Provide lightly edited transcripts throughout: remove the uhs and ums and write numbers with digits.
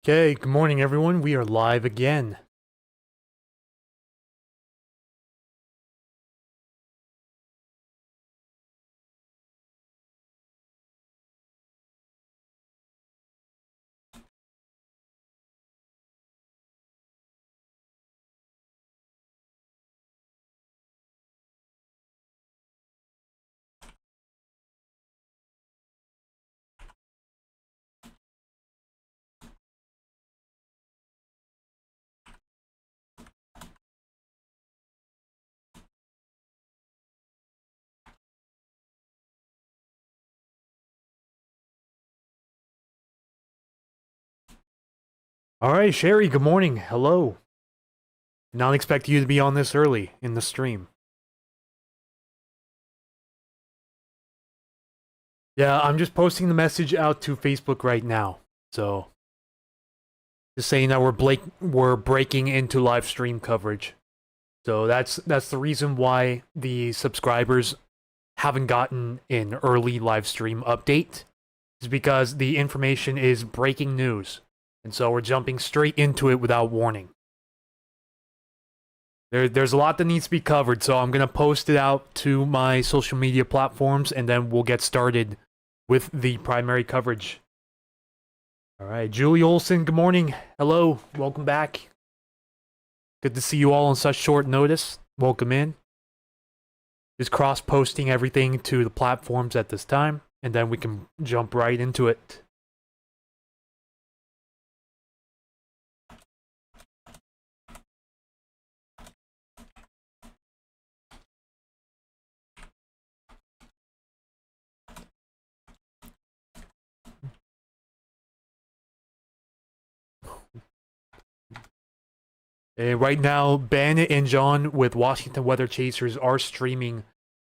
Okay, good morning everyone. We are live again. All right, Sherry, good morning. Hello. Not expect you to be on this early in the stream. Yeah, I'm just posting the message out to Facebook right now. So, just saying that we're breaking into live stream coverage. So that's the reason why the subscribers haven't gotten an early live stream update. Is because the information is breaking news. And so we're jumping straight into it without warning. There's a lot that needs to be covered, so I'm going to post it out to my social media platforms, and then we'll get started with the primary coverage. All right, Julie Olson, good morning. Hello, welcome back. Good to see you all on such short notice. Welcome in. Just cross-posting everything to the platforms at this time, and then we can jump right into it. Right now, Ben and John with Washington Weather Chasers are streaming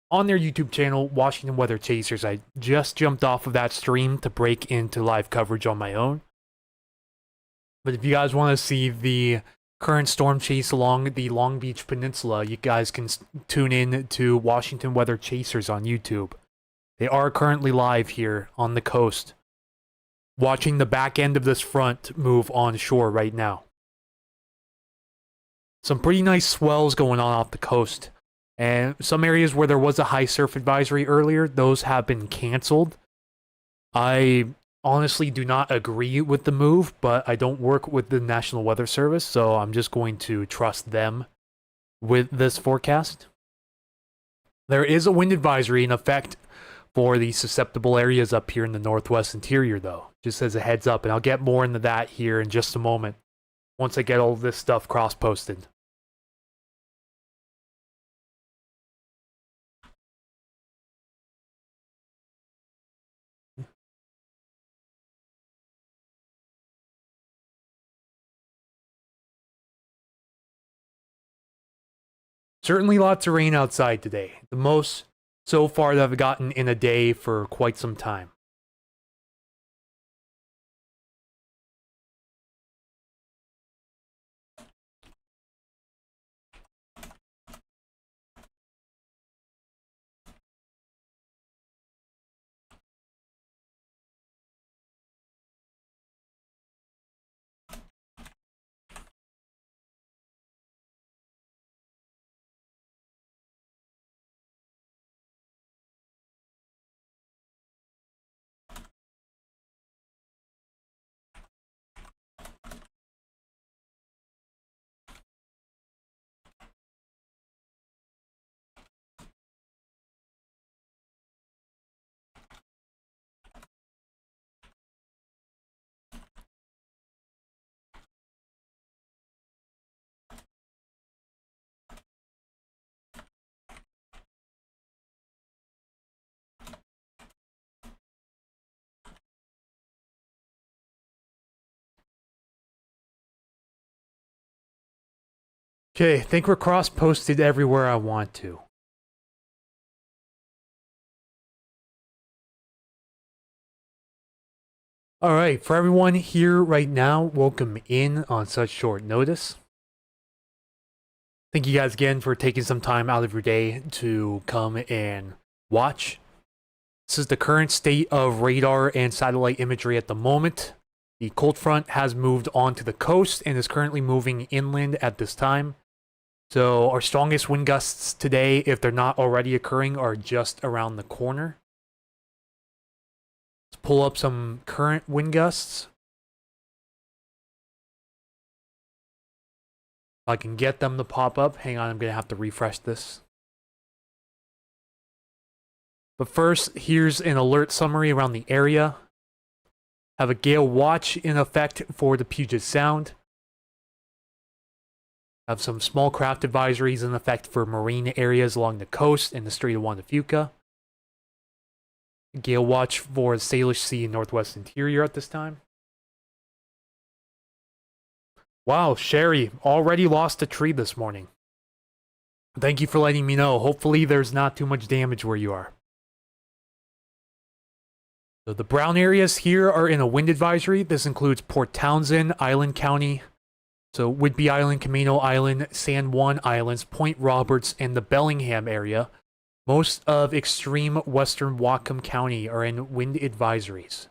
on their YouTube channel, Washington Weather Chasers. I just jumped off of that stream to break into live coverage on my own. But if you guys want to see the current storm chase along the Long Beach Peninsula, you guys can tune in to Washington Weather Chasers on YouTube. They are currently live here on the coast, watching the back end of this front move on shore right now. Some pretty nice swells going on off the coast. And some areas where there was a high surf advisory earlier, those have been canceled. I honestly do not agree with the move, but I don't work with the National Weather Service, so I'm just going to trust them with this forecast. There is a wind advisory in effect for the susceptible areas up here in the northwest interior, though, just as a heads up, and I'll get more into that here in just a moment once I get all this stuff cross-posted. Certainly lots of rain outside today. The most so far that I've gotten in a day for quite some time. Okay, I think we're cross-posted everywhere I want to. Alright, for everyone here right now, welcome in on such short notice. Thank you guys again for taking some time out of your day to come and watch. This is the current state of radar and satellite imagery at the moment. The cold front has moved on to the coast and is currently moving inland at this time. So our strongest wind gusts today, if they're not already occurring, are just around the corner. Let's pull up some current wind gusts. If I can get them to pop up. Hang on, I'm going to have to refresh this. But first, here's an alert summary around the area. Have a gale watch in effect for the Puget Sound. Have some small craft advisories in effect for marine areas along the coast and the Strait of Juan de Fuca. Gale watch for the Salish Sea and Northwest Interior at this time. Wow, Sherry already lost a tree this morning. Thank you for letting me know. Hopefully there's not too much damage where you are. So the brown areas here are in a wind advisory. This includes Port Townsend, Island County, so Whidbey Island, Camino Island, San Juan Islands, Point Roberts, and the Bellingham area. Most of extreme western Whatcom County are in wind advisories.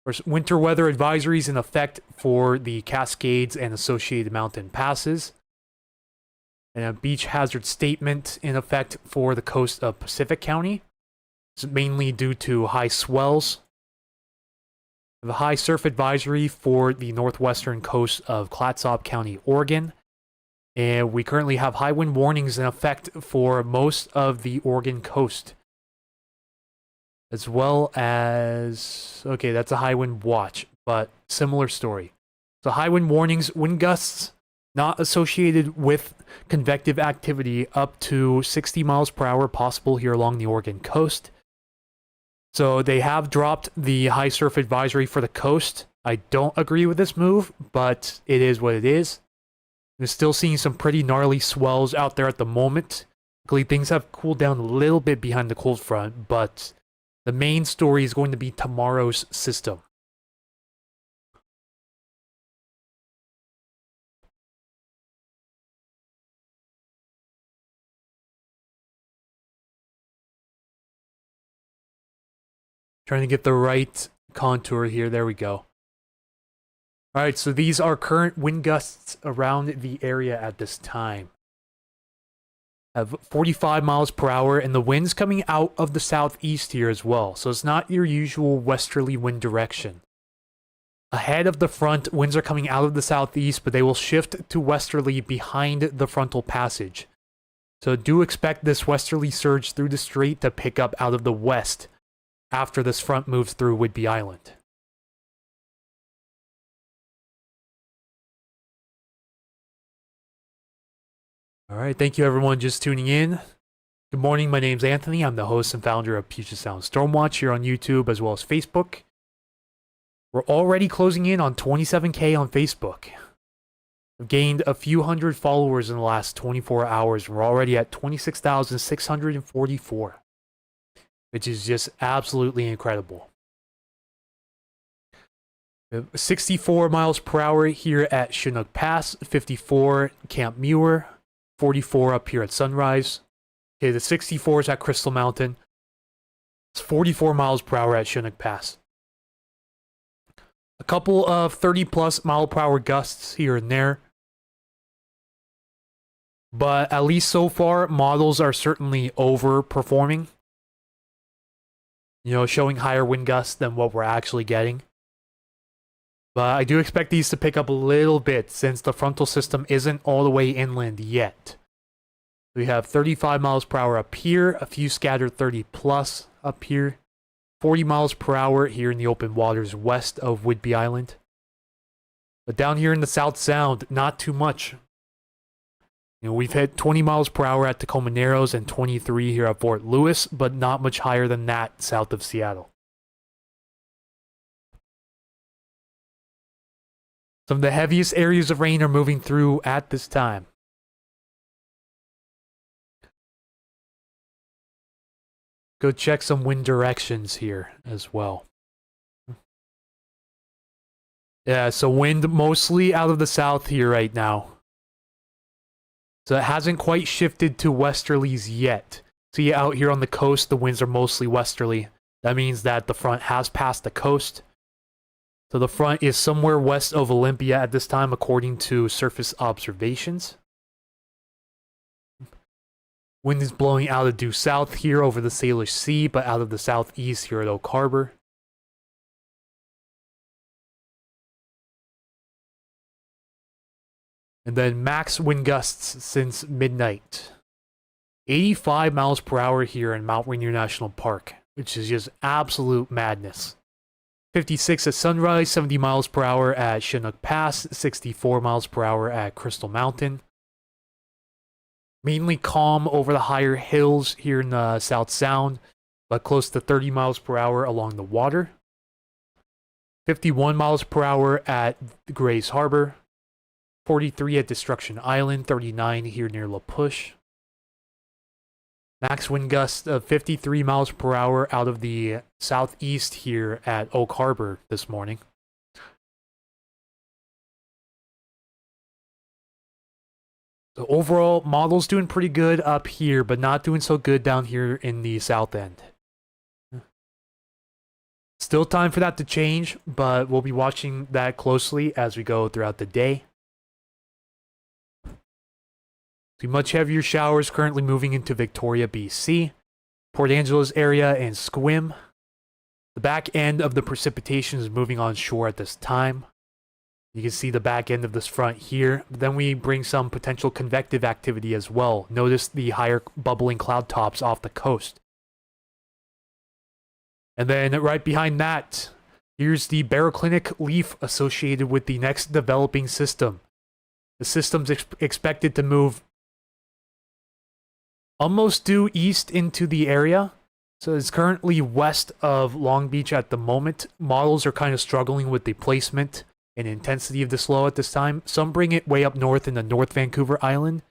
There's winter weather advisories in effect for the Cascades and associated mountain passes. And a beach hazard statement in effect for the coast of Pacific County. It's mainly due to high swells. The high surf advisory for the northwestern coast of Clatsop County, Oregon. And we currently have high wind warnings in effect for most of the Oregon coast. As well as, okay, that's a high wind watch, but similar story. So high wind warnings, wind gusts not associated with convective activity up to 60 miles per hour possible here along the Oregon coast. So they have dropped the high surf advisory for the coast. I don't agree with this move, but it is what it is. We're still seeing some pretty gnarly swells out there at the moment. Luckily, things have cooled down a little bit behind the cold front, but the main story is going to be tomorrow's system. Trying to get the right contour here. There we go. Alright, so these are current wind gusts around the area at this time. Have 45 miles per hour, and the wind's coming out of the southeast here as well. So it's not your usual westerly wind direction. Ahead of the front, winds are coming out of the southeast, but they will shift to westerly behind the frontal passage. So do expect this westerly surge through the strait to pick up out of the west after this front moves through Whidbey Island. Alright, thank you everyone just tuning in. Good morning, my name's Anthony. I'm the host and founder of Puget Sound Stormwatch here on YouTube as well as Facebook. We're already closing in on 27K on Facebook. I've gained a few hundred followers in the last 24 hours. We're already at 26,644. Which is just absolutely incredible. 64 miles per hour here at Chinook Pass, 54 Camp Muir, 44 up here at Sunrise. Okay, the 64 is at Crystal Mountain. It's 44 miles per hour at Chinook Pass. A couple of 30 plus mile per hour gusts here and there. But at least so far, models are certainly overperforming. You know, showing higher wind gusts than what we're actually getting. But I do expect these to pick up a little bit since the frontal system isn't all the way inland yet. We have 35 miles per hour up here, a few scattered 30 plus up here, 40 miles per hour here in the open waters west of Whidbey Island. But down here in the South Sound, not too much. You know, we've hit 20 miles per hour at Tacoma Narrows and 23 here at Fort Lewis, but not much higher than that south of Seattle. Some of the heaviest areas of rain are moving through at this time. Go check some wind directions here as well. Yeah, so wind mostly out of the south here right now. So it hasn't quite shifted to westerlies yet. See, out here on the coast, the winds are mostly westerly. That means that the front has passed the coast. So the front is somewhere west of Olympia at this time, according to surface observations. Wind is blowing out of due south here over the Salish Sea, but out of the southeast here at Oak Harbor. And then max wind gusts since midnight. 85 miles per hour here in Mount Rainier National Park, which is just absolute madness. 56 at sunrise, 70 miles per hour at Chinook Pass, 64 miles per hour at Crystal Mountain. Mainly calm over the higher hills here in the South Sound, but close to 30 miles per hour along the water. 51 miles per hour at Grays Harbor. 43 at Destruction Island, 39 here near La Push. Max wind gust of 53 miles per hour out of the southeast here at Oak Harbor this morning. So overall, model's doing pretty good up here, but not doing so good down here in the south end. Still time for that to change, but we'll be watching that closely as we go throughout the day. See much heavier showers currently moving into Victoria, BC, Port Angeles area, and Sequim. The back end of the precipitation is moving on shore at this time. You can see the back end of this front here. Then we bring some potential convective activity as well. Notice the higher bubbling cloud tops off the coast. And then right behind that, here's the baroclinic leaf associated with the next developing system. The system's expected to move almost due east into the area. So it's currently west of Long Beach at the moment. Models are kind of struggling with the placement and intensity of this low at this time. Some bring it way up north in the North Vancouver Island.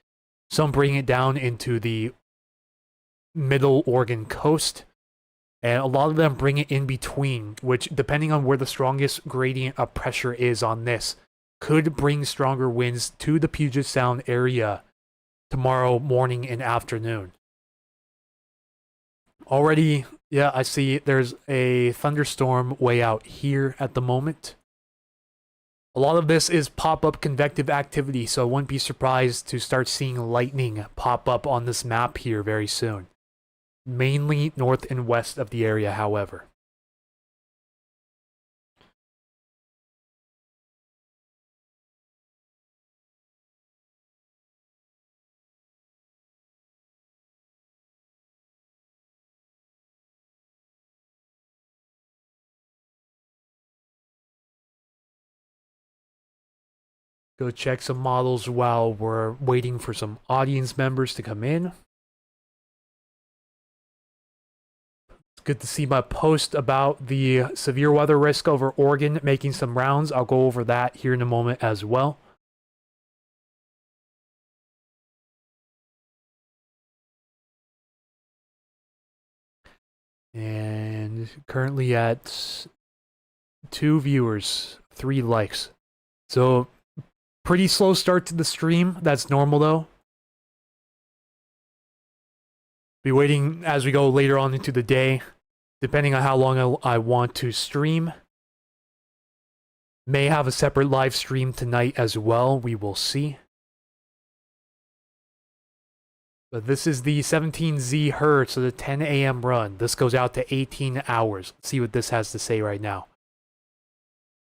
Some bring it down into the middle Oregon coast. And a lot of them bring it in between, which, depending on where the strongest gradient of pressure is on this, could bring stronger winds to the Puget Sound area tomorrow morning and afternoon. Already, yeah, I see there's a thunderstorm way out here at the moment. A lot of this is pop-up convective activity, so I wouldn't be surprised to start seeing lightning pop up on this map here very soon. Mainly north and west of the area, however. Go check some models while we're waiting for some audience members to come in. It's good to see my post about the severe weather risk over Oregon making some rounds. I'll go over that here in a moment as well. And currently at 2 viewers, 3 likes. So pretty slow start to the stream. That's normal though. Be waiting as we go later on into the day, depending on how long I want to stream. May have a separate live stream tonight as well. We will see. But this is the 17Z Her, so the 10 a.m. run. This goes out to 18 hours. Let's see what this has to say right now.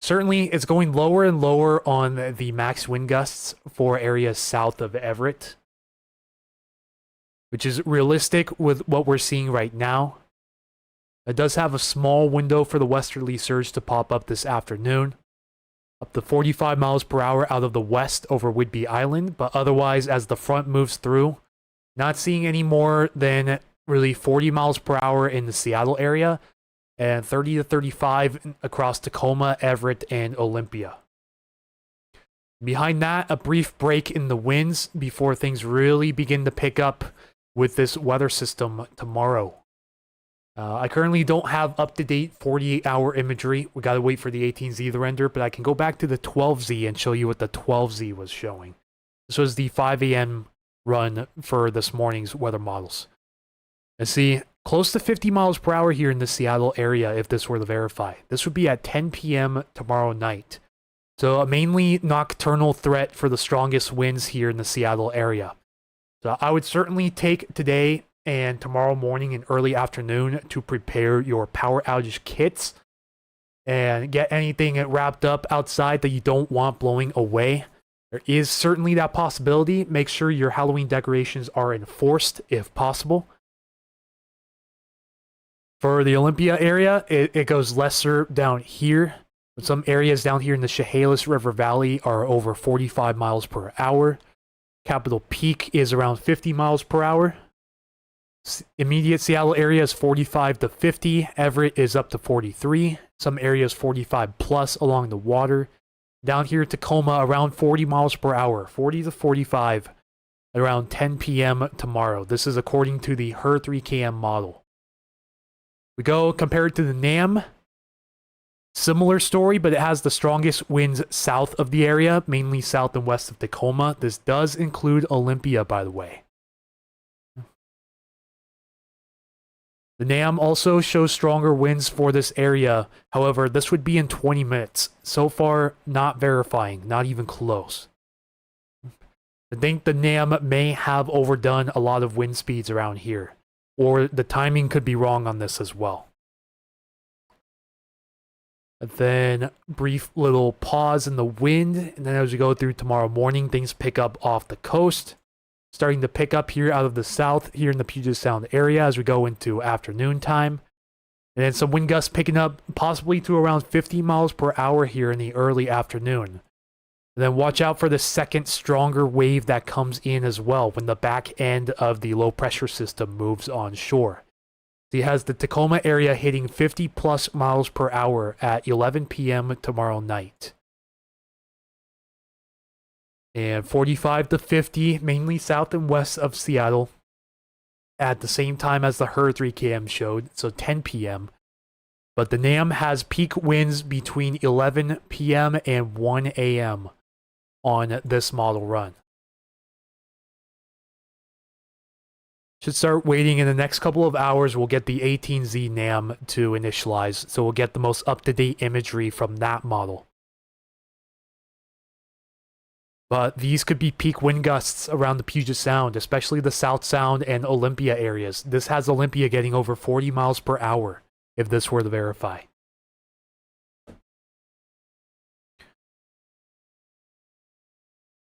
Certainly, it's going lower and lower on the max wind gusts for areas south of Everett, which is realistic with what we're seeing right now. It does have a small window for the westerly surge to pop up this afternoon, up to 45 miles per hour out of the west over Whidbey Island, but otherwise, as the front moves through, not seeing any more than really 40 miles per hour in the Seattle area, and 30 to 35 across Tacoma, Everett, and Olympia. Behind that, a brief break in the winds before things really begin to pick up with this weather system tomorrow. I currently don't have up-to-date 48-hour imagery. We gotta wait for the 18Z to render, but I can go back to the 12Z and show you what the 12Z was showing. This was the 5 a.m. run for this morning's weather models. And see, close to 50 miles per hour here in the Seattle area if this were to verify. This would be at 10 p.m. tomorrow night. So a mainly nocturnal threat for the strongest winds here in the Seattle area. So I would certainly take today and tomorrow morning and early afternoon to prepare your power outage kits and get anything wrapped up outside that you don't want blowing away. There is certainly that possibility. Make sure your Halloween decorations are enforced if possible. For the Olympia area, it goes lesser down here. Some areas down here in the Chehalis River Valley are over 45 miles per hour. Capitol Peak is around 50 miles per hour. Immediate Seattle area is 45 to 50. Everett is up to 43. Some areas 45 plus along the water. Down here, Tacoma, around 40 miles per hour, 40 to 45, at around 10 p.m. tomorrow. This is according to the HER 3KM model. We go compared to the NAM. Similar story, but it has the strongest winds south of the area, mainly south and west of Tacoma. This does include Olympia, by the way. The NAM also shows stronger winds for this area. However, this would be in 20 minutes. So far, not verifying, not even close. I think the NAM may have overdone a lot of wind speeds around here, or the timing could be wrong on this as well. And then brief little pause in the wind, and then as we go through tomorrow morning, things pick up off the coast. Starting to pick up here out of the south, here in the Puget Sound area as we go into afternoon time. And then some wind gusts picking up possibly to around 50 miles per hour here in the early afternoon. And then watch out for the second stronger wave that comes in as well when the back end of the low pressure system moves onshore. It has the Tacoma area hitting 50 plus miles per hour at 11 p.m. tomorrow night. And 45 to 50, mainly south and west of Seattle, at the same time as the HER 3KM showed, so 10 p.m. But the NAM has peak winds between 11 p.m. and 1 a.m. on this model run. Should start waiting in the next couple of hours. We'll get the 18Z NAM to initialize, so we'll get the most up-to-date imagery from that model. But these could be peak wind gusts around the Puget Sound, especially the South Sound and Olympia areas. This has Olympia getting over 40 miles per hour if this were to verify.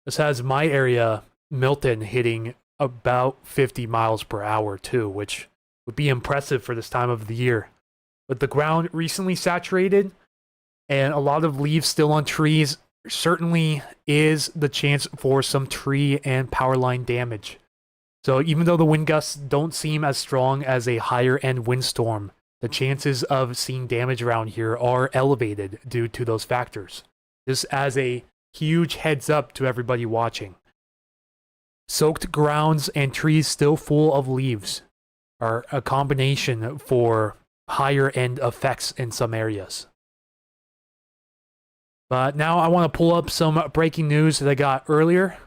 This has my area, Milton, hitting about 50 miles per hour too, which would be impressive for this time of the year. But the ground recently saturated and a lot of leaves still on trees. Certainly is the chance for some tree and power line damage. So even though the wind gusts don't seem as strong as a higher end windstorm, the chances of seeing damage around here are elevated due to those factors. Just as a huge heads up to everybody watching. Soaked grounds and trees still full of leaves are a combination for higher end effects in some areas. But now I want to pull up some breaking news that I got earlier.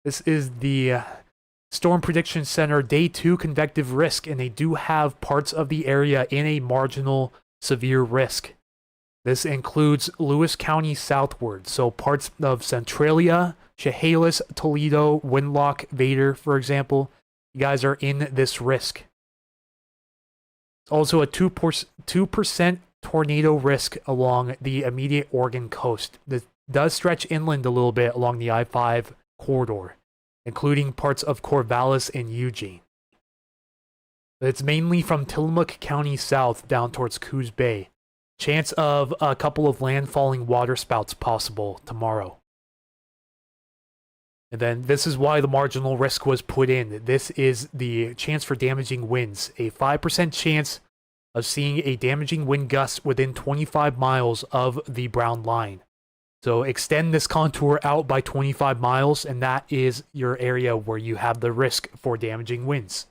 This is the Storm Prediction Center Day 2 convective risk, and they do have parts of the area in a marginal severe risk. This includes Lewis County southward, so parts of Centralia, Chehalis, Toledo, Winlock, Vader, for example. You guys are in this risk. It's also a 2% tornado risk along the immediate Oregon coast. This does stretch inland a little bit along the I-5 corridor, including parts of Corvallis and Eugene. But it's mainly from Tillamook County south down towards Coos Bay. Chance of a couple of landfalling waterspouts possible tomorrow. And then this is why the marginal risk was put in. This is the chance for damaging winds. A 5% chance of seeing a damaging wind gust within 25 miles of the brown line. So extend this contour out by 25 miles, and that is your area where you have the risk for damaging winds.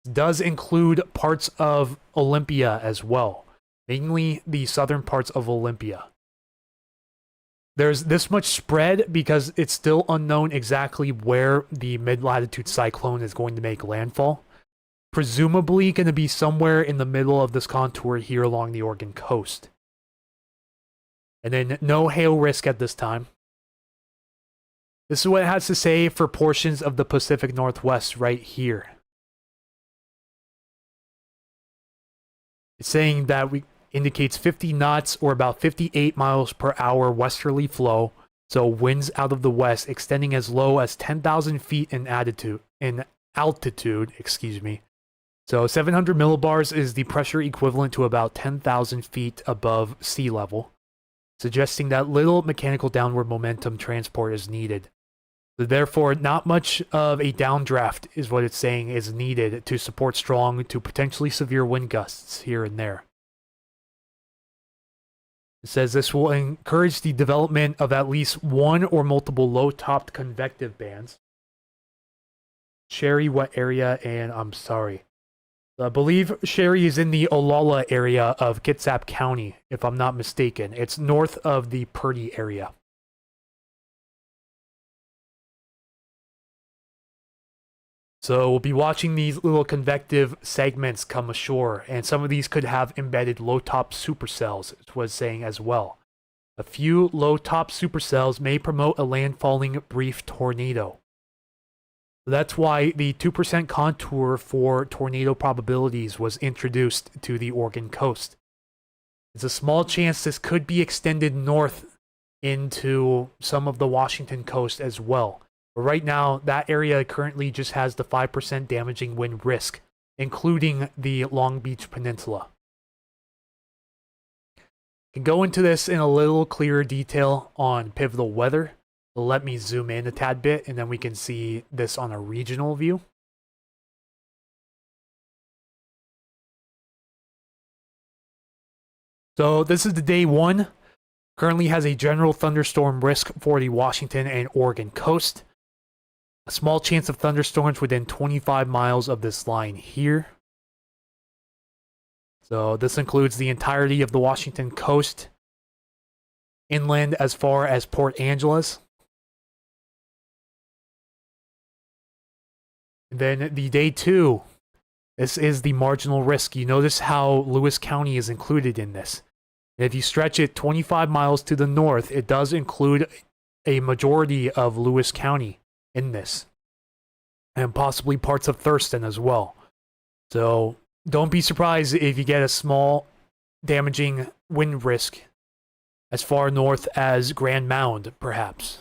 It does include parts of Olympia as well, mainly the southern parts of Olympia. There's this much spread because it's still unknown exactly where the mid-latitude cyclone is going to make landfall. presumably going to be somewhere in the middle of this contour here along the Oregon coast. And then no hail risk at this time. This is what it has to say for portions of the Pacific Northwest right here. It's saying that we indicates 50 knots or about 58 miles per hour westerly flow. So winds out of the west extending as low as 10,000 feet in altitude, excuse me. So 700 millibars is the pressure equivalent to about 10,000 feet above sea level, suggesting that little mechanical downward momentum transport is needed. So therefore, not much of a downdraft is what it's saying is needed to support strong to potentially severe wind gusts here and there. It says this will encourage the development of at least one or multiple low-topped convective bands. Sherry, what area? And I'm sorry. I believe Sherry is in the Olalla area of Kitsap County, if I'm not mistaken. It's north of the Purdy area. So we'll be watching these little convective segments come ashore, and some of these could have embedded low-top supercells, it was saying as well. A few low-top supercells may promote a landfalling brief tornado. That's why the 2% contour for tornado probabilities was introduced to the Oregon coast. There's a small chance this could be extended north into some of the Washington coast as well. But right now, that area currently just has the 5% damaging wind risk, including the Long Beach Peninsula. I can go into this in a little clearer detail on pivotal weather. Let me zoom in a tad bit, and then we can see this on a regional view. So this is the day one. Currently has a general thunderstorm risk for the Washington and Oregon coast. A small chance of thunderstorms within 25 miles of this line here. So this includes the entirety of the Washington coast, inland as far as Port Angeles. And then the day two, this is the marginal risk. You notice how Lewis County is included in this. And if you stretch it 25 miles to the north, it does include a majority of Lewis County in this, and possibly parts of Thurston as well. So don't be surprised if you get a small damaging wind risk as far north as Grand Mound, perhaps.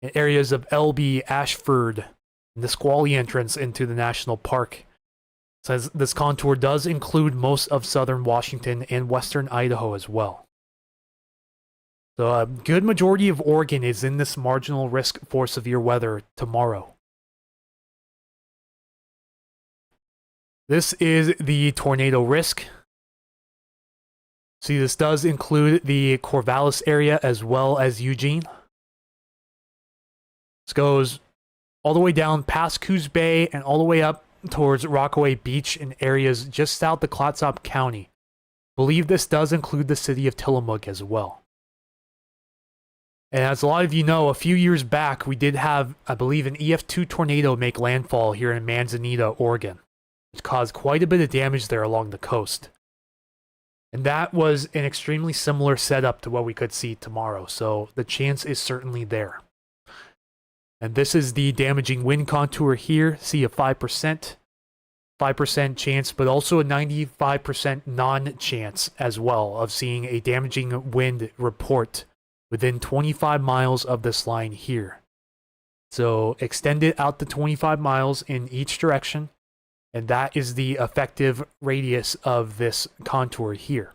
In areas of Elby, Ashford, and the Squally entrance into the national park. It says this contour does include most of southern Washington and western Idaho as well. So a good majority of Oregon is in this marginal risk for severe weather tomorrow. This is the tornado risk. See, this does include the Corvallis area as well as Eugene. This goes all the way down past Coos Bay and all the way up towards Rockaway Beach in areas just south of Clatsop County. I believe this does include the city of Tillamook as well. And as a lot of you know, a few years back, we did have, I believe, an EF2 tornado make landfall here in Manzanita, Oregon, which caused quite a bit of damage there along the coast. And that was an extremely similar setup to what we could see tomorrow, so the chance is certainly there. And this is the damaging wind contour here. See a 5% chance, but also a 95% non-chance as well of seeing a damaging wind report within 25 miles of this line here. So extend it out to 25 miles in each direction, and that is the effective radius of this contour here.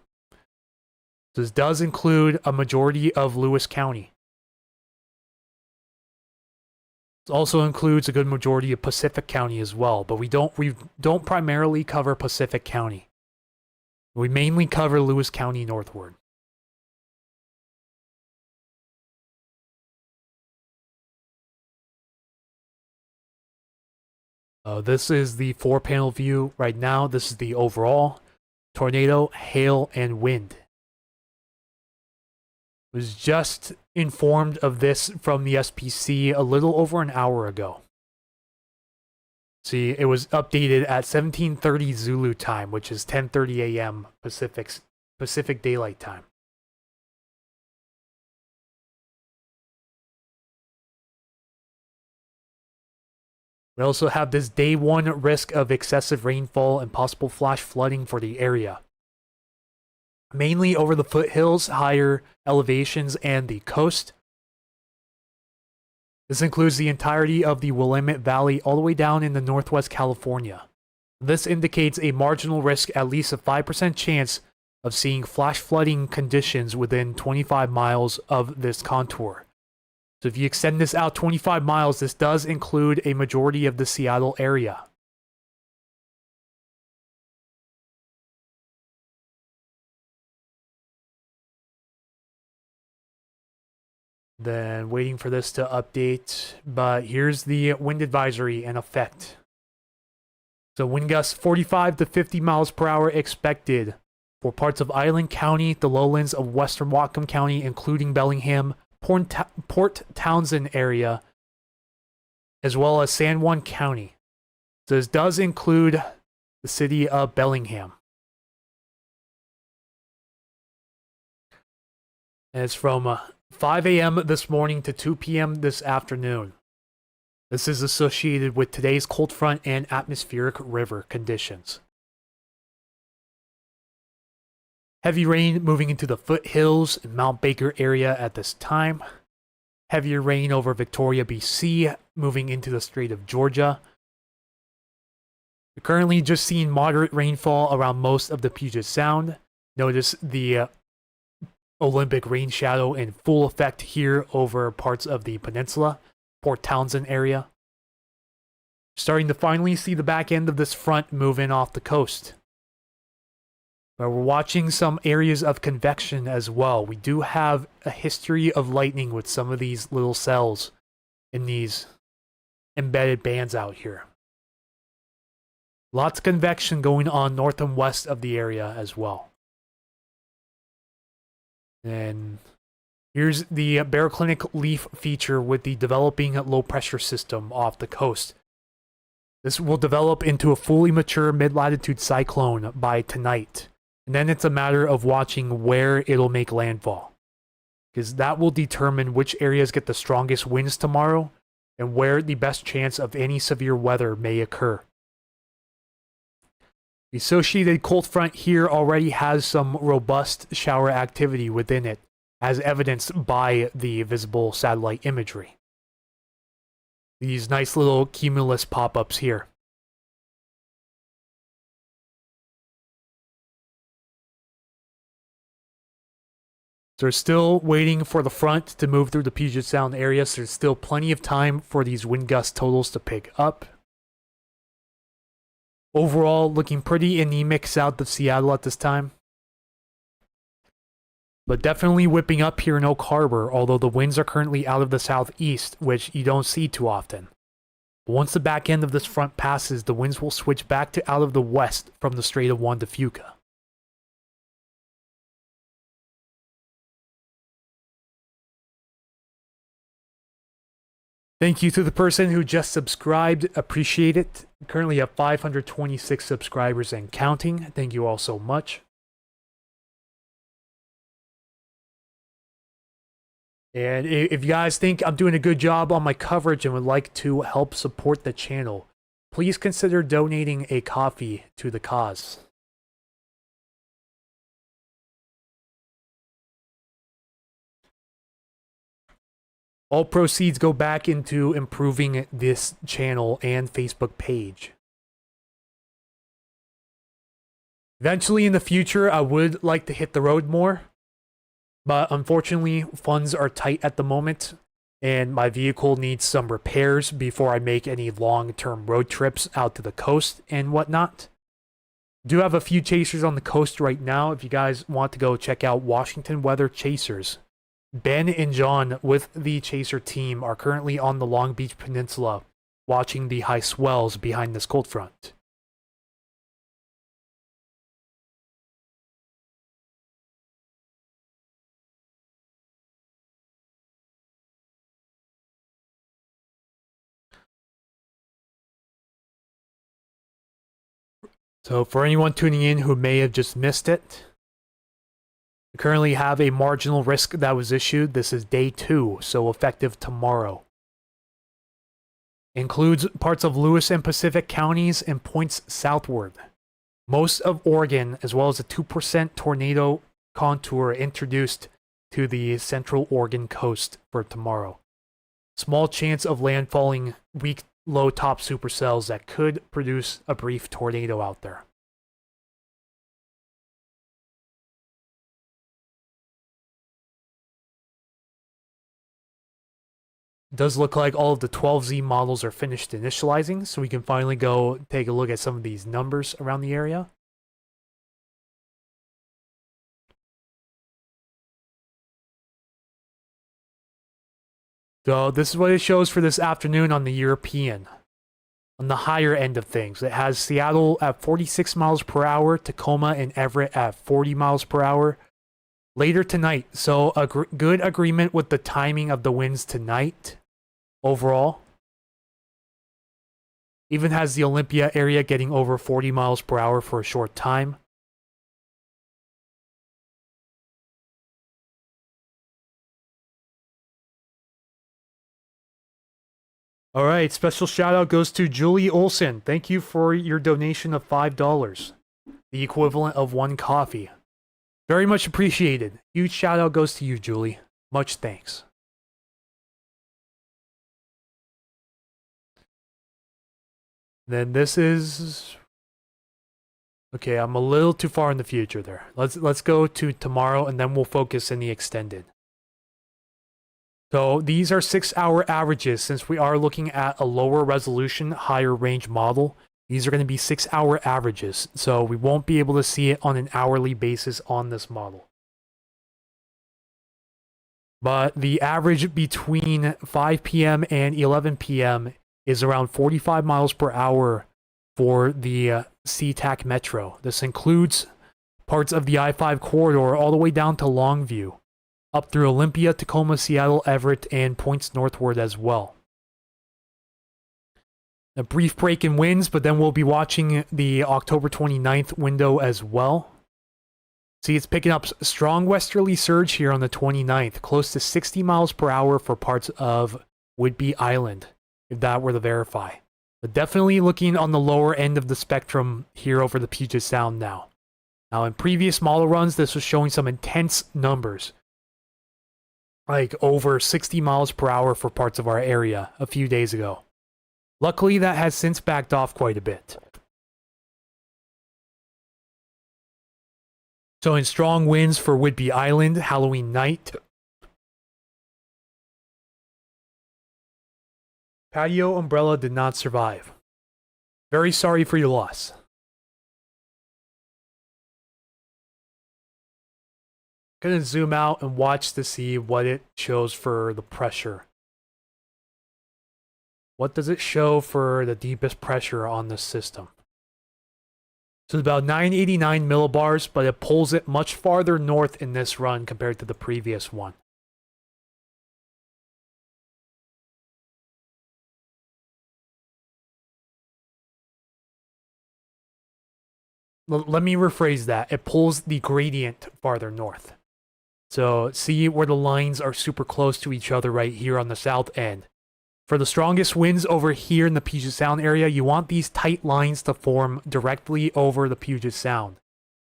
This does include a majority of Lewis County. It also includes a good majority of Pacific County as well, but we don't primarily cover Pacific County. We mainly cover Lewis County northward. This is the 4-panel view right now. This is the overall tornado, hail, and wind. Was just informed of this from the SPC a little over an hour ago. See, it was updated at 17:30 Zulu time, which is 10:30 a.m. Pacific Daylight Time. We also have this day 1 risk of excessive rainfall and possible flash flooding for the area. Mainly over the foothills, higher elevations, and the coast. This includes the entirety of the Willamette Valley all the way down into northwest California. This indicates a marginal risk, at least a 5% chance of seeing flash flooding conditions within 25 miles of this contour. So if you extend this out 25 miles, this does include a majority of the Seattle area. Then waiting for this to update, but here's the wind advisory in effect. So wind gusts 45 to 50 miles per hour expected for parts of Island County, the lowlands of western Whatcom County, including Bellingham, Port Townsend area, as well as San Juan County. So this does include the city of Bellingham. And it's from 5 a.m. this morning to 2 p.m. this afternoon. This is associated with today's cold front and atmospheric river conditions. Heavy rain moving into the foothills and Mount Baker area at this time. Heavier rain over Victoria, BC, moving into the Strait of Georgia. We're currently just seeing moderate rainfall around most of the Puget Sound. Notice the Olympic rain shadow in full effect here over parts of the peninsula, Port Townsend area. Starting to finally see the back end of this front move in off the coast. But we're watching some areas of convection as well. We do have a history of lightning with some of these little cells in these embedded bands out here. Lots of convection going on north and west of the area as well. And here's the baroclinic leaf feature with the developing low pressure system off the coast. This will develop into a fully mature mid-latitude cyclone by tonight. And then it's a matter of watching where it'll make landfall, because that will determine which areas get the strongest winds tomorrow and where the best chance of any severe weather may occur. The associated cold front here already has some robust shower activity within it, as evidenced by the visible satellite imagery. These nice little cumulus pop-ups here. So they're still waiting for the front to move through the Puget Sound area, so there's still plenty of time for these wind gust totals to pick up. Overall, looking pretty anemic south of Seattle at this time. But definitely whipping up here in Oak Harbor, although the winds are currently out of the southeast, which you don't see too often. But once the back end of this front passes, the winds will switch back to out of the west from the Strait of Juan de Fuca. Thank you to the person who just subscribed. Appreciate it. Currently have 526 subscribers and counting. Thank you all so much. And if you guys think I'm doing a good job on my coverage and would like to help support the channel, please consider donating a coffee to the cause. All proceeds go back into improving this channel and Facebook page. Eventually in the future, I would like to hit the road more, but unfortunately, funds are tight at the moment, and my vehicle needs some repairs before I make any long-term road trips out to the coast and whatnot. Do have a few chasers on the coast right now if you guys want to go check out Washington Weather Chasers. Ben and John with the Chaser team are currently on the Long Beach Peninsula watching the high swells behind this cold front. So for anyone tuning in who may have just missed it, we currently have a marginal risk that was issued. This is day 2, so effective tomorrow. Includes parts of Lewis and Pacific counties and points southward. Most of Oregon, as well as a 2% tornado contour introduced to the central Oregon coast for tomorrow. Small chance of landfalling weak low top supercells that could produce a brief tornado out there. It does look like all of the 12Z models are finished initializing, so we can finally go take a look at some of these numbers around the area. So this is what it shows for this afternoon on the European. On the higher end of things, it has Seattle at 46 miles per hour, Tacoma and Everett at 40 miles per hour. Later tonight, so a good agreement with the timing of the winds tonight overall. Even has the Olympia area getting over 40 miles per hour for a short time. All right, special shout out goes to Julie Olson. Thank you for your donation of $5, the equivalent of 1 coffee. Very much appreciated. Huge shout out goes to you, Julie. Much thanks. Then this is... Okay, I'm a little too far in the future there. Let's go to tomorrow and then we'll focus in the extended. So these are 6-hour averages since we are looking at a lower resolution, higher range model. These are going to be 6-hour averages, so we won't be able to see it on an hourly basis on this model. But the average between 5 p.m. and 11 p.m. is around 45 miles per hour for the SeaTac Metro. This includes parts of the I-5 corridor all the way down to Longview, up through Olympia, Tacoma, Seattle, Everett, and points northward as well. A brief break in winds, but then we'll be watching the October 29th window as well. See, it's picking up strong westerly surge here on the 29th, close to 60 miles per hour for parts of Whidbey Island, if that were to verify. But definitely looking on the lower end of the spectrum here over the Puget Sound now. Now, in previous model runs, this was showing some intense numbers, like over 60 miles per hour for parts of our area a few days ago. Luckily, that has since backed off quite a bit. So in strong winds for Whidbey Island, Halloween night. Patio umbrella did not survive. Very sorry for your loss. Gonna zoom out and watch to see what it shows for the pressure. What does it show for the deepest pressure on this system? So it's about 989 millibars, but it pulls it much farther north in this run compared to the previous one. Let me rephrase that. It pulls the gradient farther north. So see where the lines are super close to each other right here on the south end. For the strongest winds over here in the Puget Sound area, you want these tight lines to form directly over the Puget Sound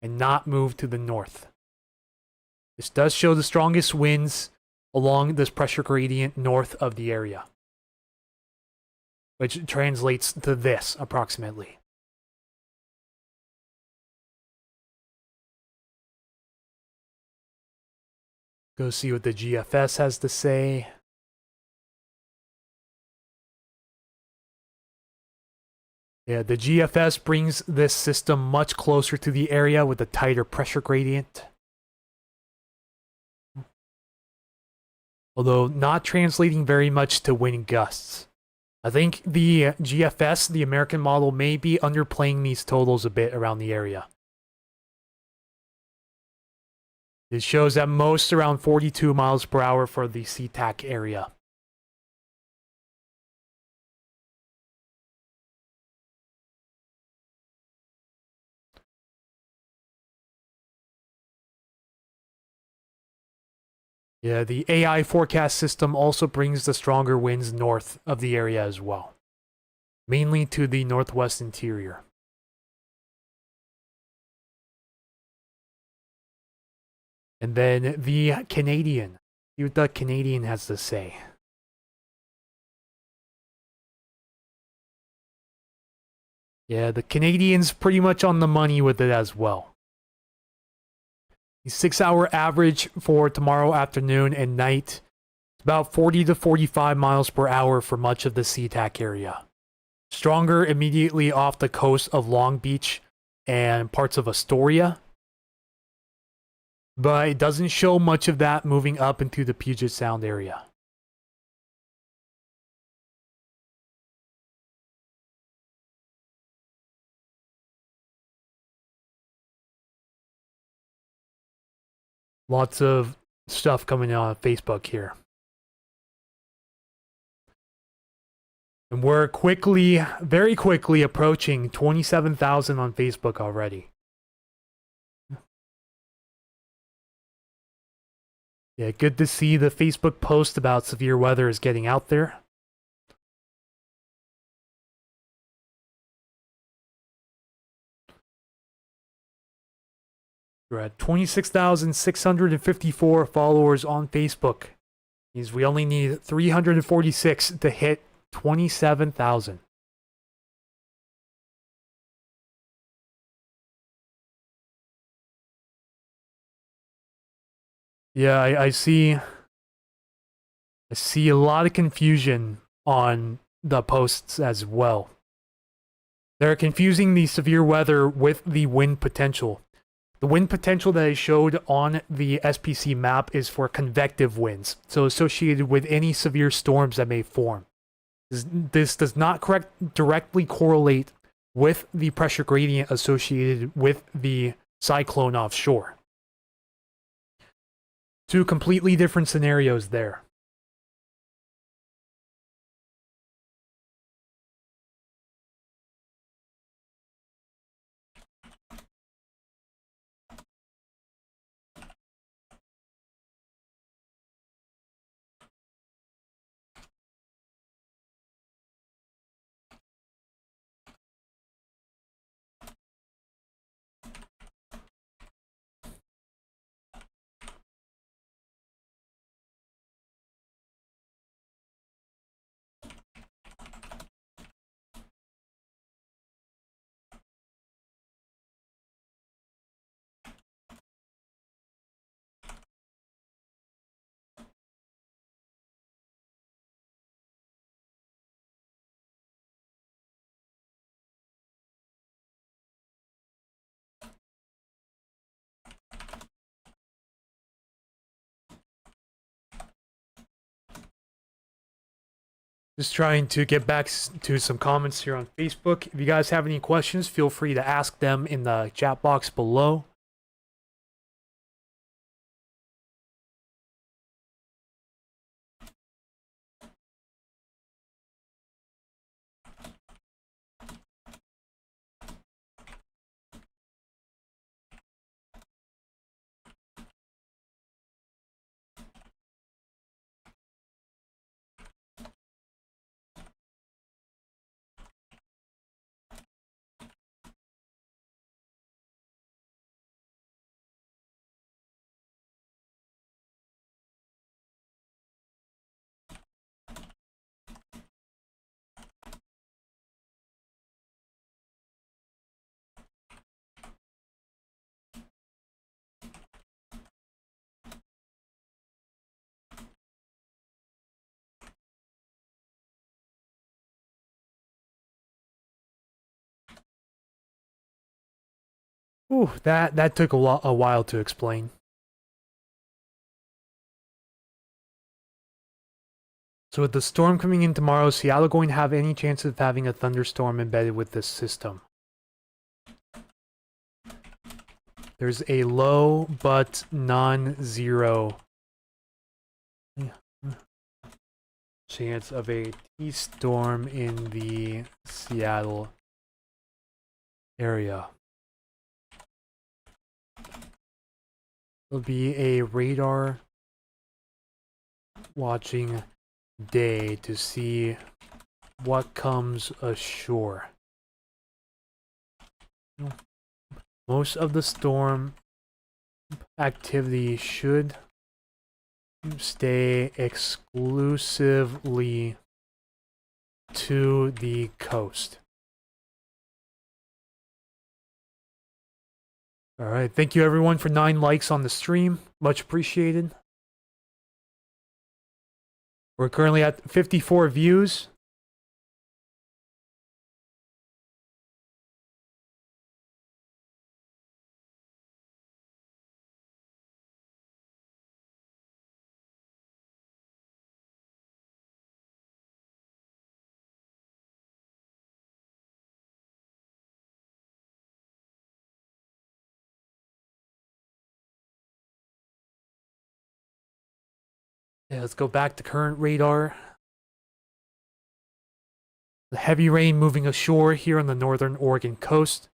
and not move to the north. This does show the strongest winds along this pressure gradient north of the area, which translates to this approximately. Go see what the GFS has to say. Yeah, the GFS brings this system much closer to the area with a tighter pressure gradient. Although not translating very much to wind gusts. I think the GFS, the American model, may be underplaying these totals a bit around the area. It shows at most around 42 miles per hour for the SeaTac area. Yeah, the AI forecast system also brings the stronger winds north of the area as well, mainly to the northwest interior. And then the Canadian. See what the Canadian has to say. Yeah, the Canadian's pretty much on the money with it as well. The 6-hour average for tomorrow afternoon and night, about 40 to 45 miles per hour for much of the SeaTac area. Stronger immediately off the coast of Long Beach and parts of Astoria. But it doesn't show much of that moving up into the Puget Sound area. Lots of stuff coming out on Facebook here. And we're quickly, very quickly approaching 27,000 on Facebook already. Yeah, good to see the Facebook post about severe weather is getting out there. We're at 26,654 followers on Facebook. Means we only need 346 to hit 27,000. Yeah, I see a lot of confusion on the posts as well. They're confusing the severe weather with the wind potential. The wind potential that I showed on the SPC map is for convective winds, so associated with any severe storms that may form. This does not directly correlate with the pressure gradient associated with the cyclone offshore. Two completely different scenarios there. Just trying to get back to some comments here on Facebook. If you guys have any questions, feel free to ask them in the chat box below. Ooh, that took a while to explain. So with the storm coming in tomorrow, is Seattle going to have any chance of having a thunderstorm embedded with this system? There's a low but non-zero chance of a T-storm in the Seattle area. It'll be a radar watching day to see what comes ashore. Most of the storm activity should stay exclusively to the coast. All right, thank you everyone for 9 likes on the stream. Much appreciated. We're currently at 54 views. Yeah, let's go back to current radar. The heavy rain moving ashore here on the northern Oregon coast.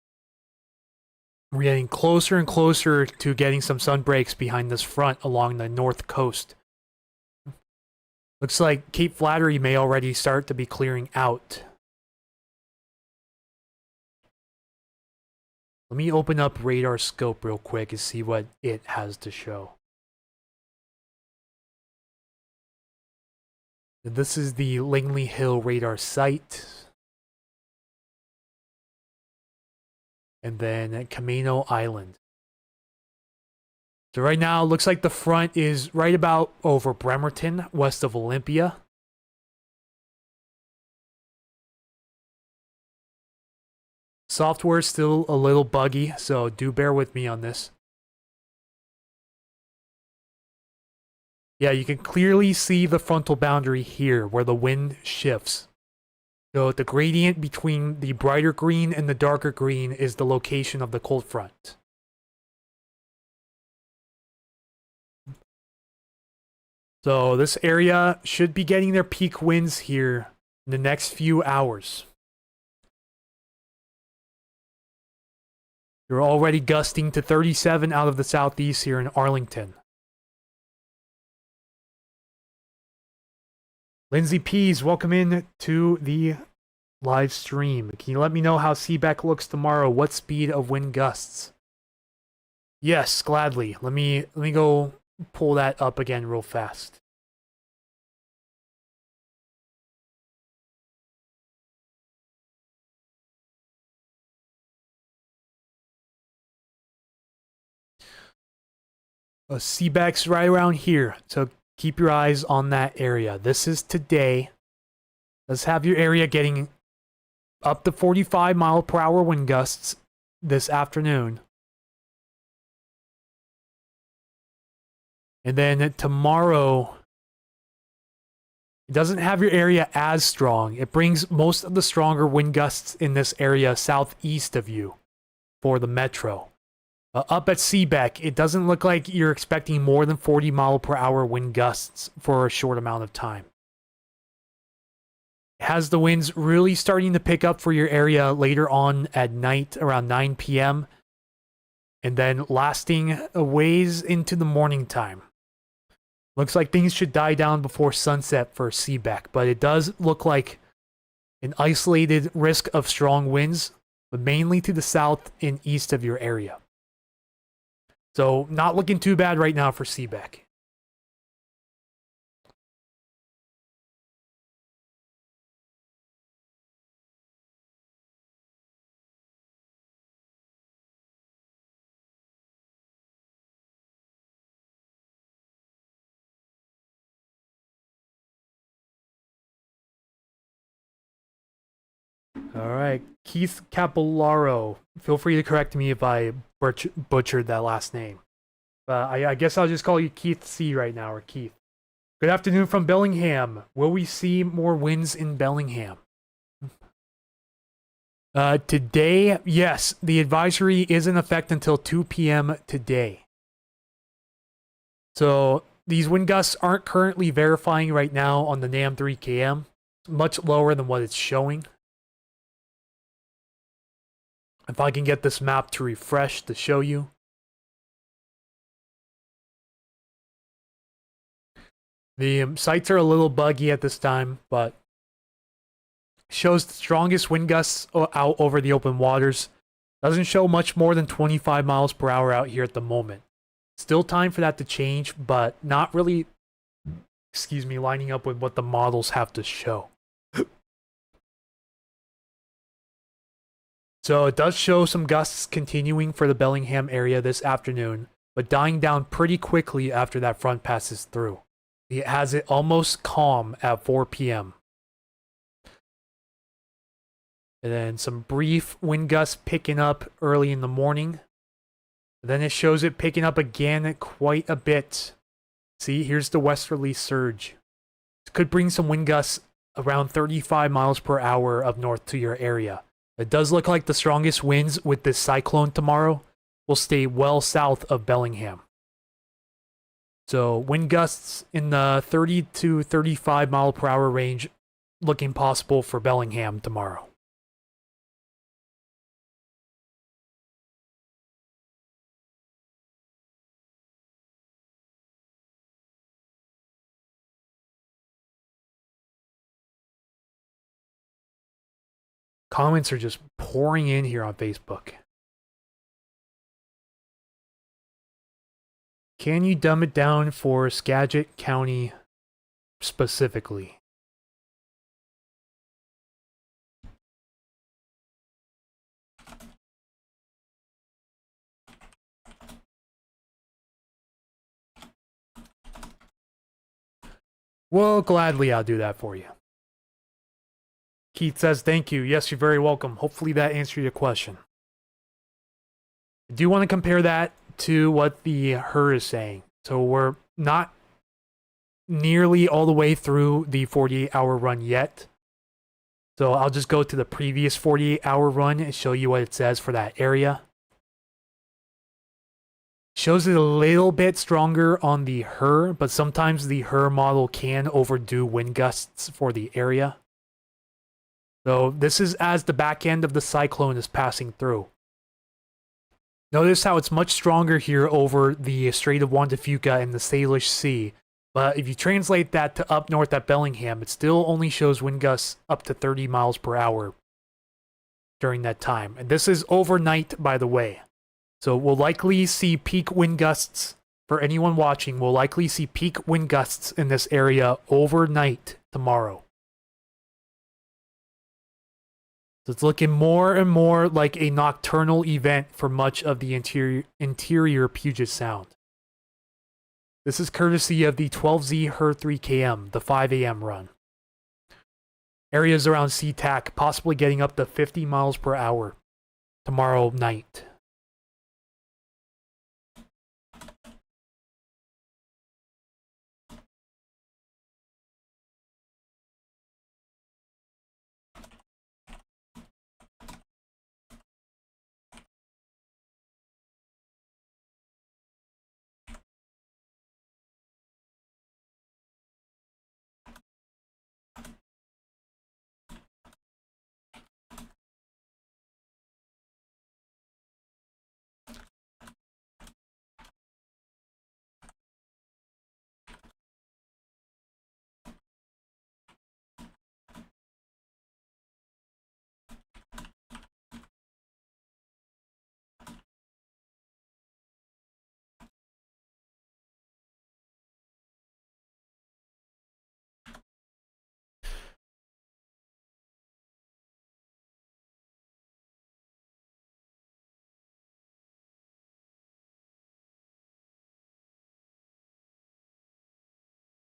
We're getting closer and closer to getting some sun breaks behind this front along the north coast. Looks like Cape Flattery may already start to be clearing out. Let me open up radar scope real quick and see what it has to show. This is the Langley Hill radar site. And then Camino Island. So right now, it looks like the front is right about over Bremerton, west of Olympia. Software is still a little buggy, so do bear with me on this. Yeah, you can clearly see the frontal boundary here where the wind shifts. So the gradient between the brighter green and the darker green is the location of the cold front. So this area should be getting their peak winds here in the next few hours. You're already gusting to 37 out of the southeast here in Arlington. Lindsay Pease, welcome in to the live stream. Can you let me know how Seebeck looks tomorrow? What speed of wind gusts? Yes, gladly. Let me go pull that up again real fast. Seebeck's right around here, so keep your eyes on that area. This is today. Let's have your area getting up to 45 mile per hour wind gusts this afternoon. And then tomorrow, it doesn't have your area as strong. It brings most of the stronger wind gusts in this area southeast of you for the metro. Up at Seebeck, it doesn't look like you're expecting more than 40 mile per hour wind gusts for a short amount of time. It has the winds really starting to pick up for your area later on at night around 9 p.m. and then lasting a ways into the morning time. Looks like things should die down before sunset for Seebeck, but it does look like an isolated risk of strong winds, but mainly to the south and east of your area. So, not looking too bad right now for Seebeck. All right, Keith Capillaro. Feel free to correct me if I butchered that last name. I guess I'll just call you Keith C right now, or Keith. Good afternoon from Bellingham. Will we see more winds in Bellingham? Today, yes, the advisory is in effect until 2 p.m. today. So these wind gusts aren't currently verifying right now on the NAM 3KM. Much lower than what it's showing. If I can get this map to refresh to show you. The sights are a little buggy at this time, but shows the strongest wind gusts out over the open waters. Doesn't show much more than 25 miles per hour out here at the moment. Still time for that to change, but not really, lining up with what the models have to show. So it does show some gusts continuing for the Bellingham area this afternoon, but dying down pretty quickly after that front passes through. It has it almost calm at 4 p.m. And then some brief wind gusts picking up early in the morning. And then it shows it picking up again quite a bit. See, here's the westerly surge. This could bring some wind gusts around 35 miles per hour up north to your area. It does look like the strongest winds with this cyclone tomorrow will stay well south of Bellingham. So wind gusts in the 30 to 35 mile per hour range looking possible for Bellingham tomorrow. Comments are just pouring in here on Facebook. Can you dumb it down for Skagit County specifically? Well, gladly I'll do that for you. Keith says, thank you. Yes, you're very welcome. Hopefully that answered your question. I do want to compare that to what the HER is saying. So we're not nearly all the way through the 48-hour run yet. So I'll just go to the previous 48-hour run and show you what it says for that area. Shows it a little bit stronger on the HER, but sometimes the HER model can overdo wind gusts for the area. So this is as the back end of the cyclone is passing through. Notice how it's much stronger here over the Strait of Juan de Fuca and the Salish Sea. But if you translate that to up north at Bellingham, it still only shows wind gusts up to 30 miles per hour during that time. And this is overnight, by the way. So we'll likely see peak wind gusts, for anyone watching, we'll likely see peak wind gusts in this area overnight tomorrow. So it's looking more and more like a nocturnal event for much of the interior Puget Sound. This is courtesy of the 12Z HER 3KM, the 5 a.m. run. Areas around SeaTac possibly getting up to 50 miles per hour tomorrow night.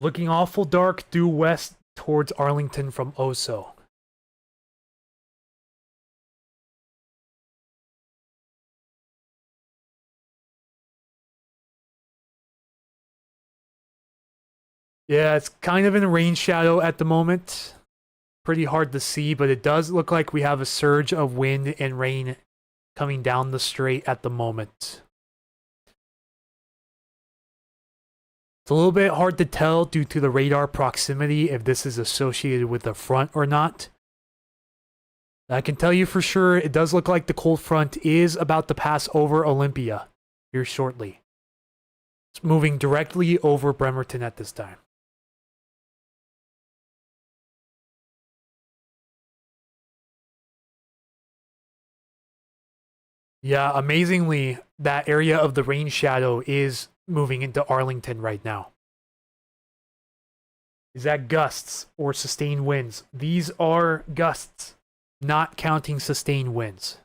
Looking awful dark due west towards Arlington from Oso. Yeah, it's kind of in rain shadow at the moment. Pretty hard to see, but it does look like we have a surge of wind and rain coming down the strait at the moment. It's a little bit hard to tell due to the radar proximity if this is associated with the front or not. I can tell you for sure it does look like the cold front is about to pass over Olympia here shortly. It's moving directly over Bremerton at this time. Yeah, amazingly, that area of the rain shadow is moving into Arlington right now. Is that gusts or sustained winds? These are gusts, not counting sustained winds.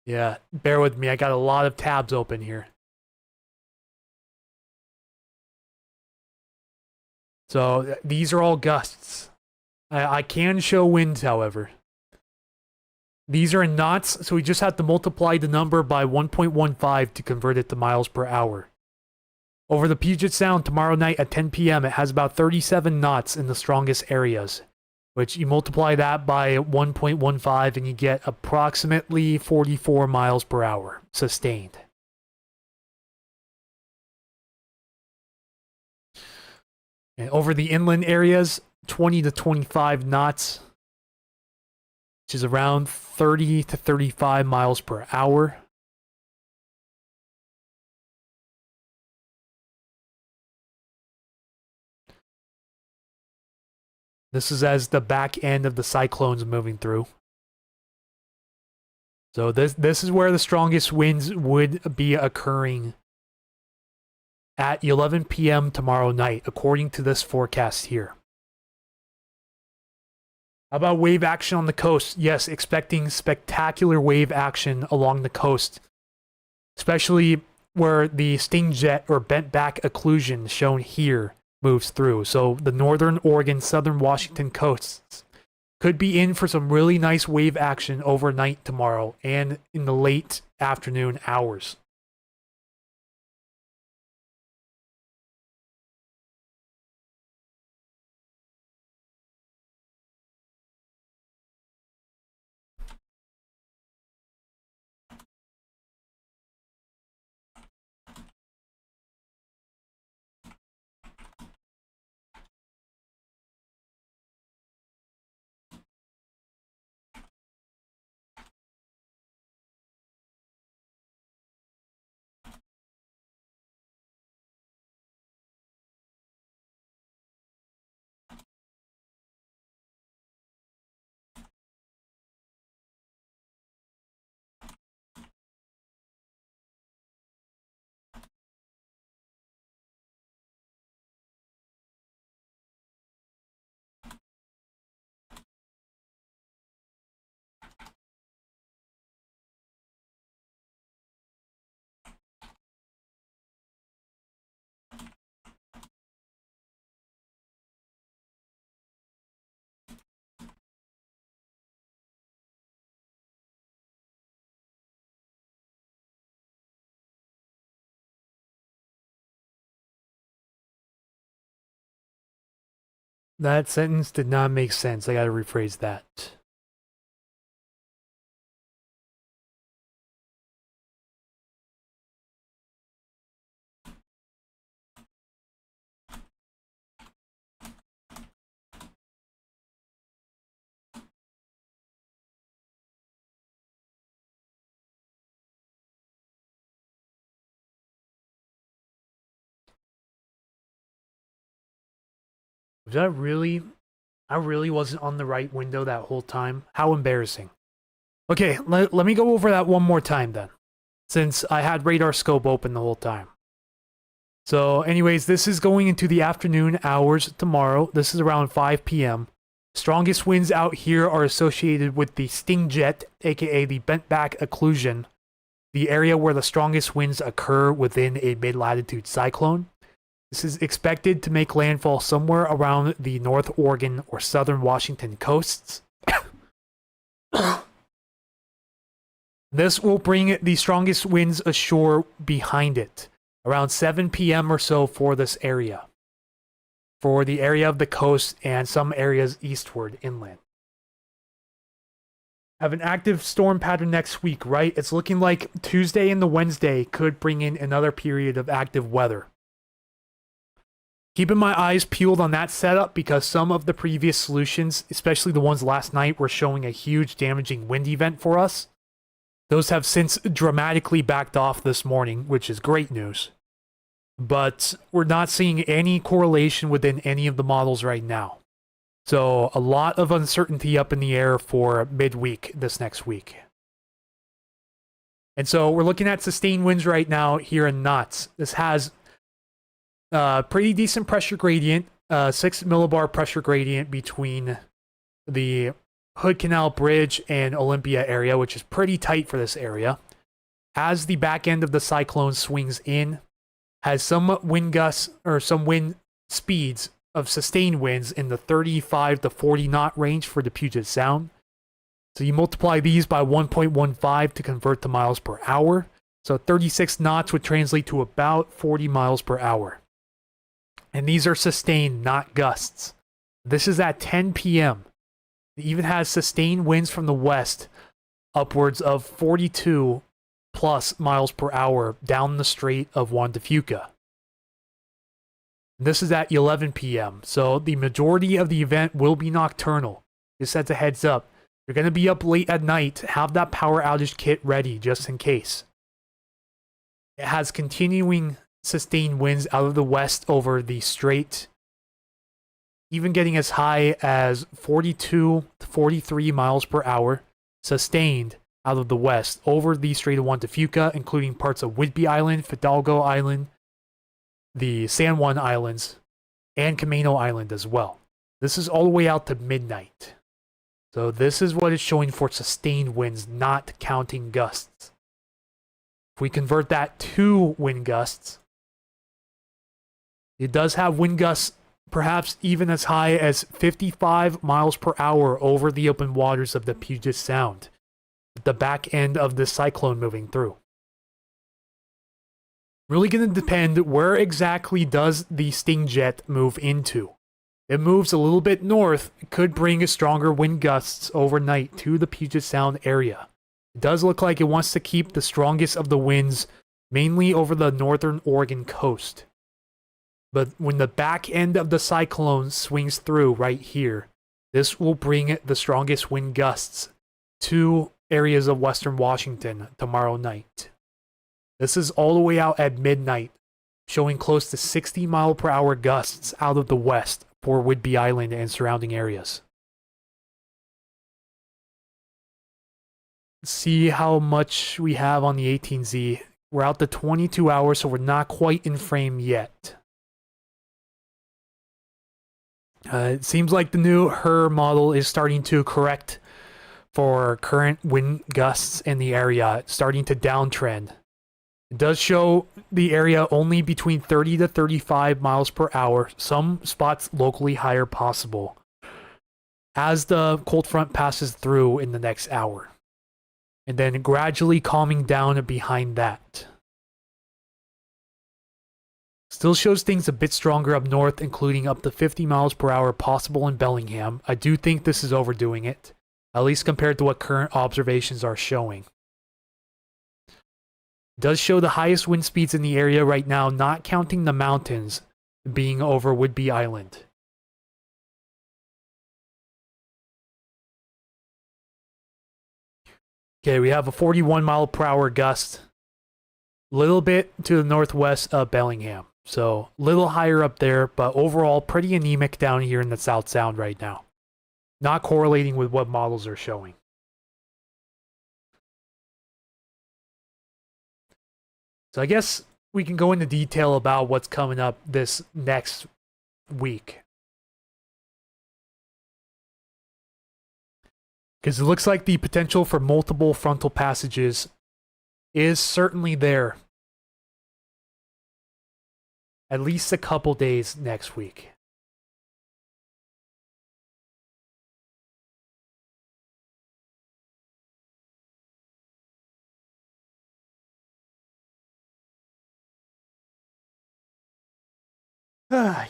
Yeah, bear with me. I got a lot of tabs open here. So these are all gusts. I can show winds, however. These are in knots, so we just have to multiply the number by 1.15 to convert it to miles per hour. Over the Puget Sound tomorrow night at 10 p.m., it has about 37 knots in the strongest areas, which you multiply that by 1.15 and you get approximately 44 miles per hour sustained. And over the inland areas, 20 to 25 knots, which is around 30 to 35 miles per hour. This is as the back end of the cyclone's moving through. So this is where the strongest winds would be occurring at 11 p.m. tomorrow night, according to this forecast here. How about wave action on the coast? Yes, expecting spectacular wave action along the coast, especially where the sting jet or bent back occlusion shown here moves through. So the northern Oregon, southern Washington coasts could be in for some really nice wave action overnight tomorrow and in the late afternoon hours. That sentence did not make sense. I gotta rephrase that. Was that really? I really wasn't on the right window that whole time. How embarrassing. Okay, let me go over that one more time then, since I had radar scope open the whole time. So anyways, this is going into the afternoon hours tomorrow. This is around 5 p.m. Strongest winds out here are associated with the sting jet, aka the bent back occlusion, the area where the strongest winds occur within a mid-latitude cyclone. This is expected to make landfall somewhere around the North Oregon or Southern Washington coasts. This will bring the strongest winds ashore behind it, around 7 p.m. or so for this area. For the area of the coast and some areas eastward inland. Have an active storm pattern next week, right? It's looking like Tuesday and the Wednesday could bring in another period of active weather. Keeping my eyes peeled on that setup because some of the previous solutions, especially the ones last night, were showing a huge damaging wind event for us. Those have since dramatically backed off this morning, which is great news. But we're not seeing any correlation within any of the models right now. So a lot of uncertainty up in the air for midweek this next week. And so we're looking at sustained winds right now here in knots. This has pretty decent pressure gradient, 6 millibar pressure gradient between the Hood Canal Bridge and Olympia area, which is pretty tight for this area. As the back end of the cyclone swings in, has some wind gusts or some wind speeds of sustained winds in the 35 to 40 knot range for the Puget Sound. So you multiply these by 1.15 to convert to miles per hour. So 36 knots would translate to about 40 miles per hour. And these are sustained, not gusts. This is at 10 p.m. It even has sustained winds from the west, upwards of 42 plus miles per hour down the Strait of Juan de Fuca. This is at 11 p.m. So the majority of the event will be nocturnal. Just as a heads up. You're going to be up late at night. Have that power outage kit ready just in case. It has continuing sustained winds out of the west over the strait, even getting as high as 42 to 43 miles per hour, sustained out of the west over the Strait of Juan de Fuca, including parts of Whidbey Island, Fidalgo Island, the San Juan Islands, and Camano Island as well. This is all the way out to midnight. So this is what it's showing for sustained winds, not counting gusts. If we convert that to wind gusts, it does have wind gusts perhaps even as high as 55 miles per hour over the open waters of the Puget Sound, at the back end of the cyclone moving through. Really going to depend where exactly does the Sting Jet move into. It moves a little bit north, it could bring stronger wind gusts overnight to the Puget Sound area. It does look like it wants to keep the strongest of the winds mainly over the northern Oregon coast. But when the back end of the cyclone swings through right here, this will bring the strongest wind gusts to areas of western Washington tomorrow night. This is all the way out at midnight, showing close to 60 mile per hour gusts out of the west for Whidbey Island and surrounding areas. Let's see how much we have on the 18Z. We're out to 22 hours, so we're not quite in frame yet. It seems like the new HRRR model is starting to correct for current wind gusts in the area, starting to downtrend. It does show the area only between 30 to 35 miles per hour, some spots locally higher possible, as the cold front passes through in the next hour, and then gradually calming down behind that. Still shows things a bit stronger up north, including up to 50 miles per hour possible in Bellingham. I do think this is overdoing it, at least compared to what current observations are showing. Does show the highest wind speeds in the area right now, not counting the mountains, being over Whidbey Island. Okay, we have a 41 mile per hour gust, a little bit to the northwest of Bellingham. So a little higher up there, but overall pretty anemic down here in the South Sound right now. Not correlating with what models are showing. So I guess we can go into detail about what's coming up this next week. Because it looks like the potential for multiple frontal passages is certainly there. At least a couple days next week.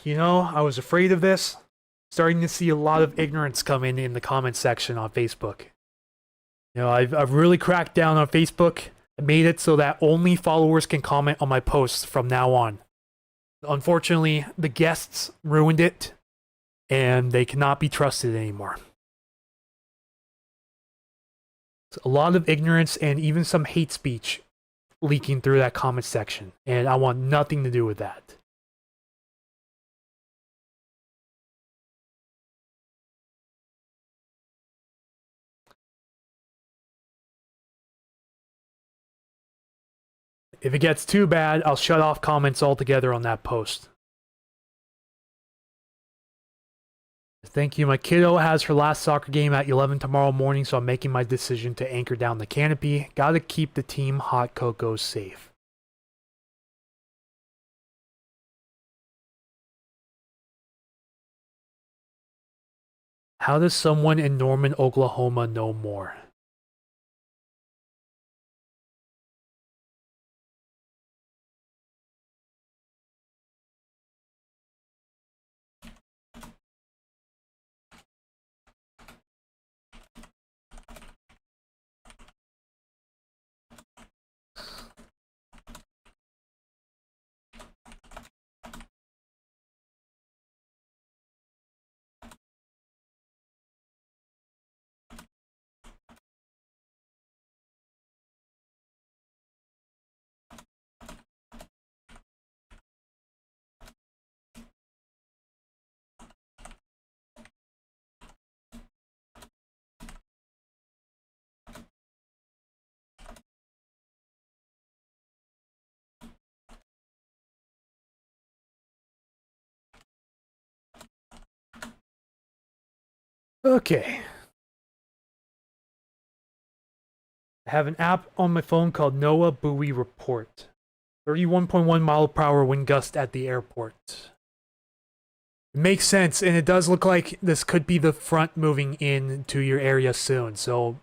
You know, I was afraid of this. Starting to see a lot of ignorance come in the comment section on Facebook. You know, I've really cracked down on Facebook. I made it so that only followers can comment on my posts from now on. Unfortunately, the guests ruined it, and they cannot be trusted anymore. It's a lot of ignorance and even some hate speech leaking through that comment section, and I want nothing to do with that. If it gets too bad, I'll shut off comments altogether on that post. Thank you. My kiddo has her last soccer game at 11 tomorrow morning, so I'm making my decision to anchor down the canopy. Gotta keep the team hot cocoa safe. How does someone in Norman, Oklahoma know more? Okay. I have an app on my phone called NOAA Buoy Report. 31.1 mile per hour wind gust at the airport. It makes sense, and it does look like this could be the front moving into your area soon, so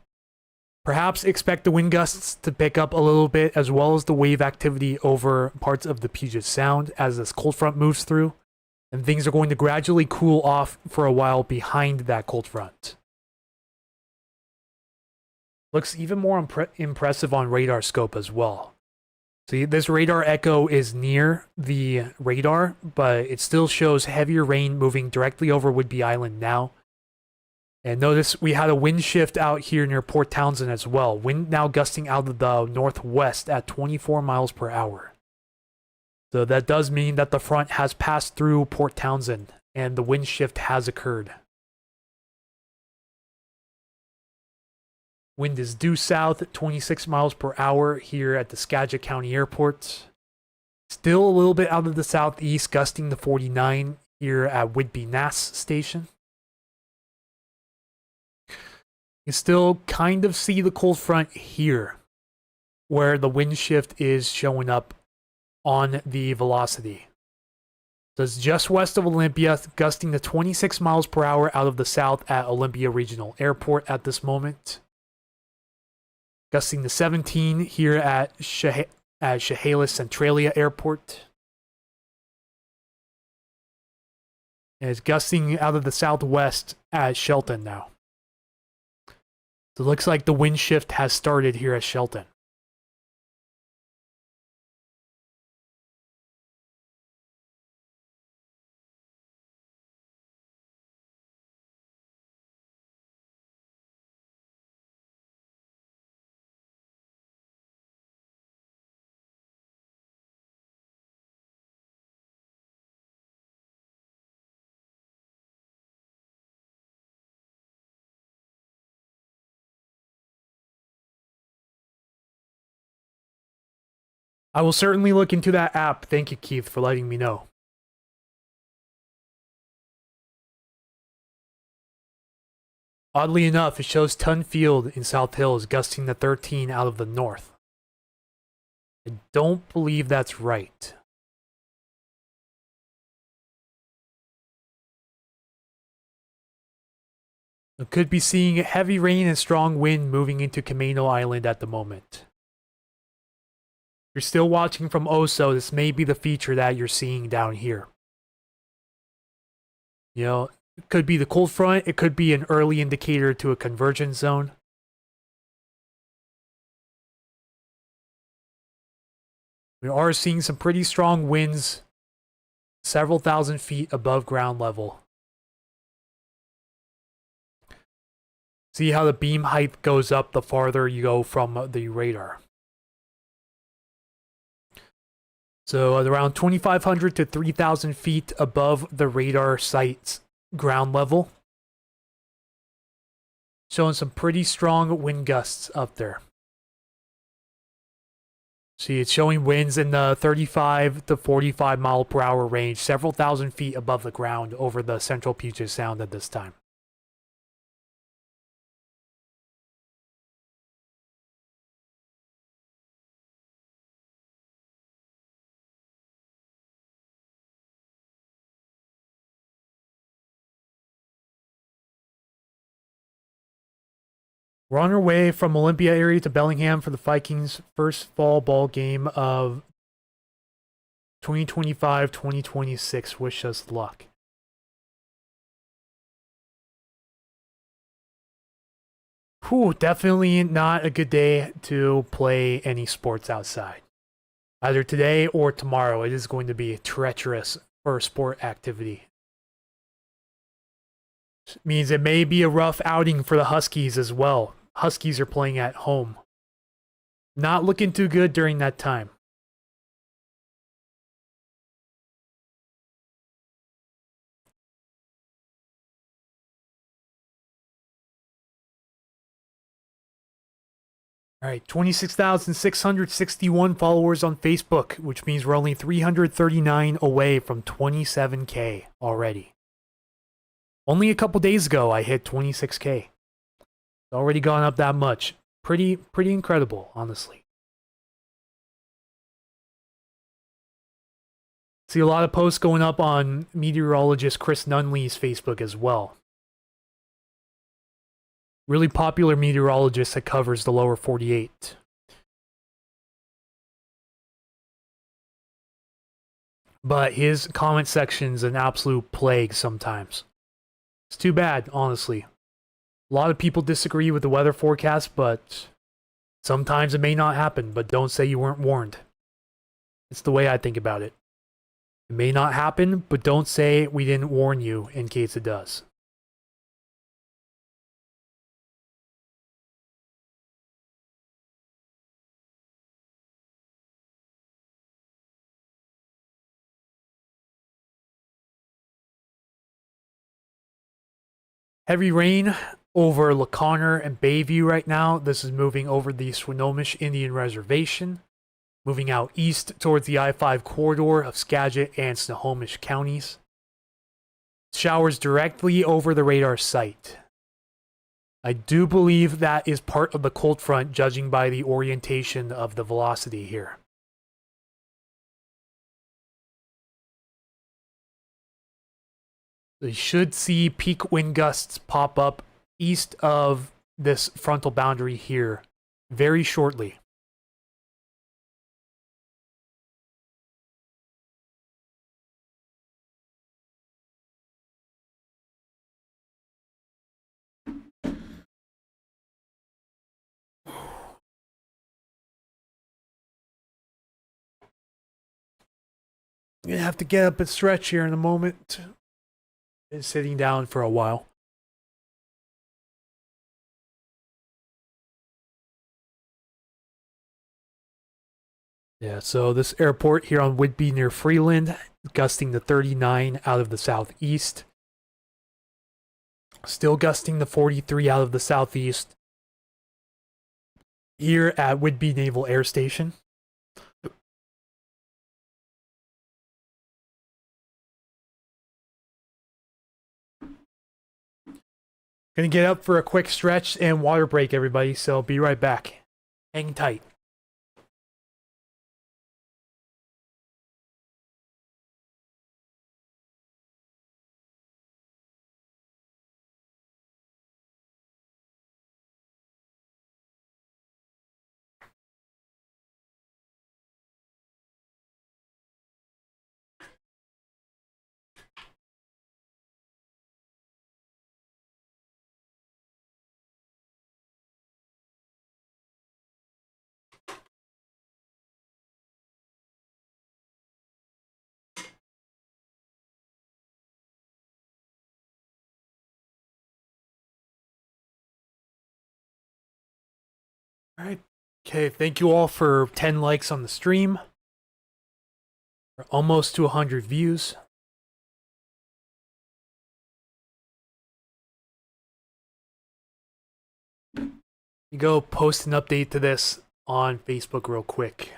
perhaps expect the wind gusts to pick up a little bit, as well as the wave activity over parts of the Puget Sound as this cold front moves through, and things are going to gradually cool off for a while behind that cold front. Looks even more impressive on radar scope as well. See, this radar echo is near the radar, but it still shows heavier rain moving directly over Whidbey Island now. And notice we had a wind shift out here near Port Townsend as well. Wind now gusting out of the northwest at 24 miles per hour. So that does mean that the front has passed through Port Townsend and the wind shift has occurred. Wind is due south at 26 miles per hour here at the Skagit County Airport. Still a little bit out of the southeast, gusting to 49 here at Whidbey Nass Station. You still kind of see the cold front here, where the wind shift is showing up on the velocity. So it's just west of Olympia, gusting to 26 miles per hour out of the south at Olympia Regional Airport at this moment. Gusting to 17 here at Chehalis Centralia Airport. And it's gusting out of the southwest at Shelton now. So it looks like the wind shift has started here at Shelton. I will certainly look into that app. Thank you, Keith, for letting me know. Oddly enough, it shows Tunfield in South Hills gusting to 13 out of the north. I don't believe that's right. We could be seeing heavy rain and strong wind moving into Camano Island at the moment. You're still watching from Oso, this may be the feature that you're seeing down here. You know, it could be the cold front, it could be an early indicator to a convergence zone. We are seeing some pretty strong winds, several thousand feet above ground level. See how the beam height goes up the farther you go from the radar. So at around 2,500 to 3,000 feet above the radar site's ground level. Showing some pretty strong wind gusts up there. See, it's showing winds in the 35 to 45 mile per hour range, several thousand feet above the ground over the central Puget Sound at this time. We're on our way from Olympia area to Bellingham for the Vikings' first fall ball game of 2025-2026. Wish us luck. Whew, definitely not a good day to play any sports outside. Either today or tomorrow, it is going to be treacherous for sport activity. Means it may be a rough outing for the Huskies as well. Huskies are playing at home. Not looking too good during that time. All right, 26,661 followers on Facebook, which means we're only 339 away from 27K already. Only a couple days ago, I hit 26K. It's already gone up that much. Pretty incredible, honestly. See a lot of posts going up on meteorologist Chris Nunley's Facebook as well. Really popular meteorologist that covers the lower 48. But his comment section's an absolute plague sometimes. It's too bad, honestly. A lot of people disagree with the weather forecast, but sometimes it may not happen, but don't say you weren't warned. It's the way I think about it. It may not happen, but don't say we didn't warn you in case it does. Heavy rain over La Conner and Bayview right now. This is moving over the Swinomish Indian Reservation, moving out east towards the I-5 corridor of Skagit and Snohomish counties. Showers directly over the radar site. I do believe that is part of the cold front, judging by the orientation of the velocity here. You should see peak wind gusts pop up east of this frontal boundary here very shortly. I'm gonna have to get up and stretch here in a moment. Been sitting down for a while. Yeah, so this airport here on Whidbey near Freeland, gusting to 39 out of the southeast. Still gusting to 43 out of the southeast. Here at Whidbey Naval Air Station. Gonna get up for a quick stretch and water break, everybody, so be right back. Hang tight. All right. Okay, thank you all for 10 likes on the stream. We're almost to 100 views. You go post an update to this on Facebook real quick.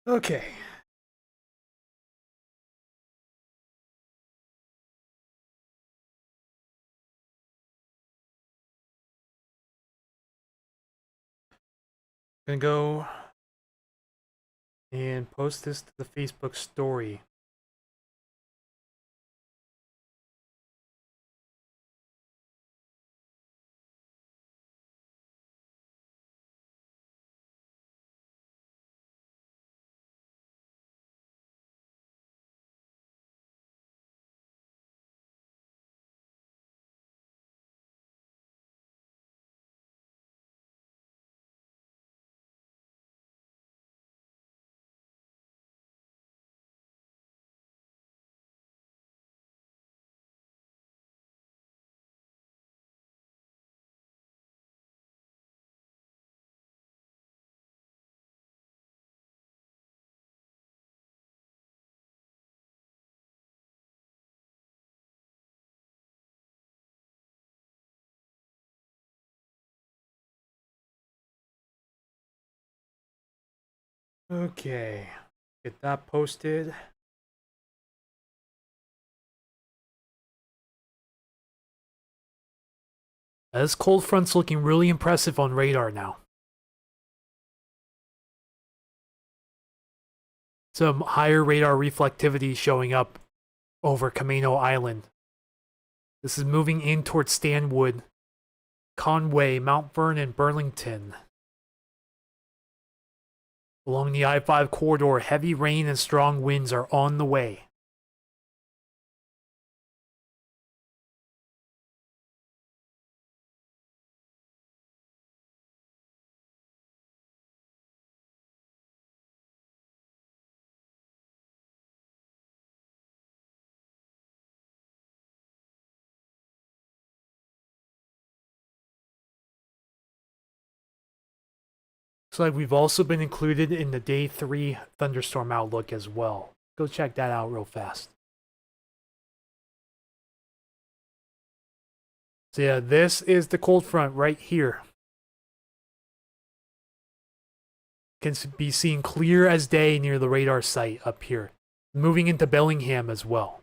Okay. Gonna go and post this to the Facebook story. Okay. Get that posted. This cold front's looking really impressive on radar now. Some higher radar reflectivity showing up over Camino Island. This is moving in towards Stanwood, Conway, Mount Vernon, Burlington. Along the I-5 corridor, heavy rain and strong winds are on the way. Looks like we've also been included in the Day 3 thunderstorm outlook as well. Go check that out real fast. So yeah, this is the cold front right here. Can be seen clear as day near the radar site up here. Moving into Bellingham as well.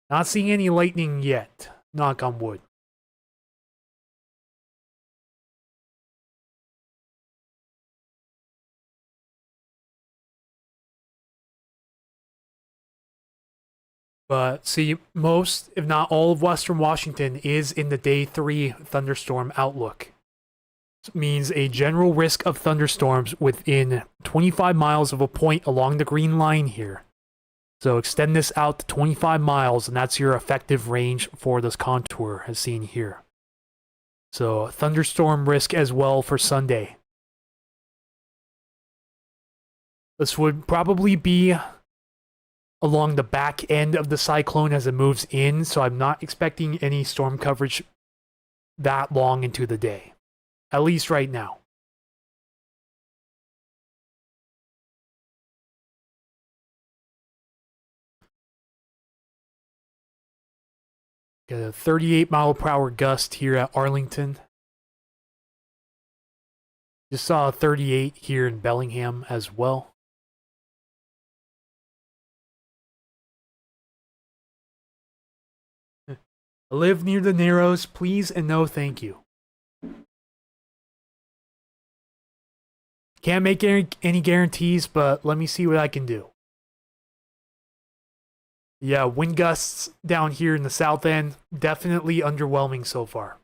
Not seeing any lightning yet, knock on wood. But see, most, if not all of Western Washington is in the Day 3 thunderstorm outlook. This means a general risk of thunderstorms within 25 miles of a point along the green line here. So extend this out to 25 miles, and that's your effective range for this contour, as seen here. So thunderstorm risk as well for Sunday. This would probably be along the back end of the cyclone as it moves in, so I'm not expecting any storm coverage that long into the day, at least right now. Got a 38-mile-per-hour gust here at Arlington. Just saw a 38 here in Bellingham as well. I live near the Narrows, please and no thank you. Can't make any guarantees, but let me see what I can do. Yeah, wind gusts down here in the south end, definitely underwhelming so far.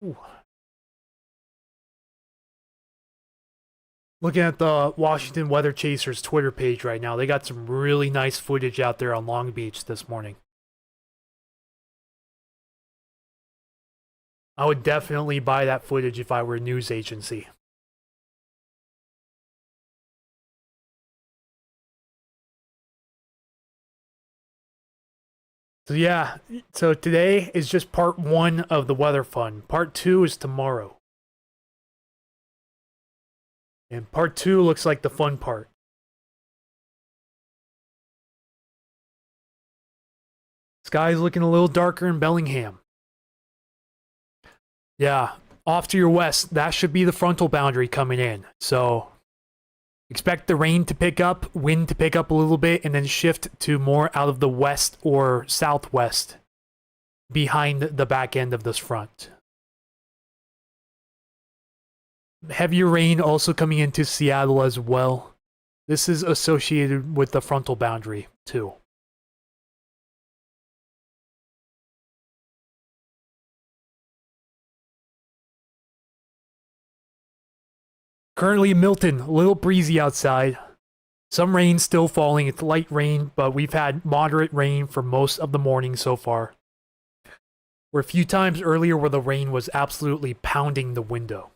Ooh. Looking at the Washington Weather Chasers Twitter page right now, they got some really nice footage out there on Long Beach this morning. I would definitely buy that footage if I were a news agency. So yeah, so today is just part 1 of the weather fun. Part 2 is tomorrow. And part 2 looks like the fun part. Sky's looking a little darker in Bellingham. Yeah, off to your west, that should be the frontal boundary coming in. So expect the rain to pick up, wind to pick up a little bit, and then shift to more out of the west or southwest behind the back end of this front. Heavier rain also coming into Seattle as well. This is associated with the frontal boundary too. Currently Milton, a little breezy outside. Some rain still falling. It's light rain, but we've had moderate rain for most of the morning so far. Were a few times earlier where the rain was absolutely pounding the window.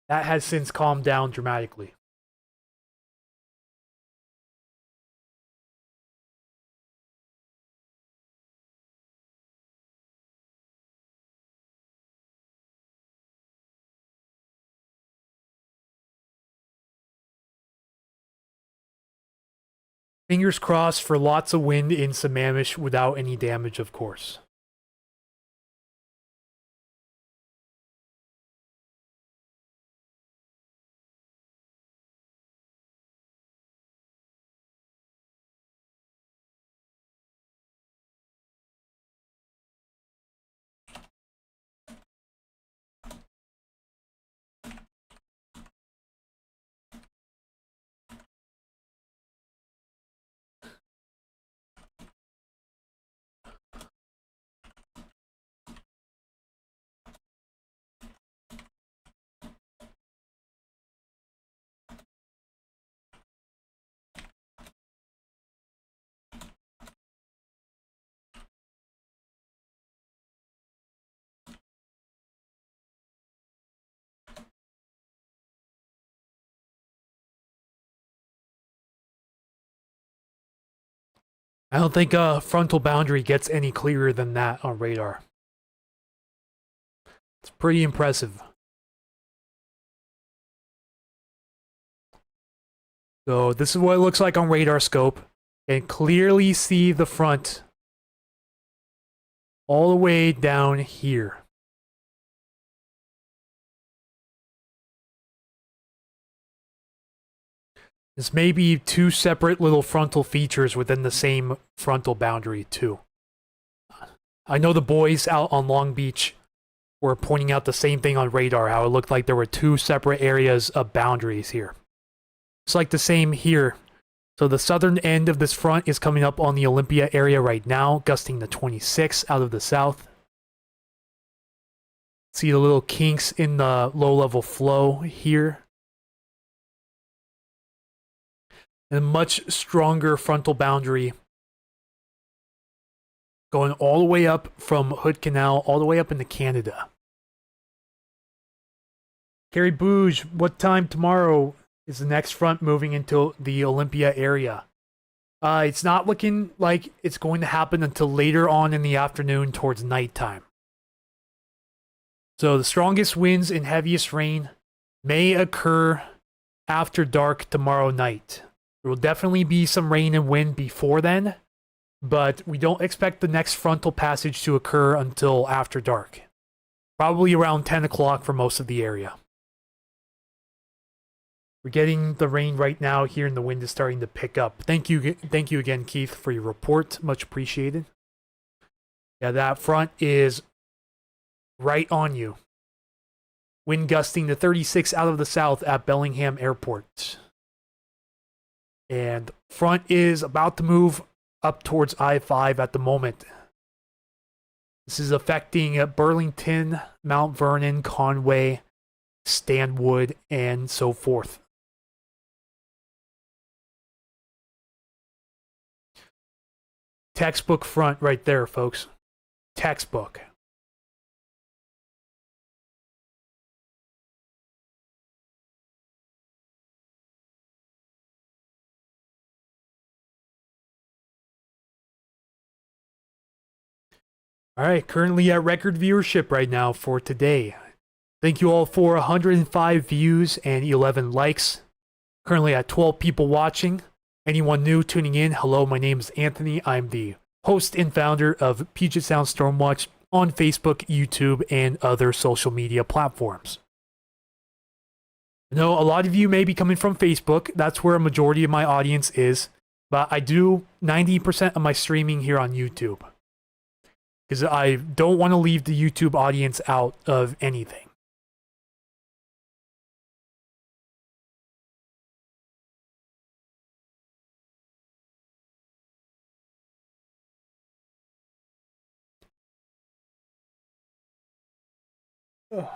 That has since calmed down dramatically. Fingers crossed for lots of wind in Sammamish without any damage, of course. I don't think a frontal boundary gets any clearer than that on radar. It's pretty impressive. So this is what it looks like on radar scope. And clearly see the front all the way down here. This may be 2 separate little frontal features within the same frontal boundary too. I know the boys out on Long Beach were pointing out the same thing on radar, how it looked like there were 2 separate areas of boundaries here. It's like the same here. So the southern end of this front is coming up on the Olympia area right now, gusting to 26 out of the south. See the little kinks in the low-level flow here. And a much stronger frontal boundary going all the way up from Hood Canal, all the way up into Canada. Carrie Bouge, what time tomorrow is the next front moving into the Olympia area? It's not looking like it's going to happen until later on in the afternoon towards nighttime. So the strongest winds and heaviest rain may occur after dark tomorrow night. There will definitely be some rain and wind before then, but we don't expect the next frontal passage to occur until after dark. Probably around 10 o'clock for most of the area. We're getting the rain right now here and the wind is starting to pick up. Thank you again, Keith, for your report. Much appreciated. Yeah, that front is right on you. Wind gusting to 36 out of the south at Bellingham Airport. And front is about to move up towards I-5 at the moment. This is affecting Burlington, Mount Vernon, Conway, Stanwood, and so forth. Textbook front right there, folks. Textbook. All right, currently at record viewership right now for today. Thank you all for 105 views and 11 likes. Currently at 12 people watching. Anyone new tuning in, hello, my name is Anthony. I'm the host and founder of Puget Sound Stormwatch on Facebook, YouTube, and other social media platforms. I know a lot of you may be coming from Facebook. That's where a majority of my audience is. But I do 90% of my streaming here on YouTube. Because I don't want to leave the YouTube audience out of anything. Ugh.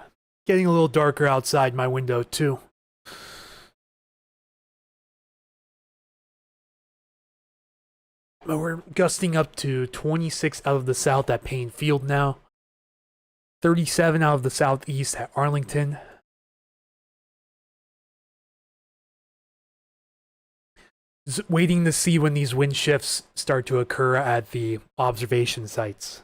Getting a little darker outside my window too. But we're gusting up to 26 out of the south at Payne Field now. 37 out of the southeast at Arlington. Just waiting to see when these wind shifts start to occur at the observation sites.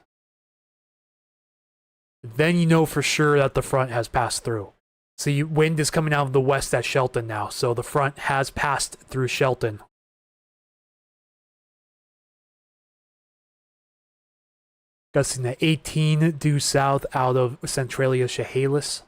Then you know for sure that the front has passed through. See, wind is coming out of the west at Shelton now, so the front has passed through Shelton. Gusting to 18 due south out of Centralia Chehalis.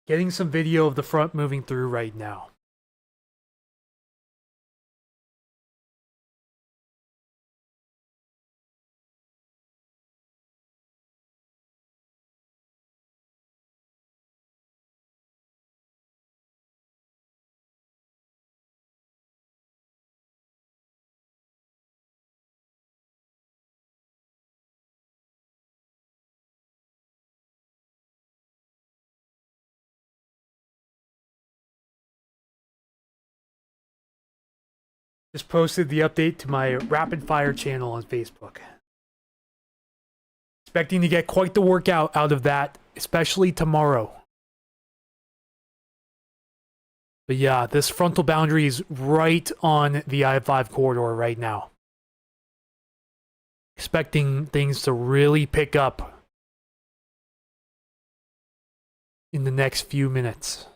Getting some video of the front moving through right now. Just posted the update to my rapid fire channel on Facebook. Expecting to get quite the workout out of that, especially tomorrow. But yeah, this frontal boundary is right on the I-5 corridor right now. Expecting things to really pick up in the next few minutes.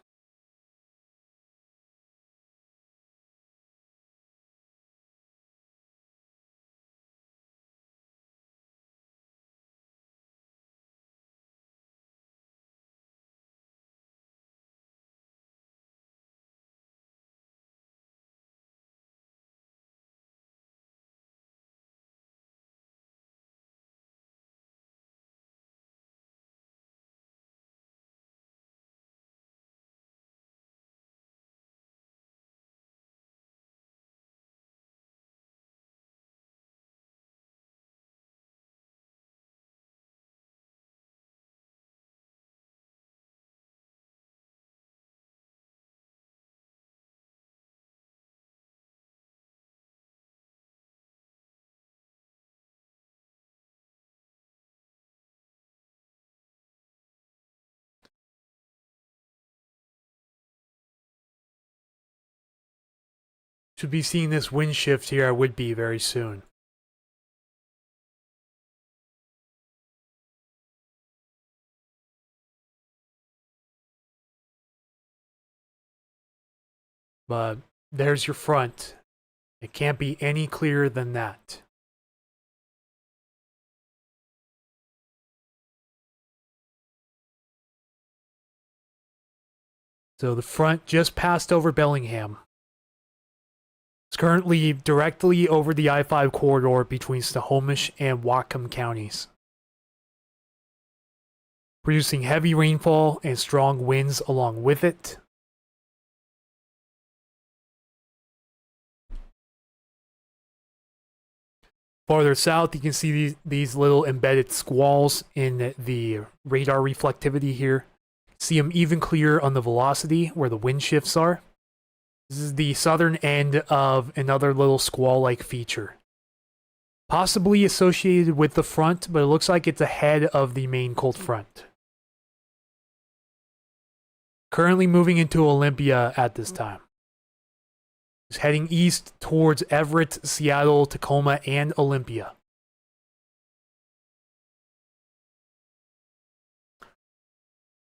Should be seeing this wind shift here at Whidbey very soon. But there's your front. It can't be any clearer than that. So the front just passed over Bellingham. It's currently directly over the I-5 corridor between Snohomish and Whatcom counties, producing heavy rainfall and strong winds along with it. Farther south, you can see these little embedded squalls in the radar reflectivity here. See them even clearer on the velocity where the wind shifts are. This is the southern end of another little squall-like feature. Possibly associated with the front, but it looks like it's ahead of the main cold front. Currently moving into Olympia at this time. It's heading east towards Everett, Seattle, Tacoma, and Olympia.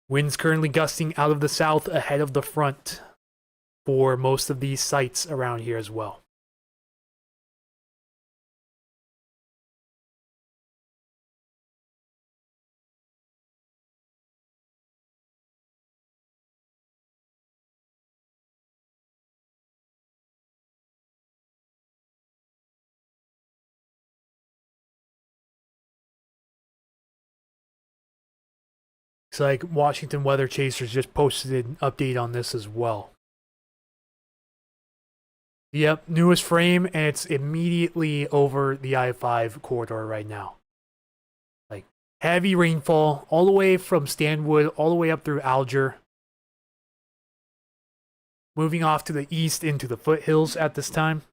Winds currently gusting out of the south ahead of the front for most of these sites around here as well. Looks like Washington Weather Chasers just posted an update on this as well. Yep, newest frame, and it's immediately over the I-5 corridor right now. Like, heavy rainfall all the way from Stanwood, all the way up through Alger. Moving off to the east into the foothills at this time.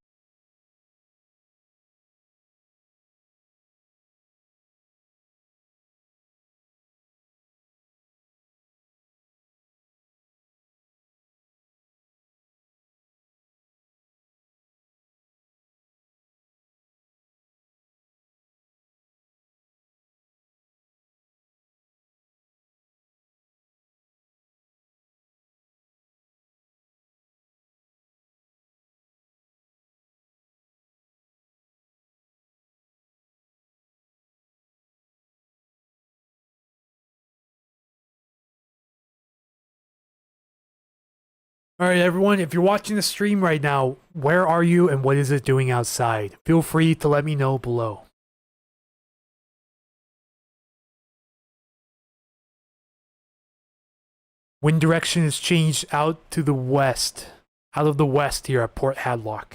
All right, everyone, if you're watching the stream right now, where are you and what is it doing outside? Feel free to let me know below. Wind direction is changed out to the west, out of the west here at Port Hadlock.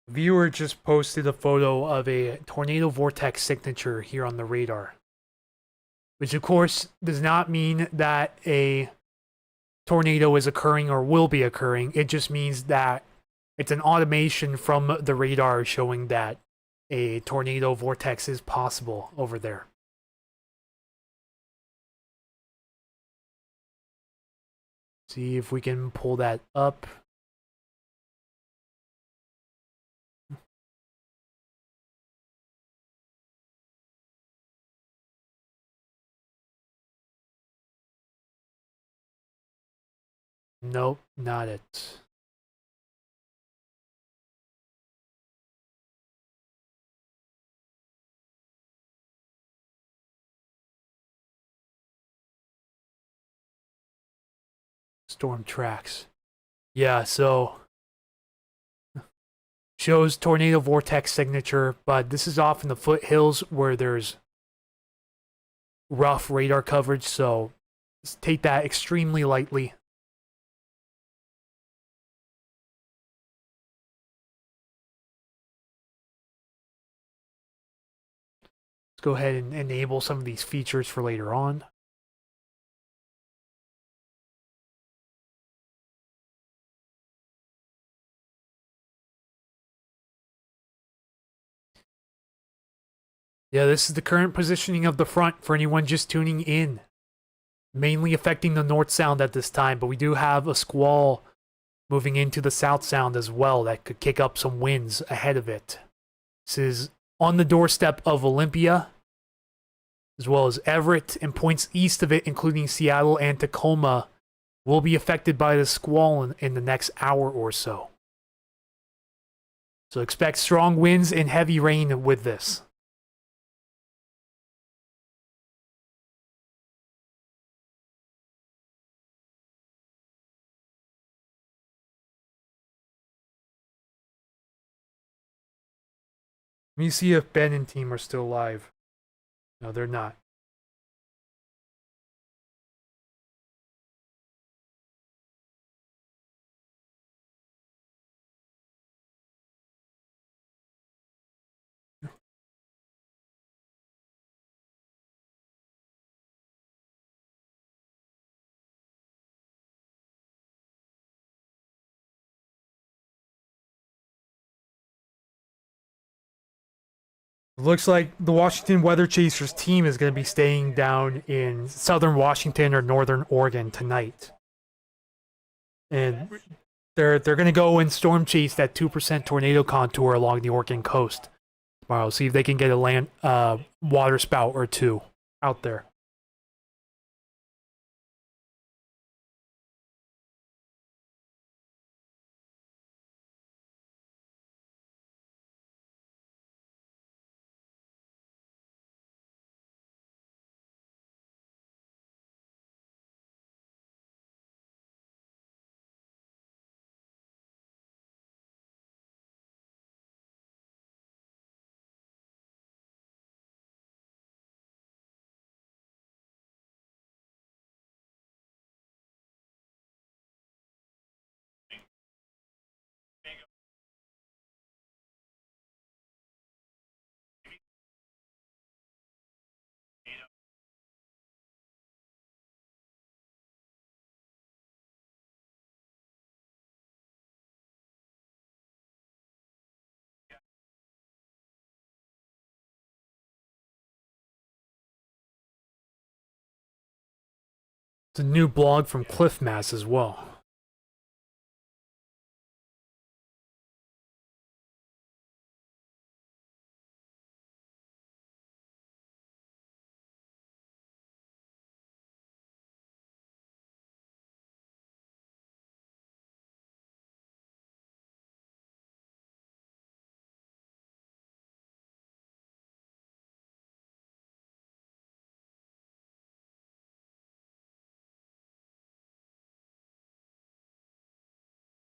Viewer just posted a photo of a tornado vortex signature here on the radar, which of course does not mean that a tornado is occurring or will be occurring. It just means that it's an automation from the radar showing that a tornado vortex is possible over there. See if we can pull that up. Nope, not it. Storm tracks. Yeah, so shows tornado vortex signature, but this is off in the foothills where there's rough radar coverage, so take that extremely lightly. Let's go ahead and enable some of these features for later on. Yeah, this is the current positioning of the front for anyone just tuning in. Mainly affecting the North Sound at this time, but we do have a squall moving into the South Sound as well that could kick up some winds ahead of it. This is on the doorstep of Olympia, as well as Everett, and points east of it, including Seattle and Tacoma, will be affected by the squall in the next hour or so. So expect strong winds and heavy rain with this. Let me see if Ben and team are still live. No, they're not. It looks like the Washington Weather Chasers team is going to be staying down in southern Washington or northern Oregon tonight. And they're going to go and storm chase that 2% tornado contour along the Oregon coast tomorrow. See if they can get a land water spout or two out there. It's a new blog from Cliff Mass as well.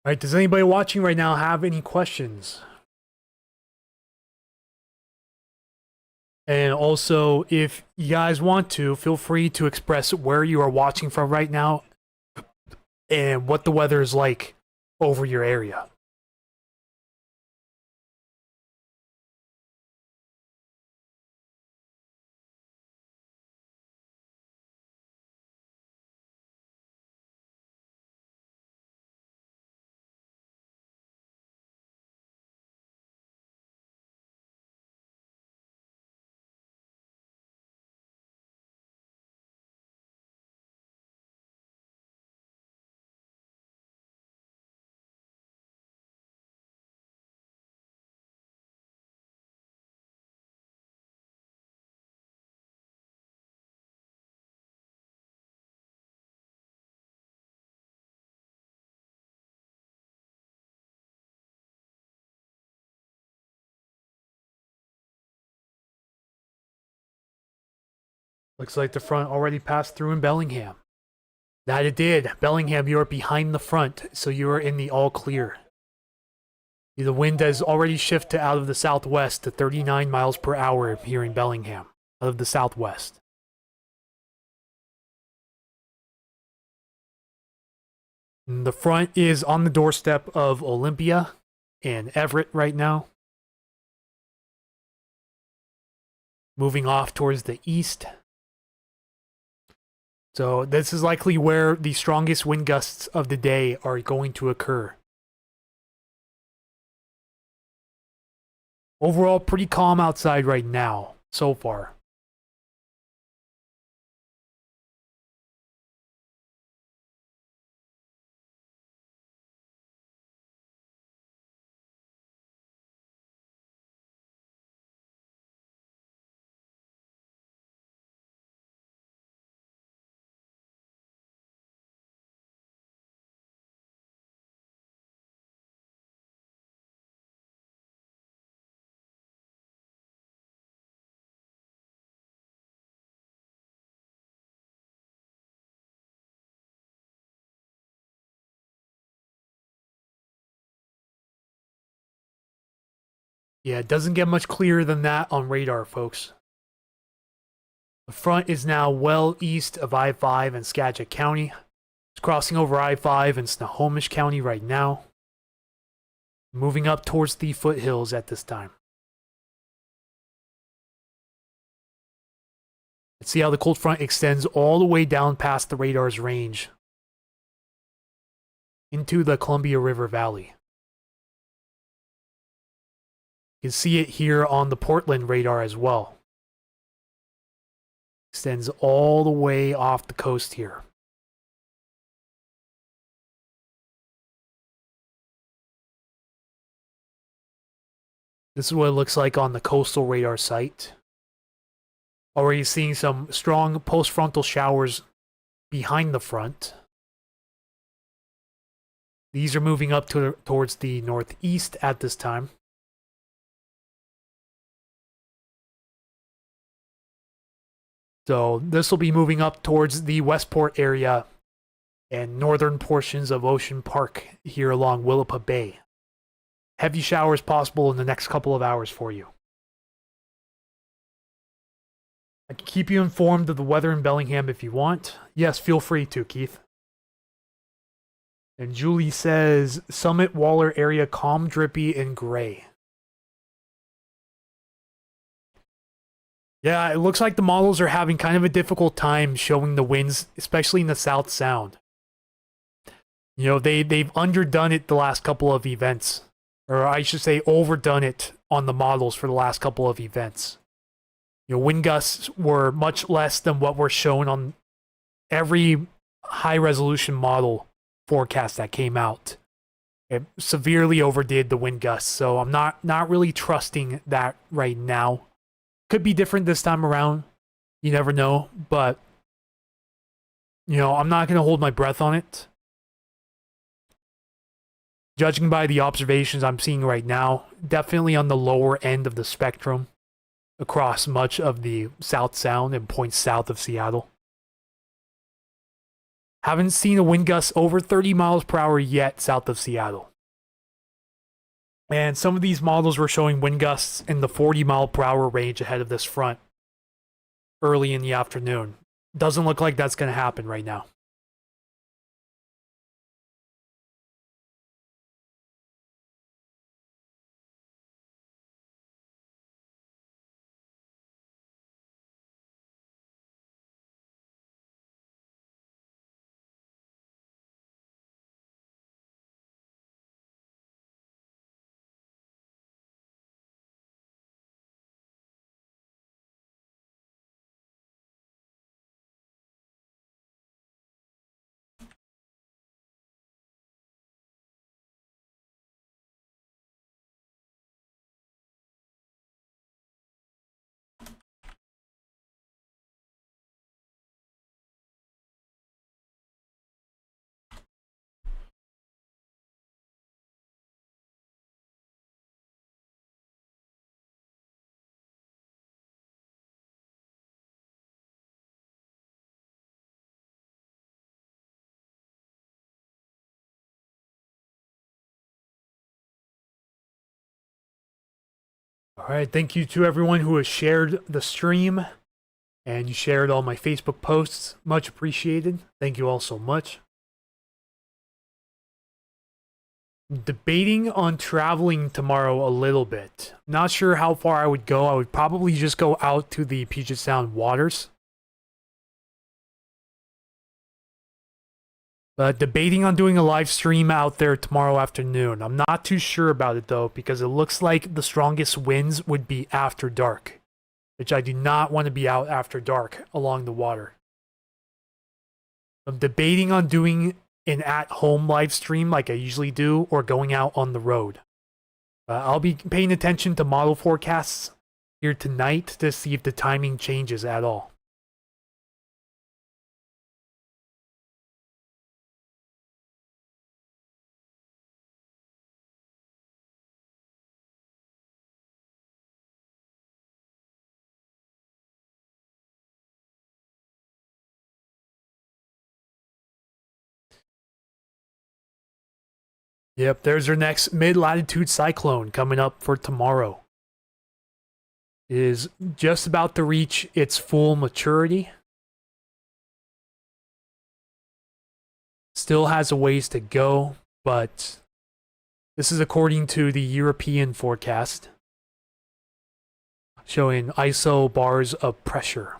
All right, does anybody watching right now have any questions? And also, if you guys want to, feel free to express where you are watching from right now and what the weather is like over your area. Looks like the front already passed through in Bellingham. That it did. Bellingham, you are behind the front, so you are in the all clear. The wind has already shifted out of the southwest to 39 miles per hour here in Bellingham, out of the southwest. And the front is on the doorstep of Olympia and Everett right now. Moving off towards the east. So this is likely where the strongest wind gusts of the day are going to occur. Overall, pretty calm outside right now, so far. Yeah, it doesn't get much clearer than that on radar, folks. The front is now well east of I-5 and Skagit County. It's crossing over I-5 in Snohomish County right now. Moving up towards the foothills at this time. Let's see how the cold front extends all the way down past the radar's range into the Columbia River Valley. You can see it here on the Portland radar as well. Extends all the way off the coast here. This is what it looks like on the coastal radar site. Already seeing some strong postfrontal showers behind the front. These are moving up towards the northeast at this time. So this will be moving up towards the Westport area and northern portions of Ocean Park here along Willapa Bay. Heavy showers possible in the next couple of hours for you. I can keep you informed of the weather in Bellingham if you want. Yes, feel free to, Keith. And Julie says, Summit Waller area calm, drippy, and gray. Yeah, it looks like the models are having kind of a difficult time showing the winds, especially in the South Sound. You know, they've underdone it the last couple of events. Or I should say overdone it on the models for the last couple of events. You know, wind gusts were much less than what were shown on every high-resolution model forecast that came out. It severely overdid the wind gusts, so I'm not really trusting that right now. Could be different this time around. You never know, but you know, I'm not going to hold my breath on it. Judging by the observations I'm seeing right now, definitely on the lower end of the spectrum across much of the South Sound and points south of Seattle. Haven't seen a wind gust over 30 miles per hour yet south of Seattle. And some of these models were showing wind gusts in the 40 mile per hour range ahead of this front early in the afternoon. Doesn't look like that's going to happen right now. All right, thank you to everyone who has shared the stream and you shared all my Facebook posts. Much appreciated. Thank you all so much. Debating on traveling tomorrow a little bit. Not sure how far I would go. I would probably just go out to the Puget Sound waters. Debating on doing a live stream out there tomorrow afternoon. I'm not too sure about it though, because it looks like the strongest winds would be after dark, which I do not want to be out after dark along the water. I'm debating on doing an at-home live stream like I usually do, or going out on the road. I'll be paying attention to model forecasts here tonight to see if the timing changes at all. Yep, there's our next mid-latitude cyclone coming up for tomorrow. It is just about to reach its full maturity. Still has a ways to go, but this is according to the European forecast, showing isobars of pressure.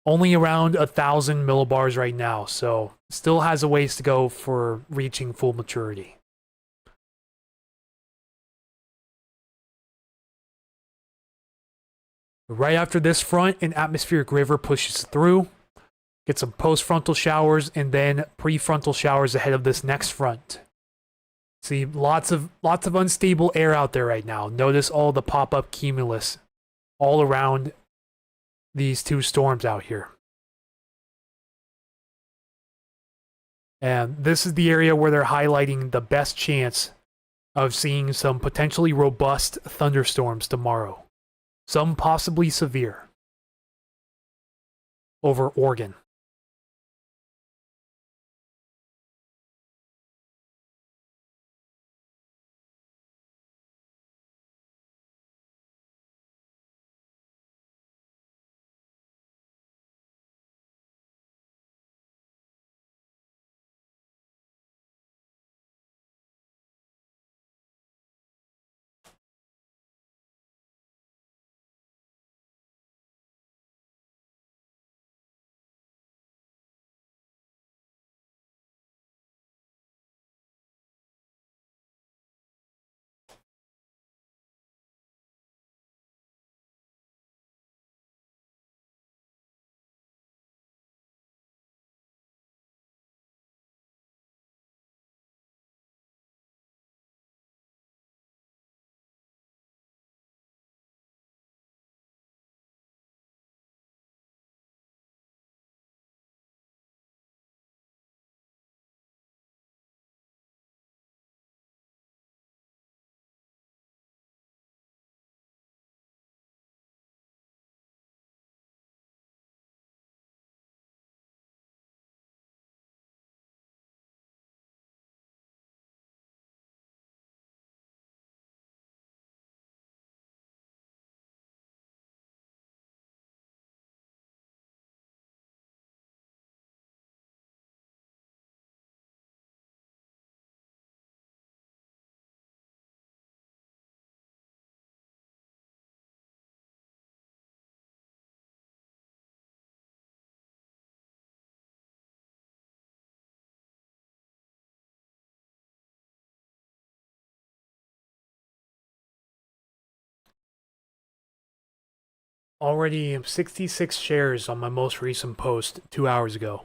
Only around 1,000 millibars right now, so still has a ways to go for reaching full maturity. Right after this front, an atmospheric river pushes through. Get some post-frontal showers and then prefrontal showers ahead of this next front. See, lots of unstable air out there right now. Notice all the pop-up cumulus all around these two storms out here. And this is the area where they're highlighting the best chance of seeing some potentially robust thunderstorms tomorrow. Some possibly severe over Oregon. Already 66 shares on my most recent post 2 hours ago.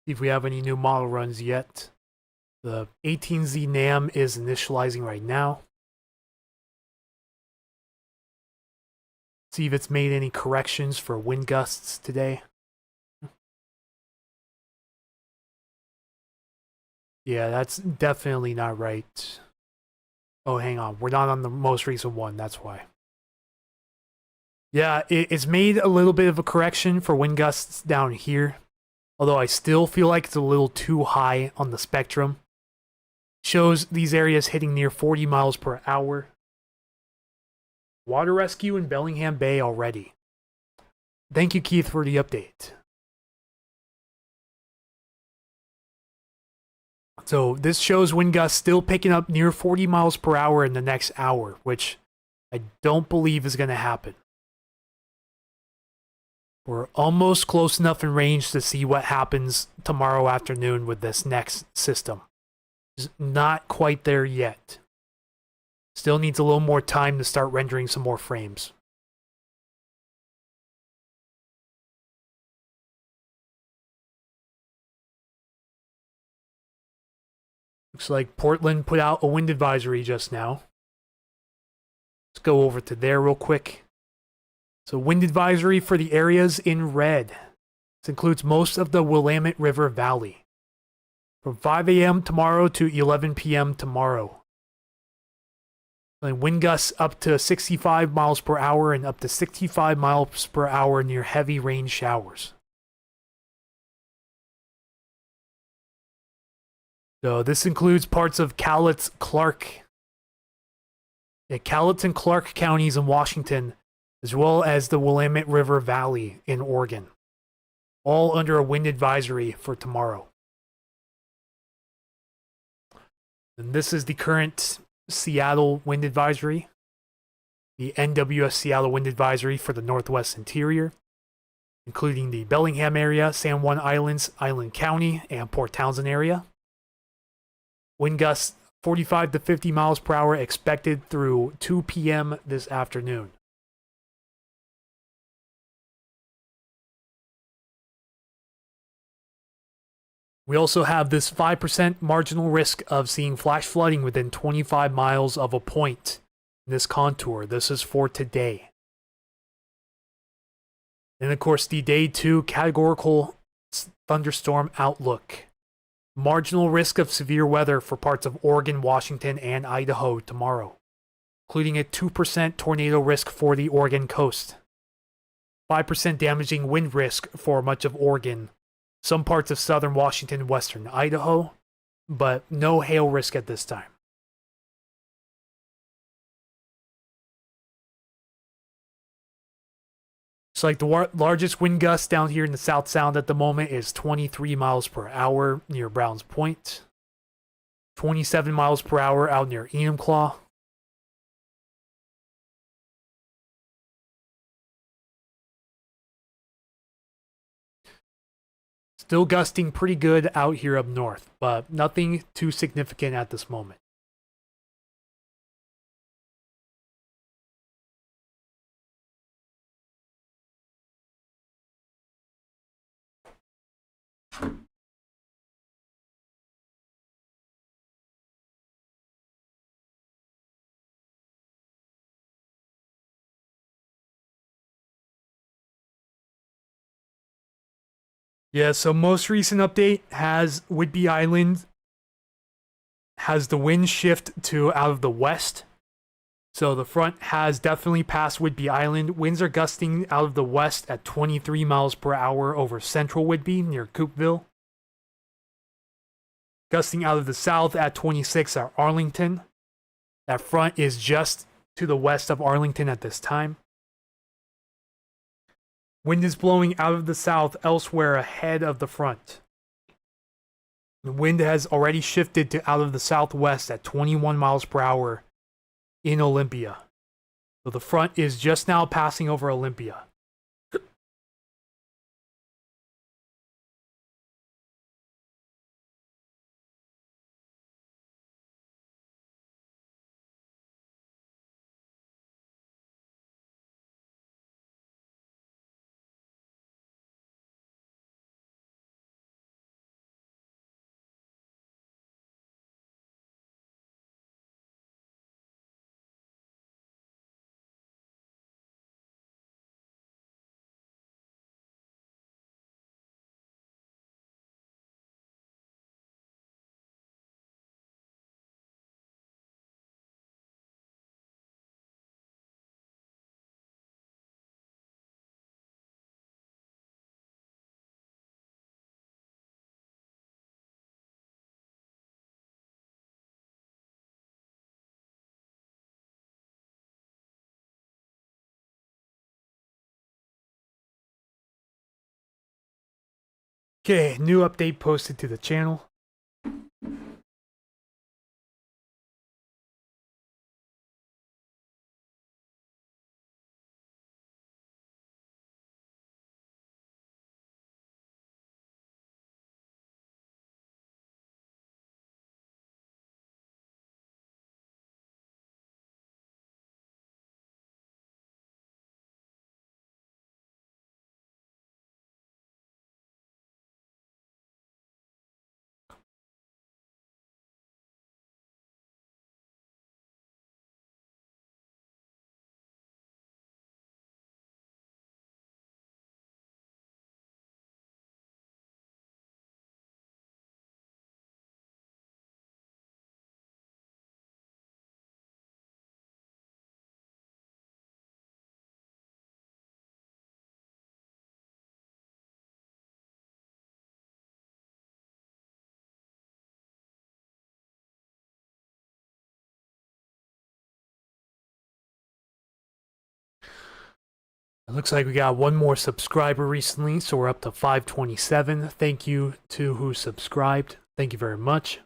See if we have any new model runs yet. The 18Z NAM is initializing right now. See if it's made any corrections for wind gusts today. Yeah, that's definitely not right. Oh, hang on. We're not on the most recent one. That's why. Yeah, it's made a little bit of a correction for wind gusts down here. Although I still feel like it's a little too high on the spectrum. Shows these areas hitting near 40 miles per hour. Water rescue in Bellingham Bay already. Thank you, Keith, for the update. So this shows wind gusts still picking up near 40 miles per hour in the next hour, which I don't believe is going to happen. We're almost close enough in range to see what happens tomorrow afternoon with this next system. It's not quite there yet. Still needs a little more time to start rendering some more frames. Looks like Portland put out a wind advisory just now. Let's go over to there real quick. So wind advisory for the areas in red. This includes most of the Willamette River Valley. from 5 a.m. tomorrow to 11 p.m. tomorrow. And wind gusts up to 65 miles per hour and up to 65 miles per hour near heavy rain showers. So this includes parts of Cowlitz, Clark, Cowlitz and Clark counties in Washington, as well as the Willamette River Valley in Oregon, all under a wind advisory for tomorrow. And this is the current Seattle wind advisory, the NWS Seattle wind advisory for the Northwest Interior, including the Bellingham area, San Juan Islands, Island County, and Port Townsend area. Wind gusts 45 to 50 miles per hour expected through 2 p.m. this afternoon. We also have this 5% marginal risk of seeing flash flooding within 25 miles of a point in this contour. This is for today. And of course, the day 2 categorical thunderstorm outlook. Marginal risk of severe weather for parts of Oregon, Washington, and Idaho tomorrow, including a 2% tornado risk for the Oregon coast. 5% damaging wind risk for much of Oregon, some parts of southern Washington and western Idaho, but no hail risk at this time. So like the largest wind gust down here in the South Sound at the moment is 23 miles per hour near Browns Point. 27 miles per hour out near Enumclaw. Still gusting pretty good out here up north, but nothing too significant at this moment. Yeah, so most recent update has Whidbey Island has the wind shift to out of the west. So the front has definitely passed Whidbey Island. Winds are gusting out of the west at 23 miles per hour over central Whidbey near Coopville. Gusting out of the south at 26 at Arlington. That front is just to the west of Arlington at this time. Wind is blowing out of the south elsewhere ahead of the front. The wind has already shifted to out of the southwest at 21 miles per hour in Olympia. So the front is just now passing over Olympia. Okay, new update posted to the channel. It looks like we got one more subscriber recently, so we're up to 527. Thank you to who subscribed. Thank you very much.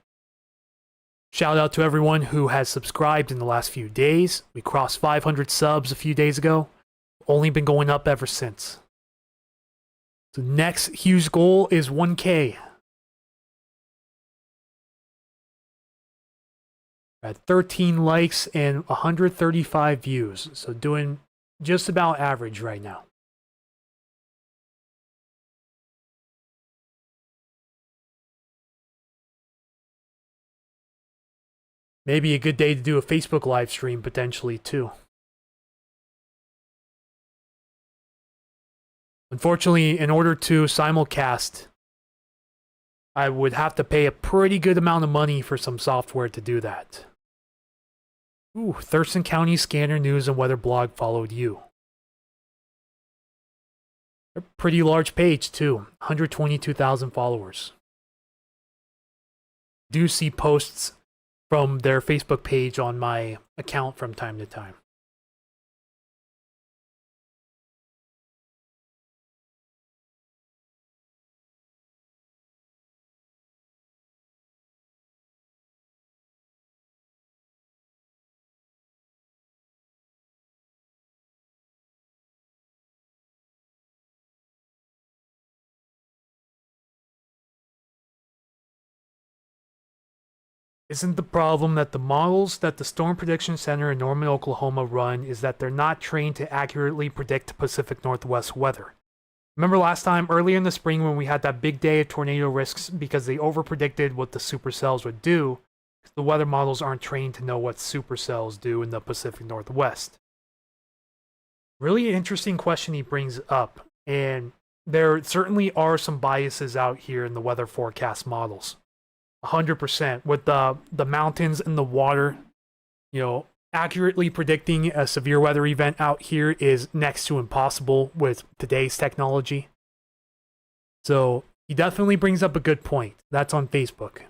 Shout out to everyone who has subscribed in the last few days. We crossed 500 subs a few days ago. Only been going up ever since. The next huge goal is 1K. At 13 likes and 135 views. So doing just about average right now. Maybe a good day to do a Facebook live stream potentially too. Unfortunately, in order to simulcast, I would have to pay a pretty good amount of money for some software to do that. Ooh, Thurston County Scanner News and Weather Blog followed you. A pretty large page too, 122,000 followers. Do see posts from their Facebook page on my account from time to time. Isn't the problem that the models that the Storm Prediction Center in Norman, Oklahoma run is that they're not trained to accurately predict Pacific Northwest weather? Remember last time, earlier in the spring, when we had that big day of tornado risks because they overpredicted what the supercells would do? The weather models aren't trained to know what supercells do in the Pacific Northwest. Really interesting question he brings up, and there certainly are some biases out here in the weather forecast models. 100% with the mountains and the water, you know, accurately predicting a severe weather event out here is next to impossible with today's technology. So he definitely brings up a good point. That's on Facebook.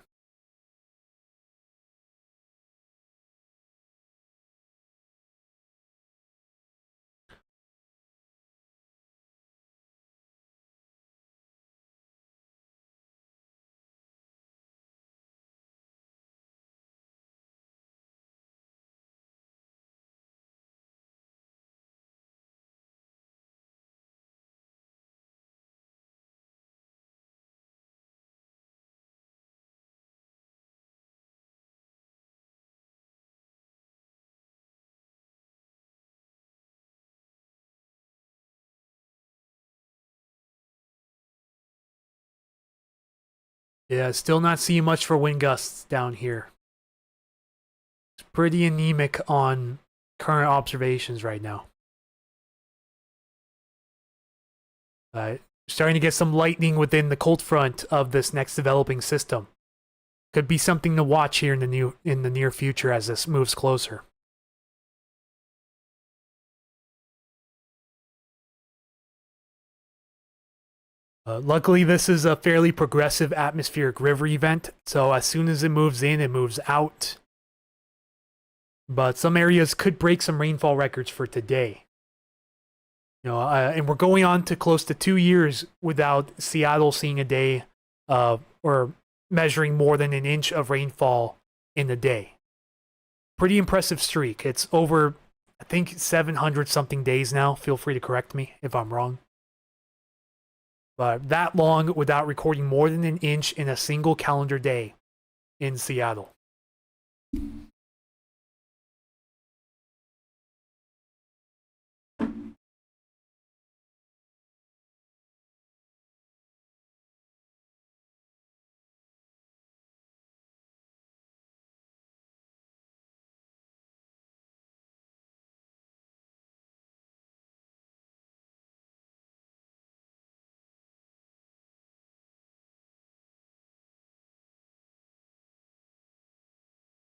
Yeah, still not seeing much for wind gusts down here. It's pretty anemic on current observations right now. Starting to get some lightning within the cold front of this next developing system. Could be something to watch here in the near future as this moves closer. Luckily, this is a fairly progressive atmospheric river event, so as soon as it moves in, it moves out. But some areas could break some rainfall records for today. You know, and we're going on to close to 2 years without Seattle seeing a day or measuring more than an inch of rainfall in a day. Pretty impressive streak. It's over, I think, 700 something days now. Feel free to correct me if I'm wrong. But that long without recording more than an inch in a single calendar day in Seattle.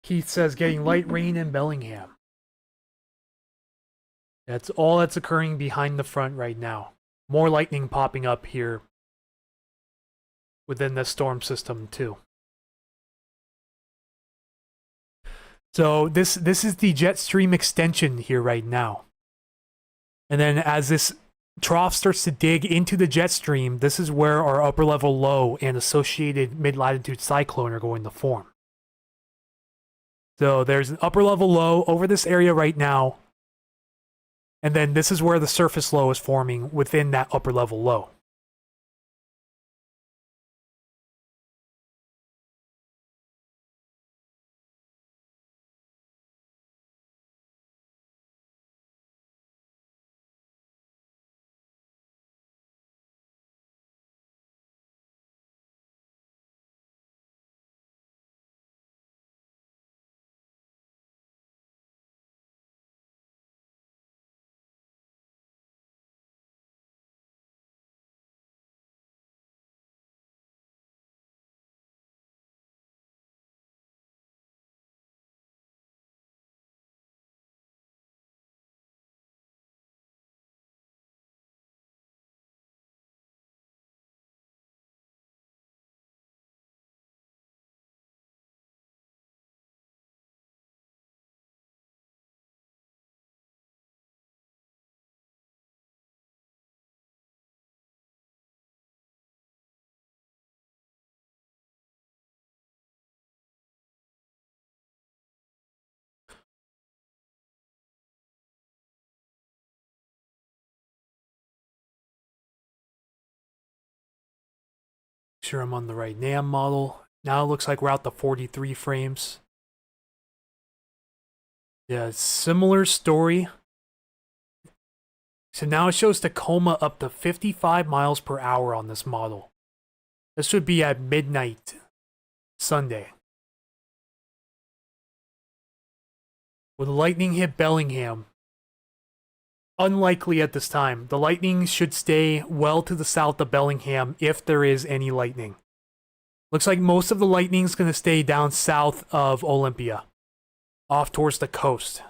Keith says getting light rain in Bellingham. That's all that's occurring behind the front right now. More lightning popping up here within the storm system too. So this is the jet stream extension here right now. And then as this trough starts to dig into the jet stream, this is where our upper level low and associated mid-latitude cyclone are going to form. So there's an upper level low over this area right now, and then this is where the surface low is forming within that upper level low. Sure I'm on the right NAM model. Now it looks like we're out to 43 frames. Yeah, similar story. So now it shows Tacoma up to 55 miles per hour on this model. This would be at midnight Sunday. When the lightning hit Bellingham, unlikely at this time. The lightning should stay well to the south of Bellingham if there is any lightning. Looks like most of the lightning is going to stay down south of Olympia, off towards the coast.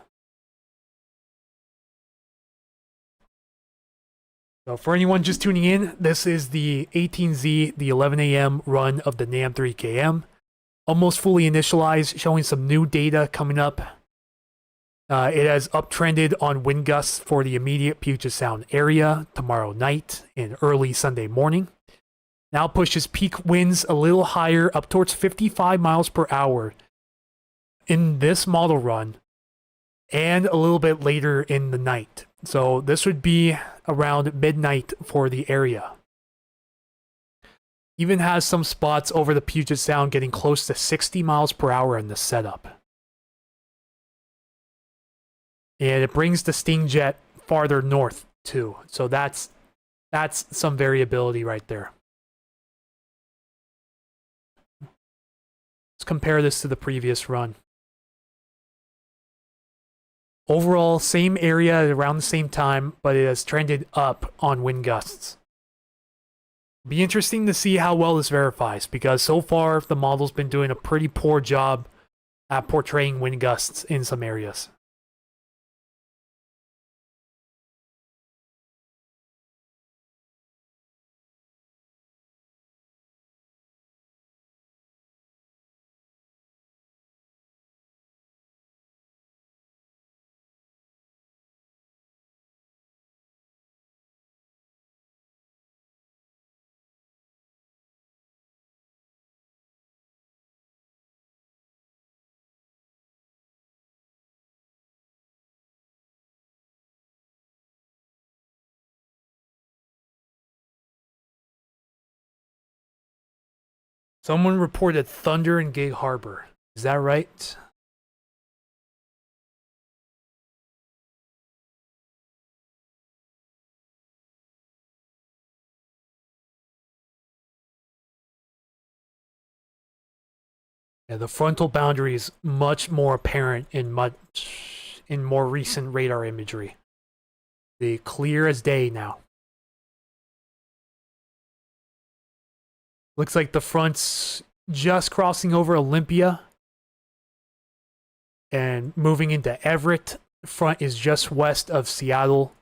So for anyone just tuning in, this is the 18Z, the 11 a.m. run of the NAM 3KM. Almost fully initialized, showing some new data coming up. It has uptrended on wind gusts for the immediate Puget Sound area tomorrow night and early Sunday morning. Now pushes peak winds a little higher, up towards 55 miles per hour in this model run, and a little bit later in the night. So this would be around midnight for the area. Even has some spots over the Puget Sound getting close to 60 miles per hour in the setup. And it brings the Sting Jet farther north too. So that's some variability right there. Let's compare this to the previous run. Overall, same area at around the same time, but it has trended up on wind gusts. Be interesting to see how well this verifies, because so far the model's been doing a pretty poor job at portraying wind gusts in some areas. Someone reported thunder in Gig Harbor. Is that right? Yeah, the frontal boundary is much more apparent in more recent radar imagery. The clear as day now. Looks like the front's just crossing over Olympia and moving into Everett. The front is just west of Seattle,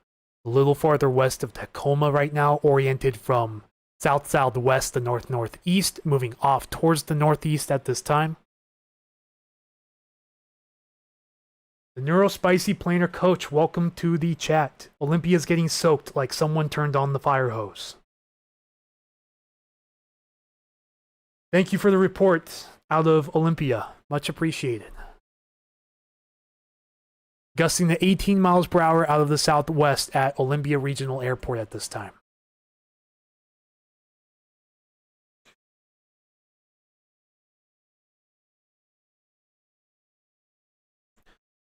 a little farther west of Tacoma right now, oriented from south-southwest to north-northeast, moving off towards the northeast at this time. The Neurospicy Planner Coach, welcome to the chat. Olympia's getting soaked like someone turned on the fire hose. Thank you for the report out of Olympia. Much appreciated. Gusting to 18 miles per hour out of the southwest at Olympia Regional Airport at this time.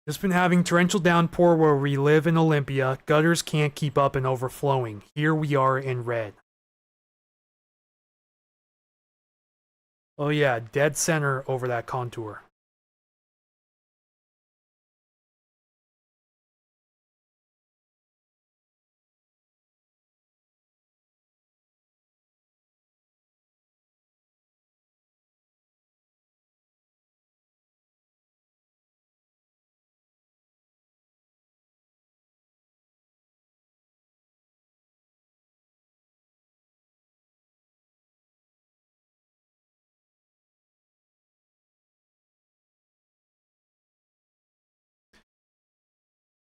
Just been having torrential downpour where we live in Olympia. Gutters can't keep up and overflowing. Here we are in red. Oh yeah, dead center over that contour.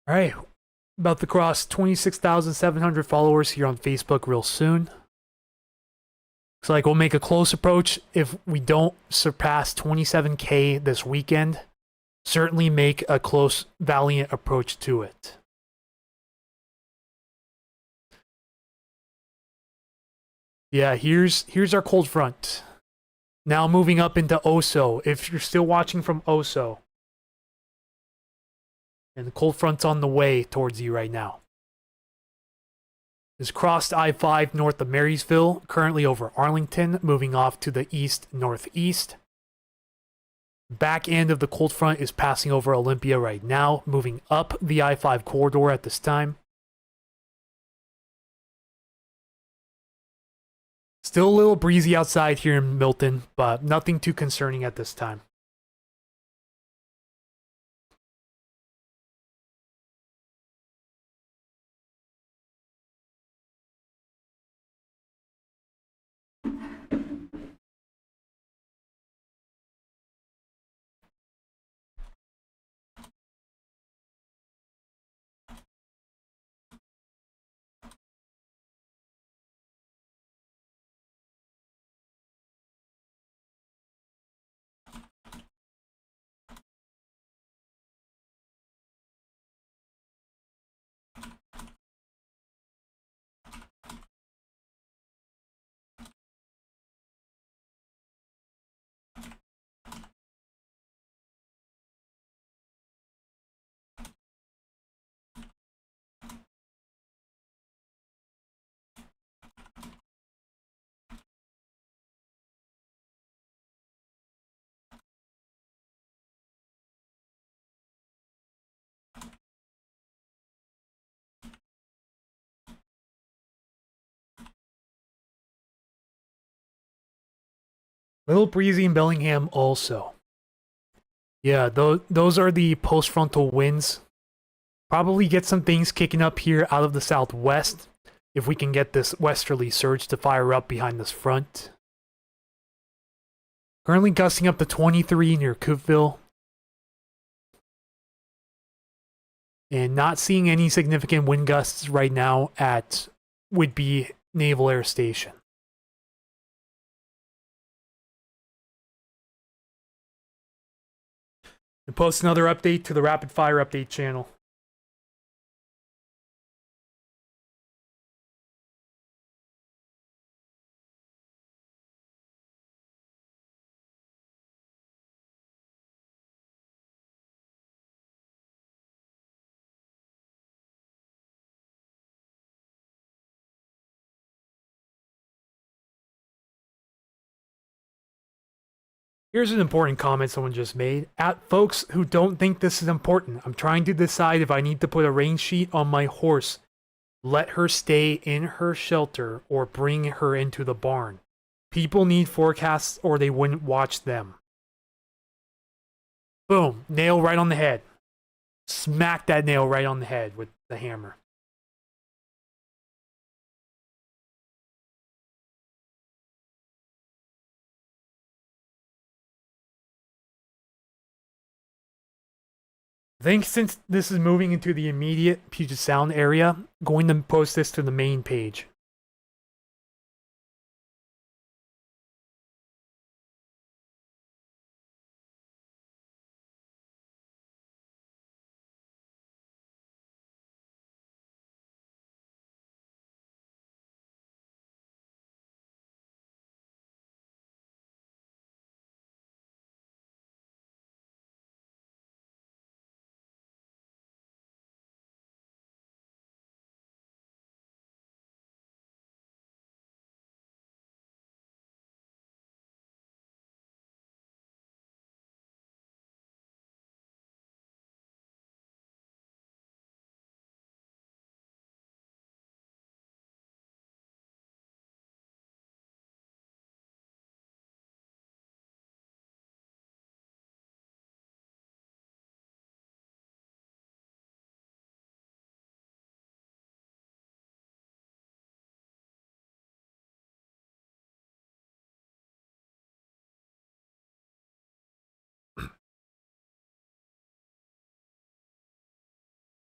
All right, about to cross 26,700 followers here on Facebook real soon. Looks like we'll make a close approach if we don't surpass 27K this weekend. Certainly make a close, valiant approach to it. Yeah, here's our cold front. Now moving up into Oso. If you're still watching from Oso, and the cold front's on the way towards you right now. It's crossed I-5 north of Marysville, currently over Arlington, moving off to the east-northeast. Back end of the cold front is passing over Olympia right now, moving up the I-5 corridor at this time. Still a little breezy outside here in Milton, but nothing too concerning at this time. Little breezy in Bellingham also. Yeah, those are the post-frontal winds. Probably get some things kicking up here out of the southwest if we can get this westerly surge to fire up behind this front. Currently gusting up to 23 near Coopville. And not seeing any significant wind gusts right now at Whidbey Naval Air Station. And post another update to the Rapid Fire Update channel. Here's an important comment someone just made. At folks who don't think this is important, I'm trying to decide if I need to put a rain sheet on my horse, let her stay in her shelter, or bring her into the barn. People need forecasts or they wouldn't watch them. Boom. Nail right on the head. Smack that nail right on the head with the hammer. I think since this is moving into the immediate Puget Sound area, I'm going to post this to the main page.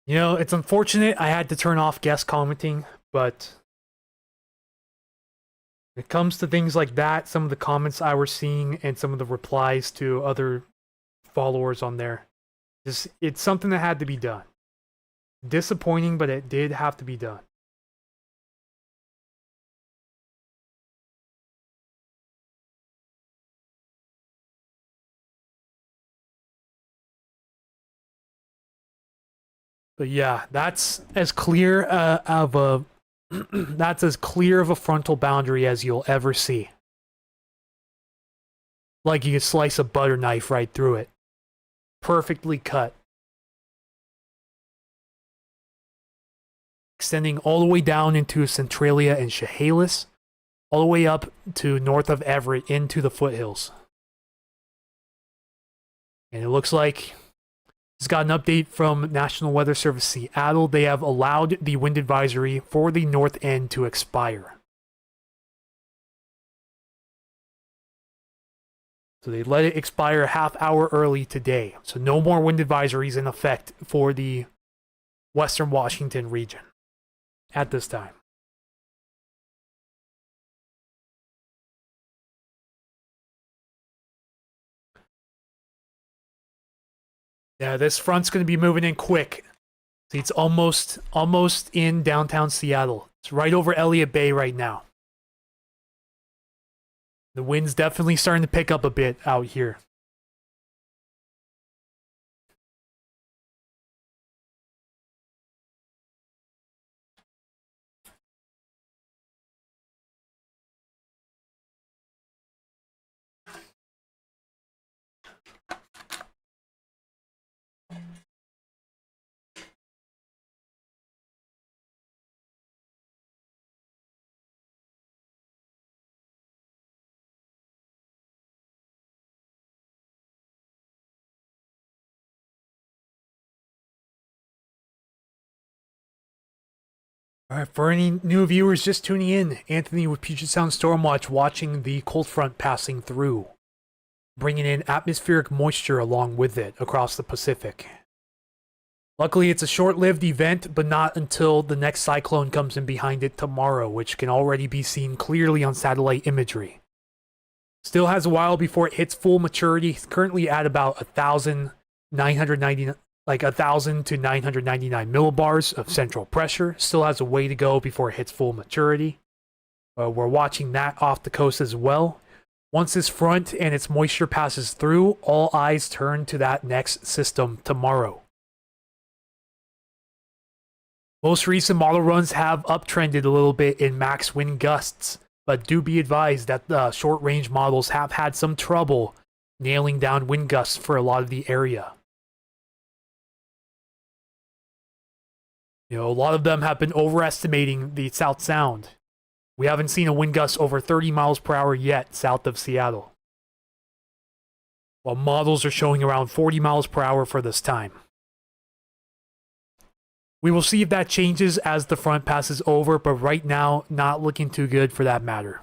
You know, it's unfortunate I had to turn off guest commenting, but when it comes to things like that, some of the comments I was seeing and some of the replies to other followers on there, it's something that had to be done. Disappointing, but it did have to be done. But yeah, that's as clear of a that's as clear of a frontal boundary as you'll ever see. Like you could slice a butter knife right through it. Perfectly cut. Extending all the way down into Centralia and Chehalis, all the way up to north of Everett into the foothills. And it looks like it's got an update from National Weather Service Seattle. They have allowed the wind advisory for the north end to expire. So they let it expire a half hour early today. So no more wind advisories in effect for the Western Washington region at this time. Yeah, this front's going to be moving in quick. See, it's almost in downtown Seattle. It's right over Elliott Bay right now. The wind's definitely starting to pick up a bit out here. All right, for any new viewers just tuning in, Anthony with Puget Sound Stormwatch watching the cold front passing through, bringing in atmospheric moisture along with it across the Pacific. Luckily, it's a short-lived event, but not until the next cyclone comes in behind it tomorrow, which can already be seen clearly on satellite imagery. Still has a while before it hits full maturity. It's currently at about 1,999, like 1,000 to 999 millibars of central pressure. Still has a way to go before it hits full maturity. We're watching that off the coast as well. Once this front and its moisture passes through, all eyes turn to that next system tomorrow. Most recent model runs have uptrended a little bit in max wind gusts, but do be advised that the short-range models have had some trouble nailing down wind gusts for a lot of the area. You know, a lot of them have been overestimating the South Sound. We haven't seen a wind gust over 30 miles per hour yet south of Seattle, while models are showing around 40 miles per hour for this time. We will see if that changes as the front passes over, but right now, not looking too good for that matter.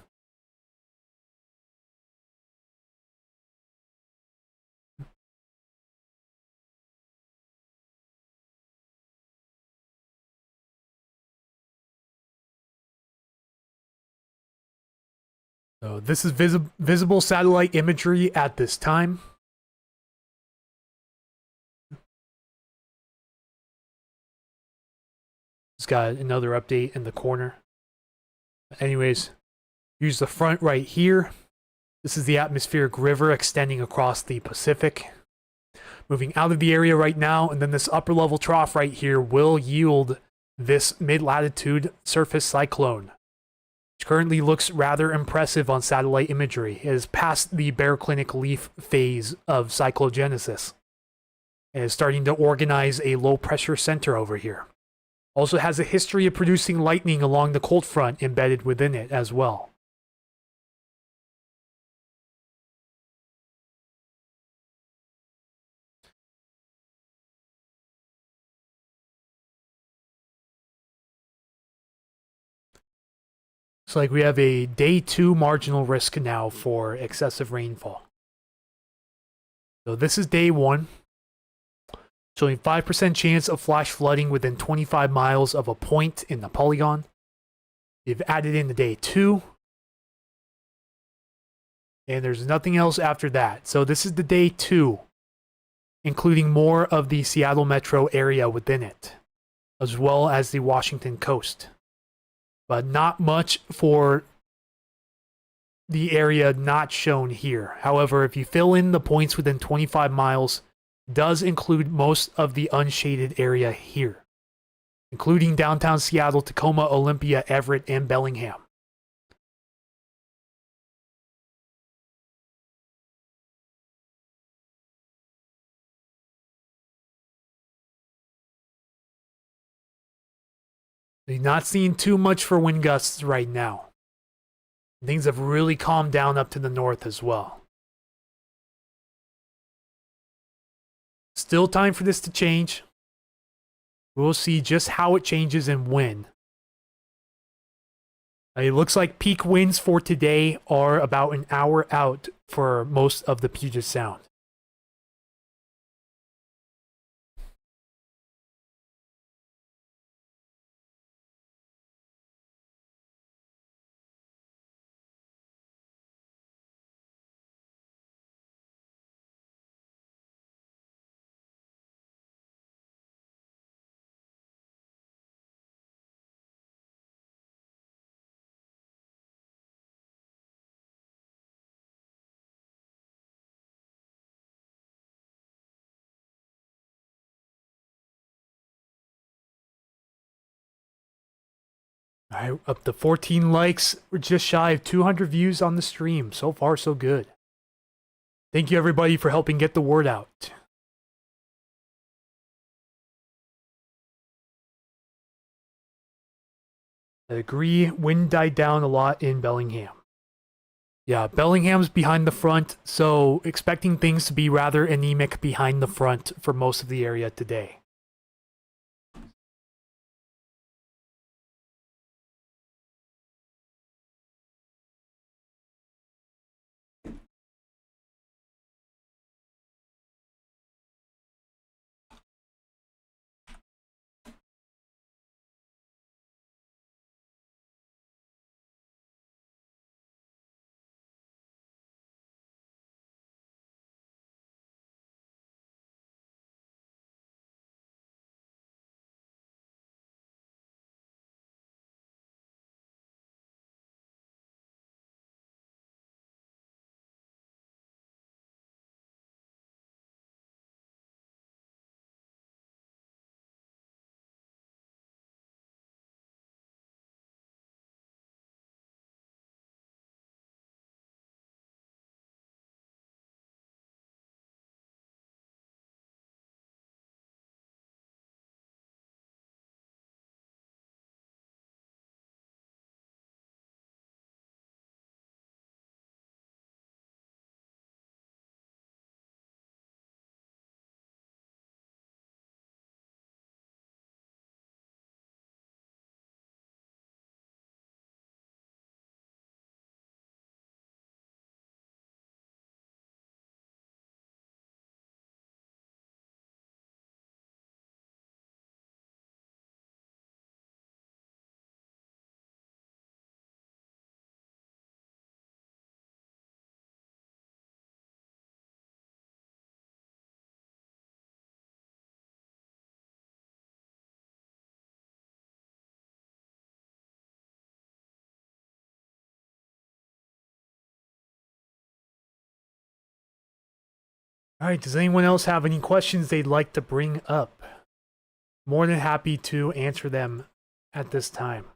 So this is visible satellite imagery at this time. It's got another update in the corner. Anyways, here's the front right here. This is the atmospheric river extending across the Pacific. Moving out of the area right now, and then this upper level trough right here will yield this mid-latitude surface cyclone, which currently looks rather impressive on satellite imagery. It is past the baroclinic leaf phase of cyclogenesis and is starting to organize a low-pressure center over here. Also has a history of producing lightning along the cold front embedded within it as well. It's like we have a day 2 marginal risk now for excessive rainfall. So this is day 1, showing 5% chance of flash flooding within 25 miles of a point in the polygon. We've added in the day 2, and there's nothing else after that. So this is the day 2, including more of the Seattle metro area within it, as well as the Washington coast. But not much for the area not shown here. However, if you fill in the points within 25 miles, it does include most of the unshaded area here, including downtown Seattle, Tacoma, Olympia, Everett, and Bellingham. We're not seeing too much for wind gusts right now. Things have really calmed down up to the north as well. Still time for this to change. We'll see just how it changes and when. It looks like peak winds for today are about an hour out for most of the Puget Sound. All right, up to 14 likes. We're just shy of 200 views on the stream. So far, so good. Thank you, everybody, for helping get the word out. I agree, wind died down a lot in Bellingham. Yeah, Bellingham's behind the front, so expecting things to be rather anemic behind the front for most of the area today. All right, does anyone else have any questions they'd like to bring up? More than happy to answer them at this time.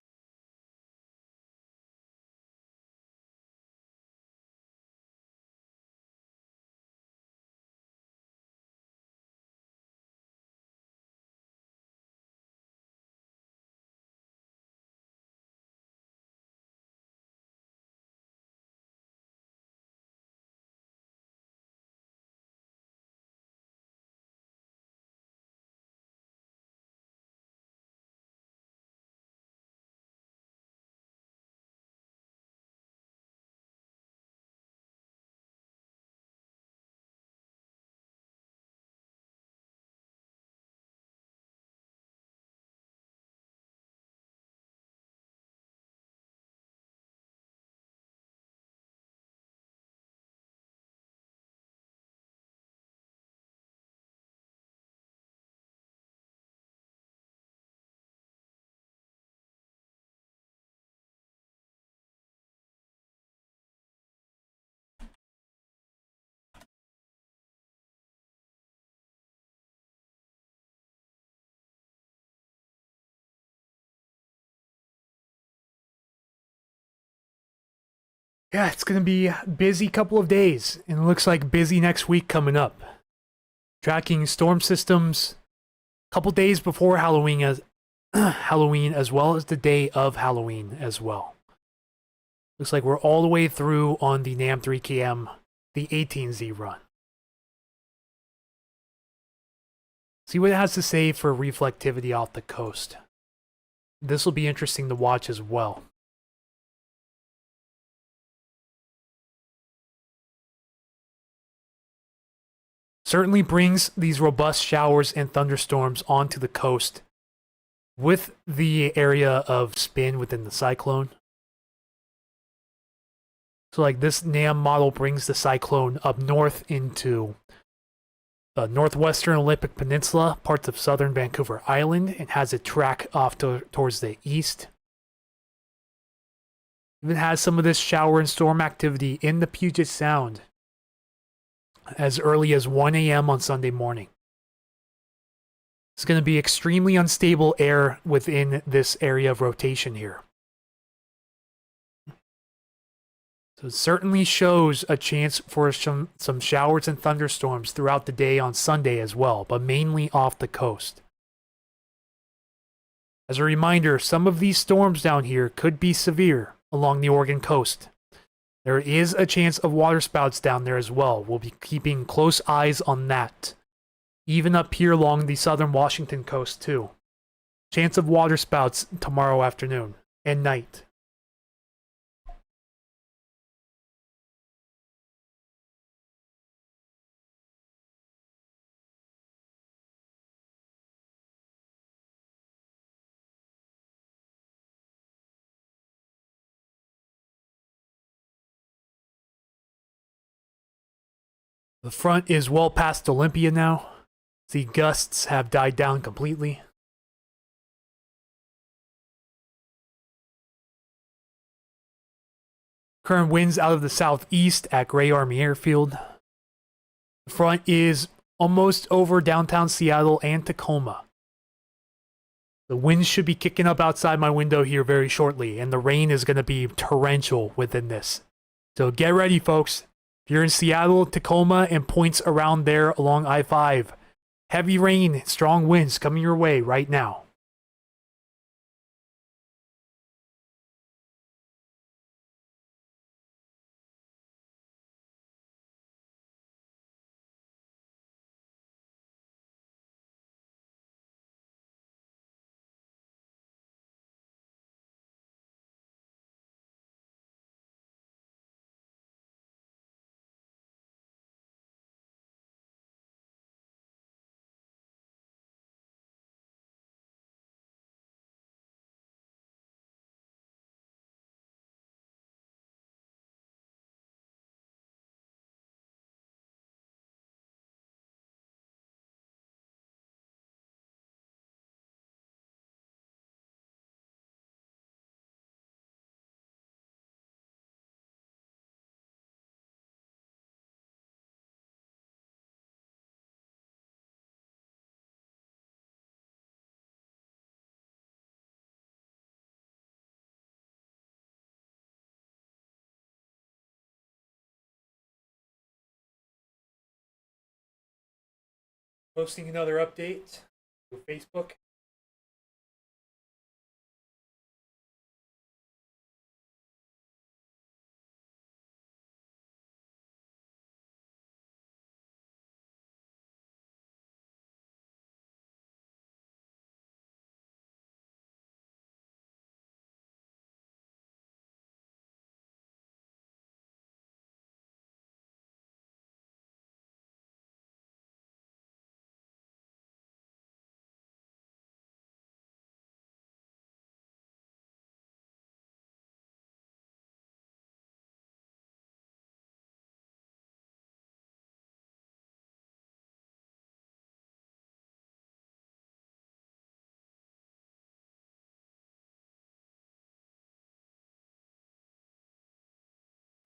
Yeah, it's going to be a busy couple of days, and it looks like busy next week coming up. Tracking storm systems a couple days before Halloween Halloween as well as the day of Halloween as well. Looks like we're all the way through on the NAM 3KM, the 18Z run. See what it has to say for reflectivity off the coast. This will be interesting to watch as well. Certainly brings these robust showers and thunderstorms onto the coast with the area of spin within the cyclone. So like this NAM model brings the cyclone up north into the northwestern Olympic Peninsula, parts of southern Vancouver Island, and has it track off towards the east. Even has some of this shower and storm activity in the Puget Sound as early as 1 a.m. on Sunday morning. It's going to be extremely unstable air within this area of rotation here. So it certainly shows a chance for some showers and thunderstorms throughout the day on Sunday as well, but mainly off the coast. As a reminder, some of these storms down here could be severe along the Oregon coast. There is a chance of waterspouts down there as well. We'll be keeping close eyes on that. Even up here along the southern Washington coast too. Chance of waterspouts tomorrow afternoon and night. The front is well past Olympia now. The gusts have died down completely. Current winds out of the southeast at Gray Army Airfield. The front is almost over downtown Seattle and Tacoma. The winds should be kicking up outside my window here very shortly, and the rain is going to be torrential within this. So get ready, folks. If you're in Seattle, Tacoma, and points around there along I-5, heavy rain, strong winds coming your way right now. Posting another update to Facebook.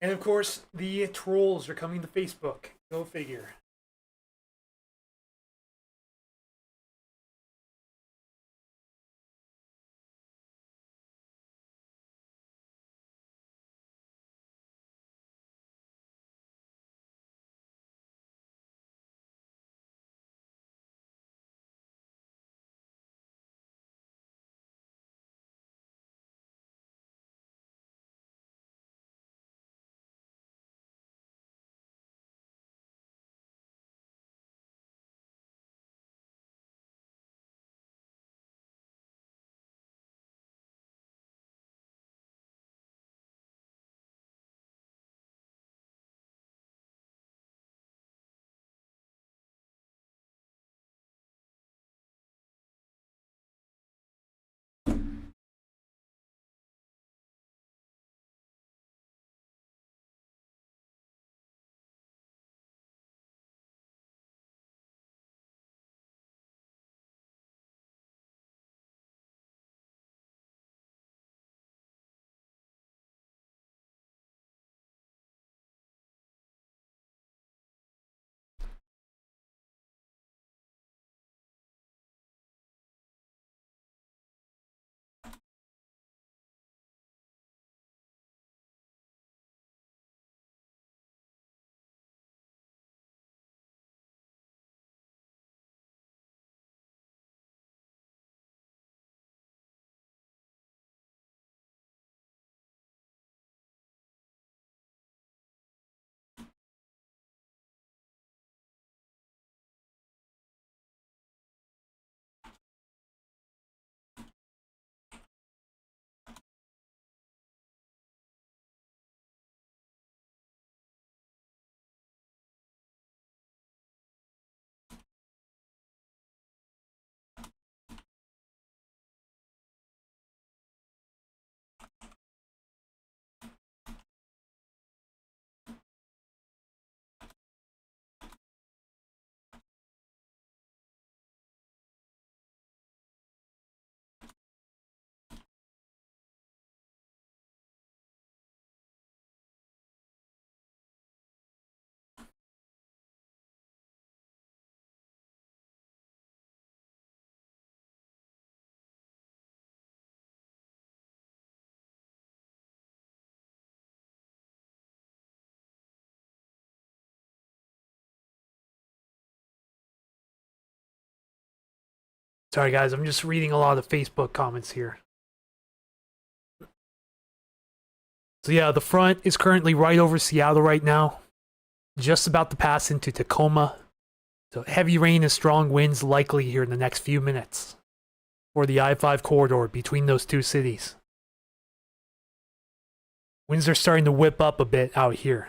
And of course, the trolls are coming to Facebook. Go figure. Sorry, guys, I'm just reading a lot of Facebook comments here. So, yeah, the front is currently right over Seattle right now, just about to pass into Tacoma. So, heavy rain and strong winds likely here in the next few minutes for the I 5 corridor between those two cities. Winds are starting to whip up a bit out here.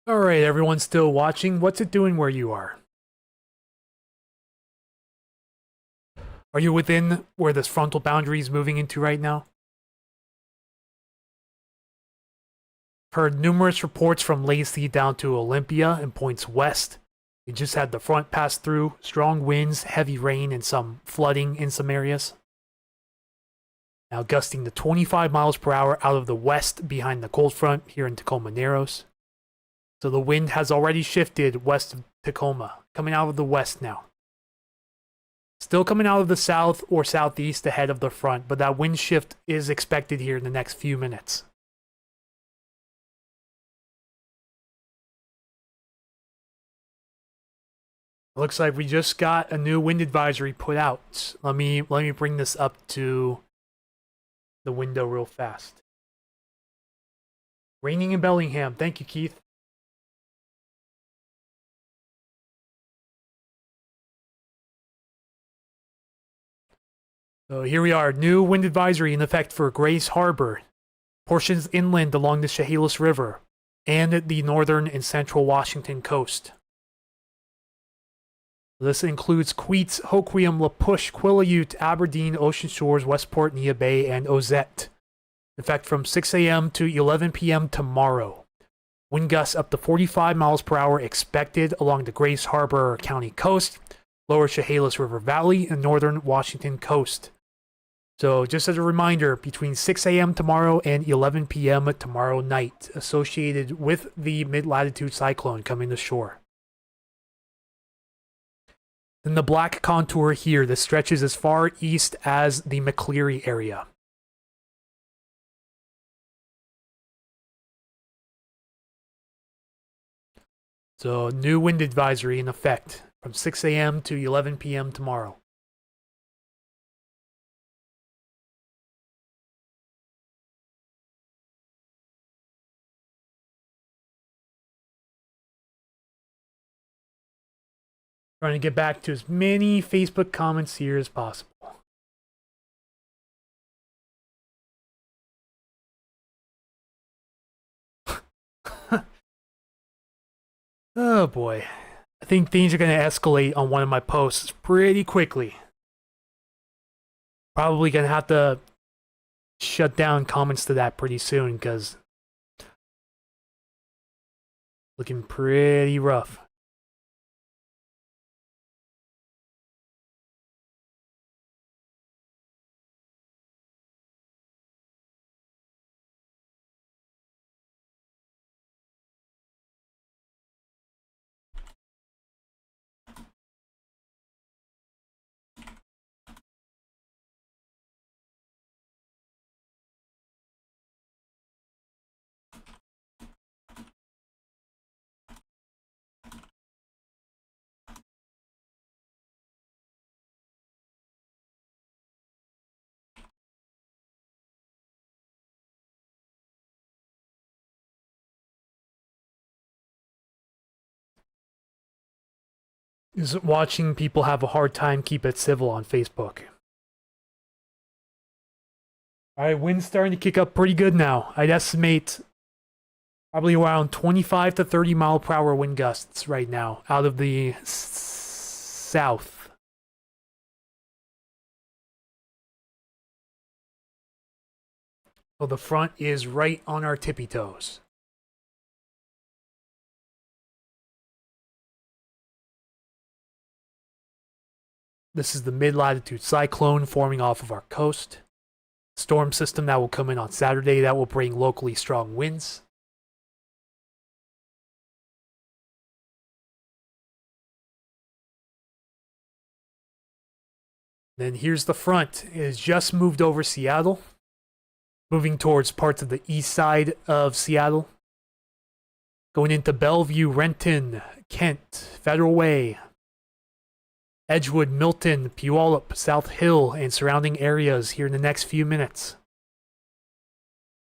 All right, everyone still watching. What's it doing where you are? Are you within where this frontal boundary is moving into right now? Heard numerous reports from Lacey down to Olympia and points west. We just had the front pass through, strong winds, heavy rain, and some flooding in some areas. Now gusting to 25 miles per hour out of the west behind the cold front here in Tacoma Narrows. So the wind has already shifted west of Tacoma, coming out of the west now. Still coming out of the south or southeast ahead of the front, but that wind shift is expected here in the next few minutes. Looks like we just got a new wind advisory put out. Let me bring this up to the window real fast. Raining in Bellingham. Thank you, Keith. So here we are. New wind advisory in effect for Grays Harbor, portions inland along the Chehalis River, and the northern and central Washington coast. This includes Queets, Hoquiam, La Push, Quileute, Aberdeen, Ocean Shores, Westport, Neah Bay, and Ozette. In effect from 6 a.m. to 11 p.m. tomorrow. Wind gusts up to 45 miles per hour expected along the Grays Harbor County coast, lower Chehalis River Valley, and northern Washington coast. So just as a reminder, between 6 a.m. tomorrow and 11 p.m. tomorrow night, associated with the mid-latitude cyclone coming to shore. Then the black contour here that stretches as far east as the McCleary area. So new wind advisory in effect from 6 a.m. to 11 p.m. tomorrow. Trying to get back to as many Facebook comments here as possible. Oh boy. I think things are going to escalate on one of my posts pretty quickly. Probably going to have to shut down comments to that pretty soon because looking pretty rough. Is watching people have a hard time keep it civil on Facebook. Alright, wind's starting to kick up pretty good now. I'd estimate probably around 25 to 30 mile per hour wind gusts right now out of the south. So the front is right on our tippy toes. This is the mid-latitude cyclone forming off of our coast. Storm system that will come in on Saturday that will bring locally strong winds. Then here's the front. It has just moved over Seattle, moving towards parts of the east side of Seattle. Going into Bellevue, Renton, Kent, Federal Way, Edgewood, Milton, Puyallup, South Hill, and surrounding areas here in the next few minutes.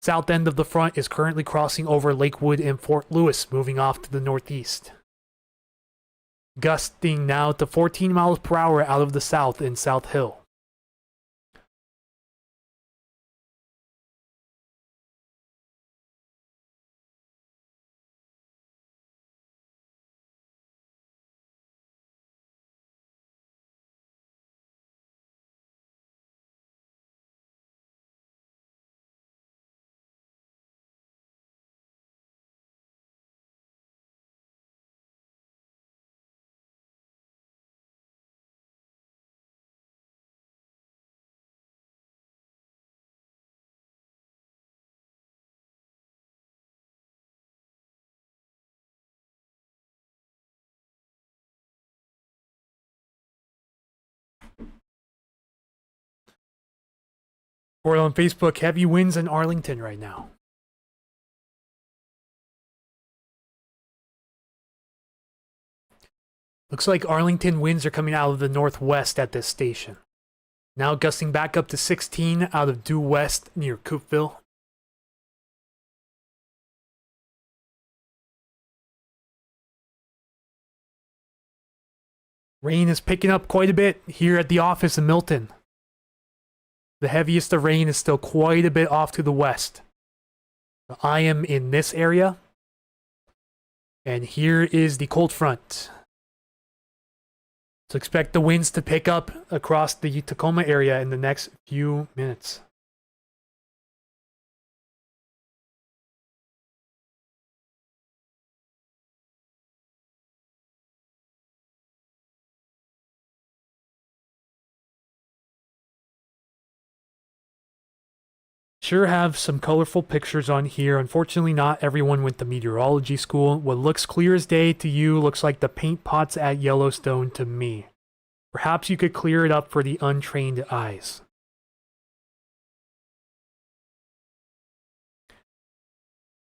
South end of the front is currently crossing over Lakewood and Fort Lewis, moving off to the northeast. Gusting now to 14 miles per hour out of the south in South Hill. Or on Facebook, heavy winds in Arlington right now. Looks like Arlington winds are coming out of the northwest at this station. Now gusting back up to 16 out of due west near Coopville. Rain is picking up quite a bit here at the office in Milton. The heaviest of rain is still quite a bit off to the west. I am in this area. And here is the cold front. So expect the winds to pick up across the Tacoma area in the next few minutes. Sure have some colorful pictures on here. Unfortunately, not everyone went to meteorology school. What looks clear as day to you looks like the paint pots at Yellowstone to me. Perhaps you could clear it up for the untrained eyes.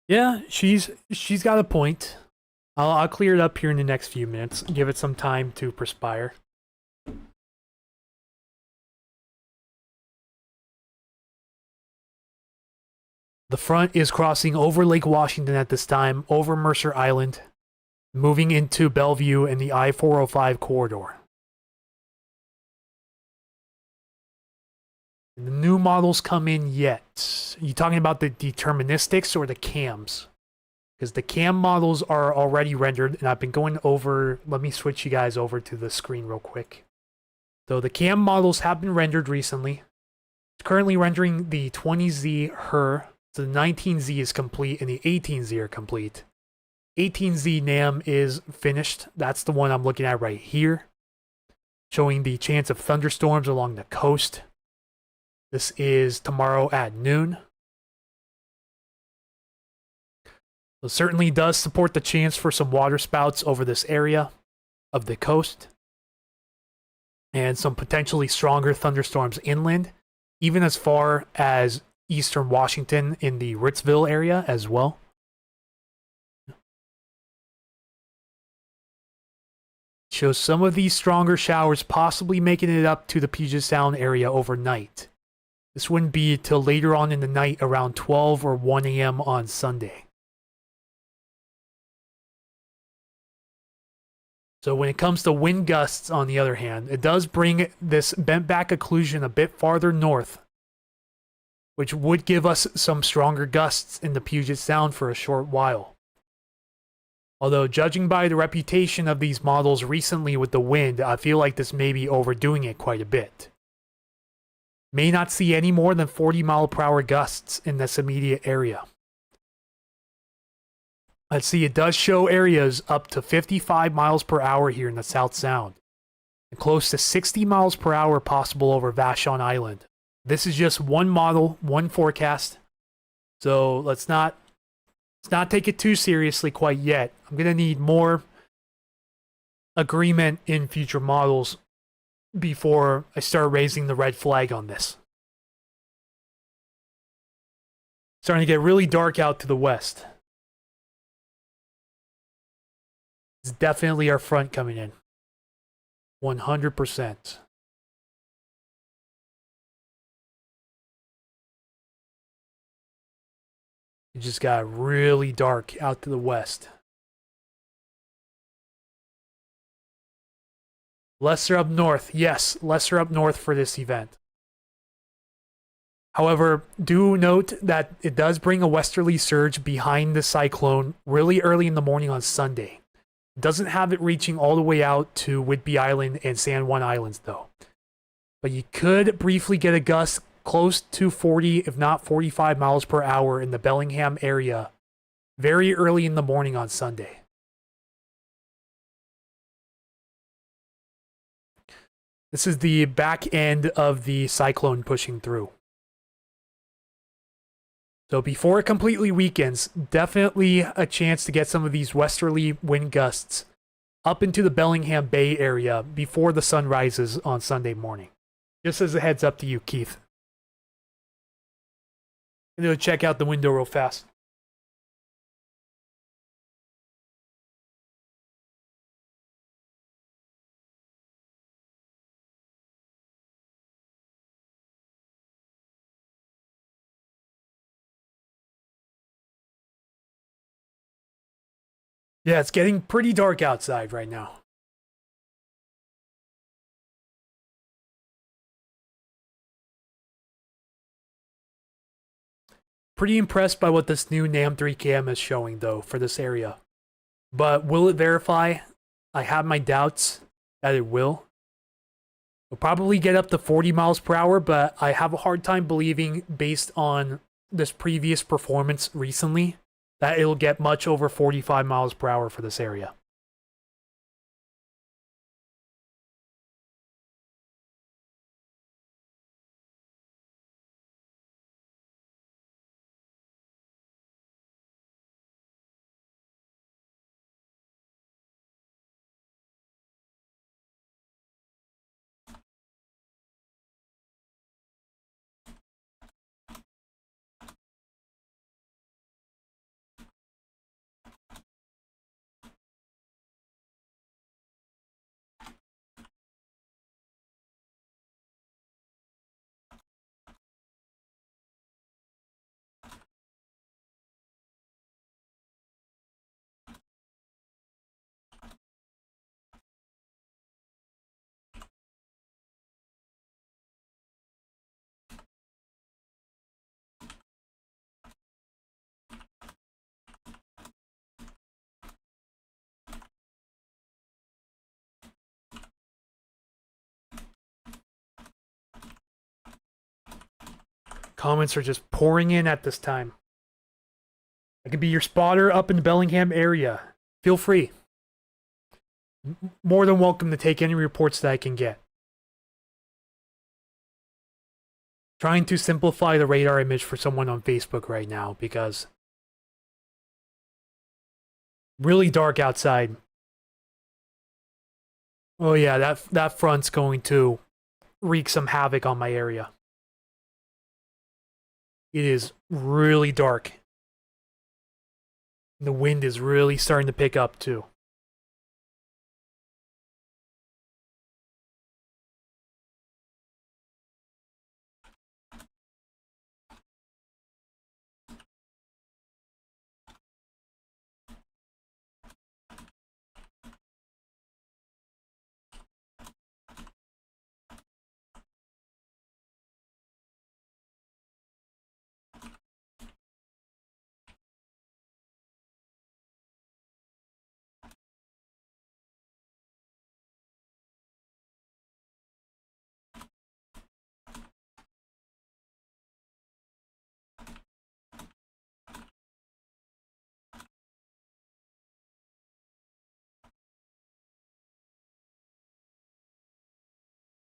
Yeah, she's got a point. I'll clear it up here in the next few minutes. Give it some time to perspire. The front is crossing over Lake Washington at this time, over Mercer Island, moving into Bellevue and the I-405 corridor. And the new models come in yet. Are you talking about the deterministics or the cams? Because the cam models are already rendered, and I've been going over... Let me switch you guys over to the screen real quick. So the cam models have been rendered recently. It's currently rendering the 20Z HER. So the 19Z is complete and the 18Z are complete. 18Z NAM is finished. That's the one I'm looking at right here. Showing the chance of thunderstorms along the coast. This is tomorrow at noon. It certainly does support the chance for some water spouts over this area of the coast. And some potentially stronger thunderstorms inland. Even as far as eastern Washington in the Ritzville area as well. Shows some of these stronger showers possibly making it up to the Puget Sound area overnight. This wouldn't be till later on in the night around 12 or 1 a.m. on Sunday. So when it comes to wind gusts, on the other hand, it does bring this bent back occlusion a bit farther north, which would give us some stronger gusts in the Puget Sound for a short while. Although, judging by the reputation of these models recently with the wind, I feel like this may be overdoing it quite a bit. May not see any more than 40-mile-per-hour gusts in this immediate area. Let's see, it does show areas up to 55 miles per hour here in the South Sound, and close to 60 miles per hour possible over Vashon Island. This is just one model, one forecast. So let's not take it too seriously quite yet. I'm going to need more agreement in future models before I start raising the red flag on this. Starting to get really dark out to the west. It's definitely our front coming in. 100%. It just got really dark out to the west. Lesser up north. Yes, lesser up north for this event. However, do note that it does bring a westerly surge behind the cyclone really early in the morning on Sunday. It doesn't have it reaching all the way out to Whidbey Island and San Juan Islands, though. But you could briefly get a gust close to 40, if not 45 miles per hour in the Bellingham area very early in the morning on Sunday. This is the back end of the cyclone pushing through. So before it completely weakens, definitely a chance to get some of these westerly wind gusts up into the Bellingham Bay area before the sun rises on Sunday morning. Just as a heads up to you, Keith. I'm gonna check out the window real fast. Yeah, it's getting pretty dark outside right now. Pretty impressed by what this new NAM 3 cam is showing, though, for this area. But will it verify? I have my doubts that it will. It'll probably get up to 40 miles per hour, but I have a hard time believing, based on this previous performance recently, that it'll get much over 45 miles per hour for this area. Comments are just pouring in at this time. I could be your spotter up in the Bellingham area. Feel free. More than welcome to take any reports that I can get. Trying to simplify the radar image for someone on Facebook right now because really dark outside. Oh yeah, that front's going to wreak some havoc on my area. It is really dark. The wind is really starting to pick up too.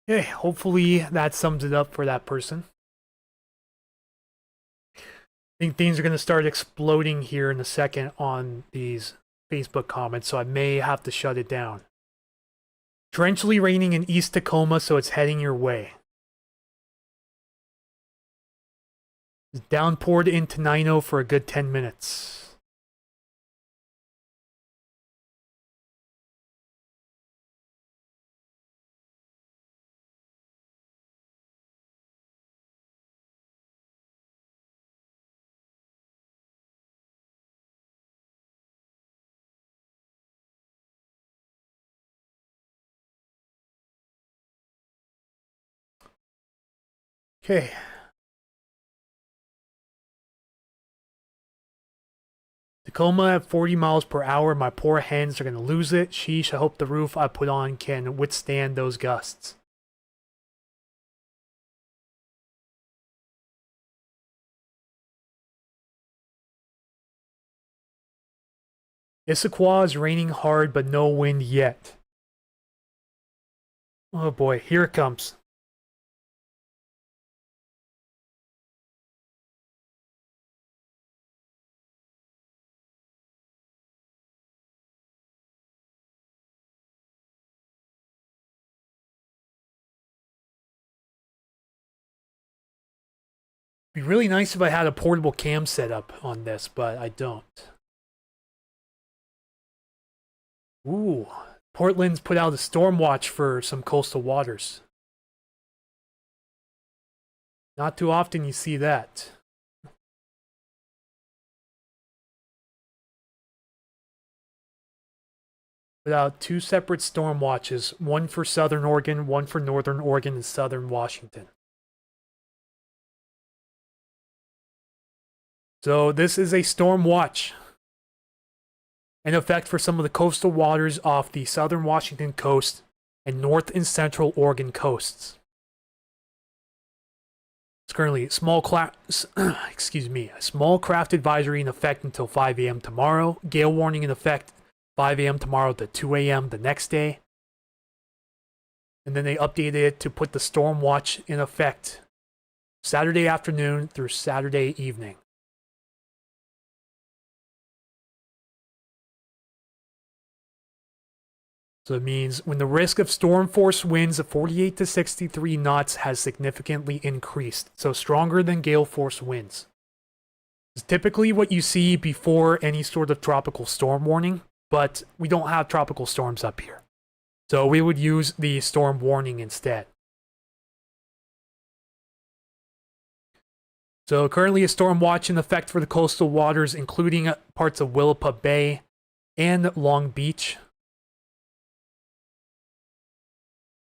Okay, hopefully that sums it up for that person. I think things are going to start exploding here in a second on these Facebook comments, so I may have to shut it down. Torrentially raining in East Tacoma, so it's heading your way. It's downpoured into Nino for a good 10 minutes. Okay. Tacoma at 40 miles per hour. My poor hands are going to lose it. Sheesh, I hope the roof I put on can withstand those gusts. Issaquah is raining hard, but no wind yet. Oh boy, here it comes. Be really nice if I had a portable cam set up on this, but I don't. Ooh, Portland's put out a storm watch for some coastal waters. Not too often you see that. Put out 2 separate storm watches, one for Southern Oregon, one for Northern Oregon and Southern Washington. So this is a storm watch in effect for some of the coastal waters off the Southern Washington coast and North and Central Oregon coasts. It's currently a small craft advisory in effect until 5 a.m. tomorrow. Gale warning in effect 5 a.m. tomorrow to 2 a.m. the next day. And then they updated it to put the storm watch in effect Saturday afternoon through Saturday evening. So it means when the risk of storm force winds of 48 to 63 knots has significantly increased, so stronger than gale force winds. It's typically what you see before any sort of tropical storm warning, but we don't have tropical storms up here. So we would use the storm warning instead. So currently a storm watch in effect for the coastal waters, including parts of Willapa Bay and Long Beach.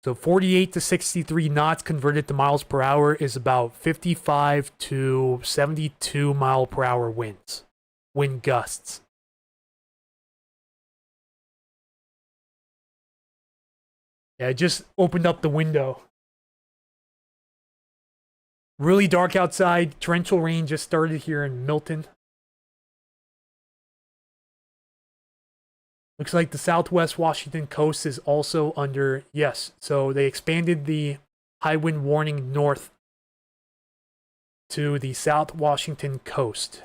So 48 to 63 knots converted to miles per hour is about 55 to 72 mile per hour winds, wind gusts. Yeah, I just opened up the window. Really dark outside. Torrential rain just started here in Milton. Looks like the Southwest Washington coast is also under, yes, so they expanded the high wind warning north to the South Washington coast.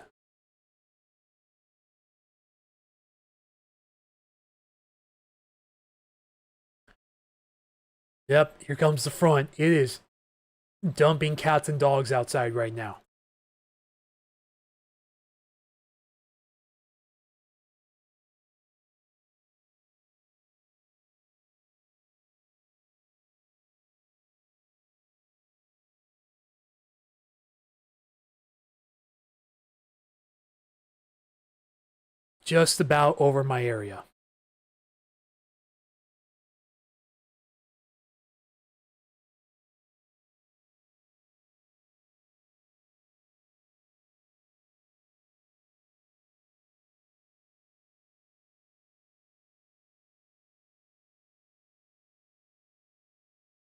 Yep, here comes the front. It is dumping cats and dogs outside right now. Just about over my area.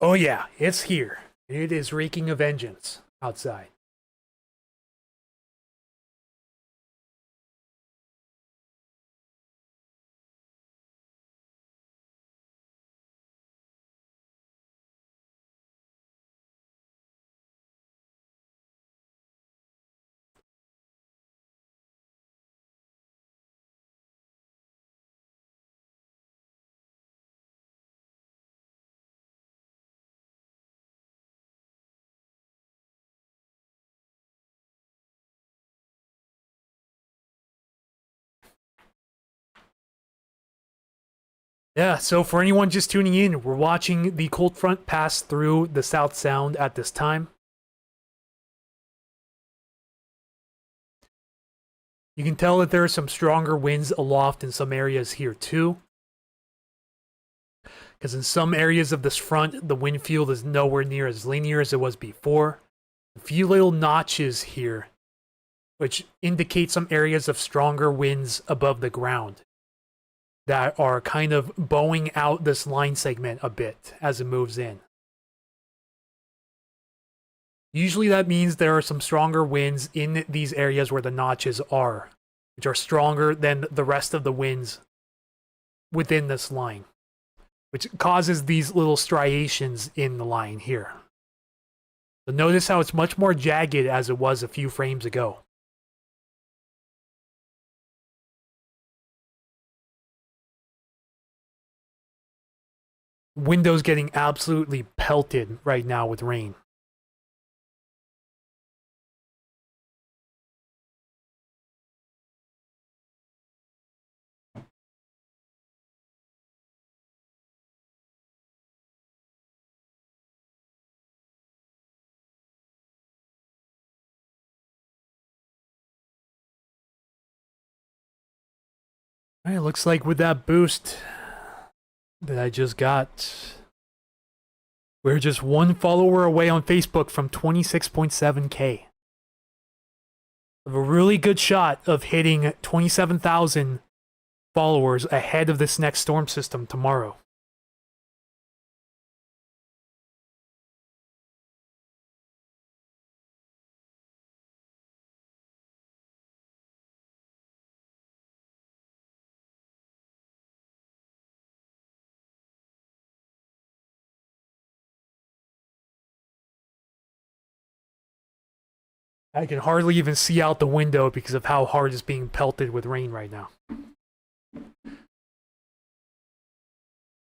Oh yeah, it's here. It is wreaking a vengeance outside. Yeah, so for anyone just tuning in, we're watching the cold front pass through the South Sound at this time. You can tell that there are some stronger winds aloft in some areas here too. Because in some areas of this front, the wind field is nowhere near as linear as it was before. A few little notches here, which indicate some areas of stronger winds above the ground that are kind of bowing out this line segment a bit as it moves in. Usually that means there are some stronger winds in these areas where the notches are, which are stronger than the rest of the winds within this line, which causes these little striations in the line here. So notice how it's much more jagged as it was a few frames ago. Windows getting absolutely pelted right now with rain. Alright, looks like with that boost that I just got, we're just one follower away on Facebook from 26.7K. Of a really good shot of hitting 27,000 followers ahead of this next storm system tomorrow. I can hardly even see out the window because of how hard it's being pelted with rain right now.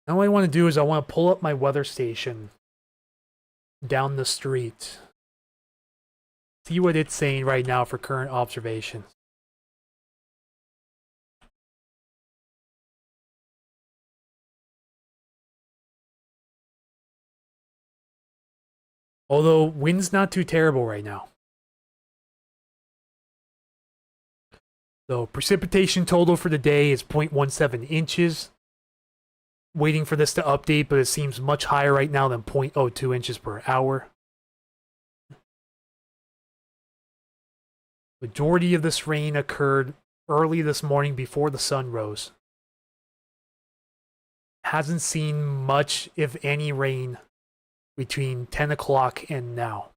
Now what I want to do is I want to pull up my weather station down the street. See what it's saying right now for current observations. Although wind's not too terrible right now. So precipitation total for the day is 0.17 inches. Waiting for this to update, but it seems much higher right now than 0.02 inches per hour. Majority of this rain occurred early this morning before the sun rose. Hasn't seen much, if any, rain between 10 o'clock and now.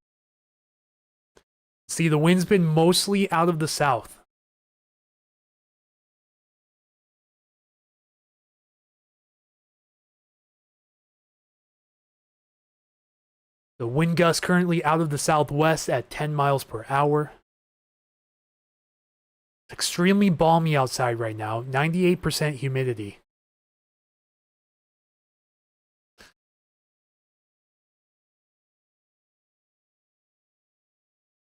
See, the wind's been mostly out of the south. The wind gust currently out of the southwest at 10 miles per hour. It's extremely balmy outside right now, 98% humidity.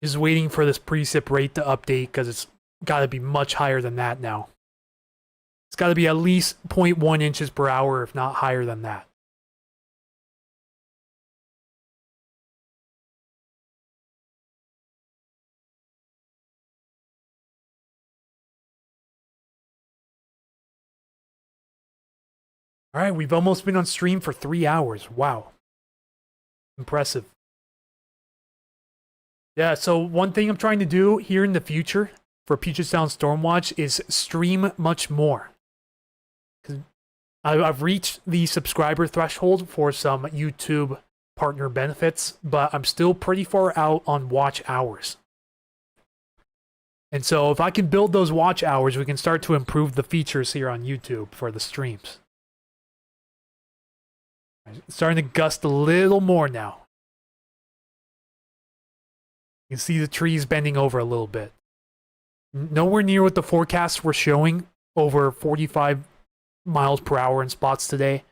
Just waiting for this precip rate to update because it's got to be much higher than that now. It's got to be at least 0.1 inches per hour, if not higher than that. All right, we've almost been on stream for 3 hours. Wow. Impressive. Yeah, so one thing I'm trying to do here in the future for Puget Sound Stormwatch is stream much more. I've reached the subscriber threshold for some YouTube partner benefits, but I'm still pretty far out on watch hours. And so if I can build those watch hours, we can start to improve the features here on YouTube for the streams. It's starting to gust a little more now. You can see the trees bending over a little bit. Nowhere near what the forecasts were showing, over 45 miles per hour in spots today,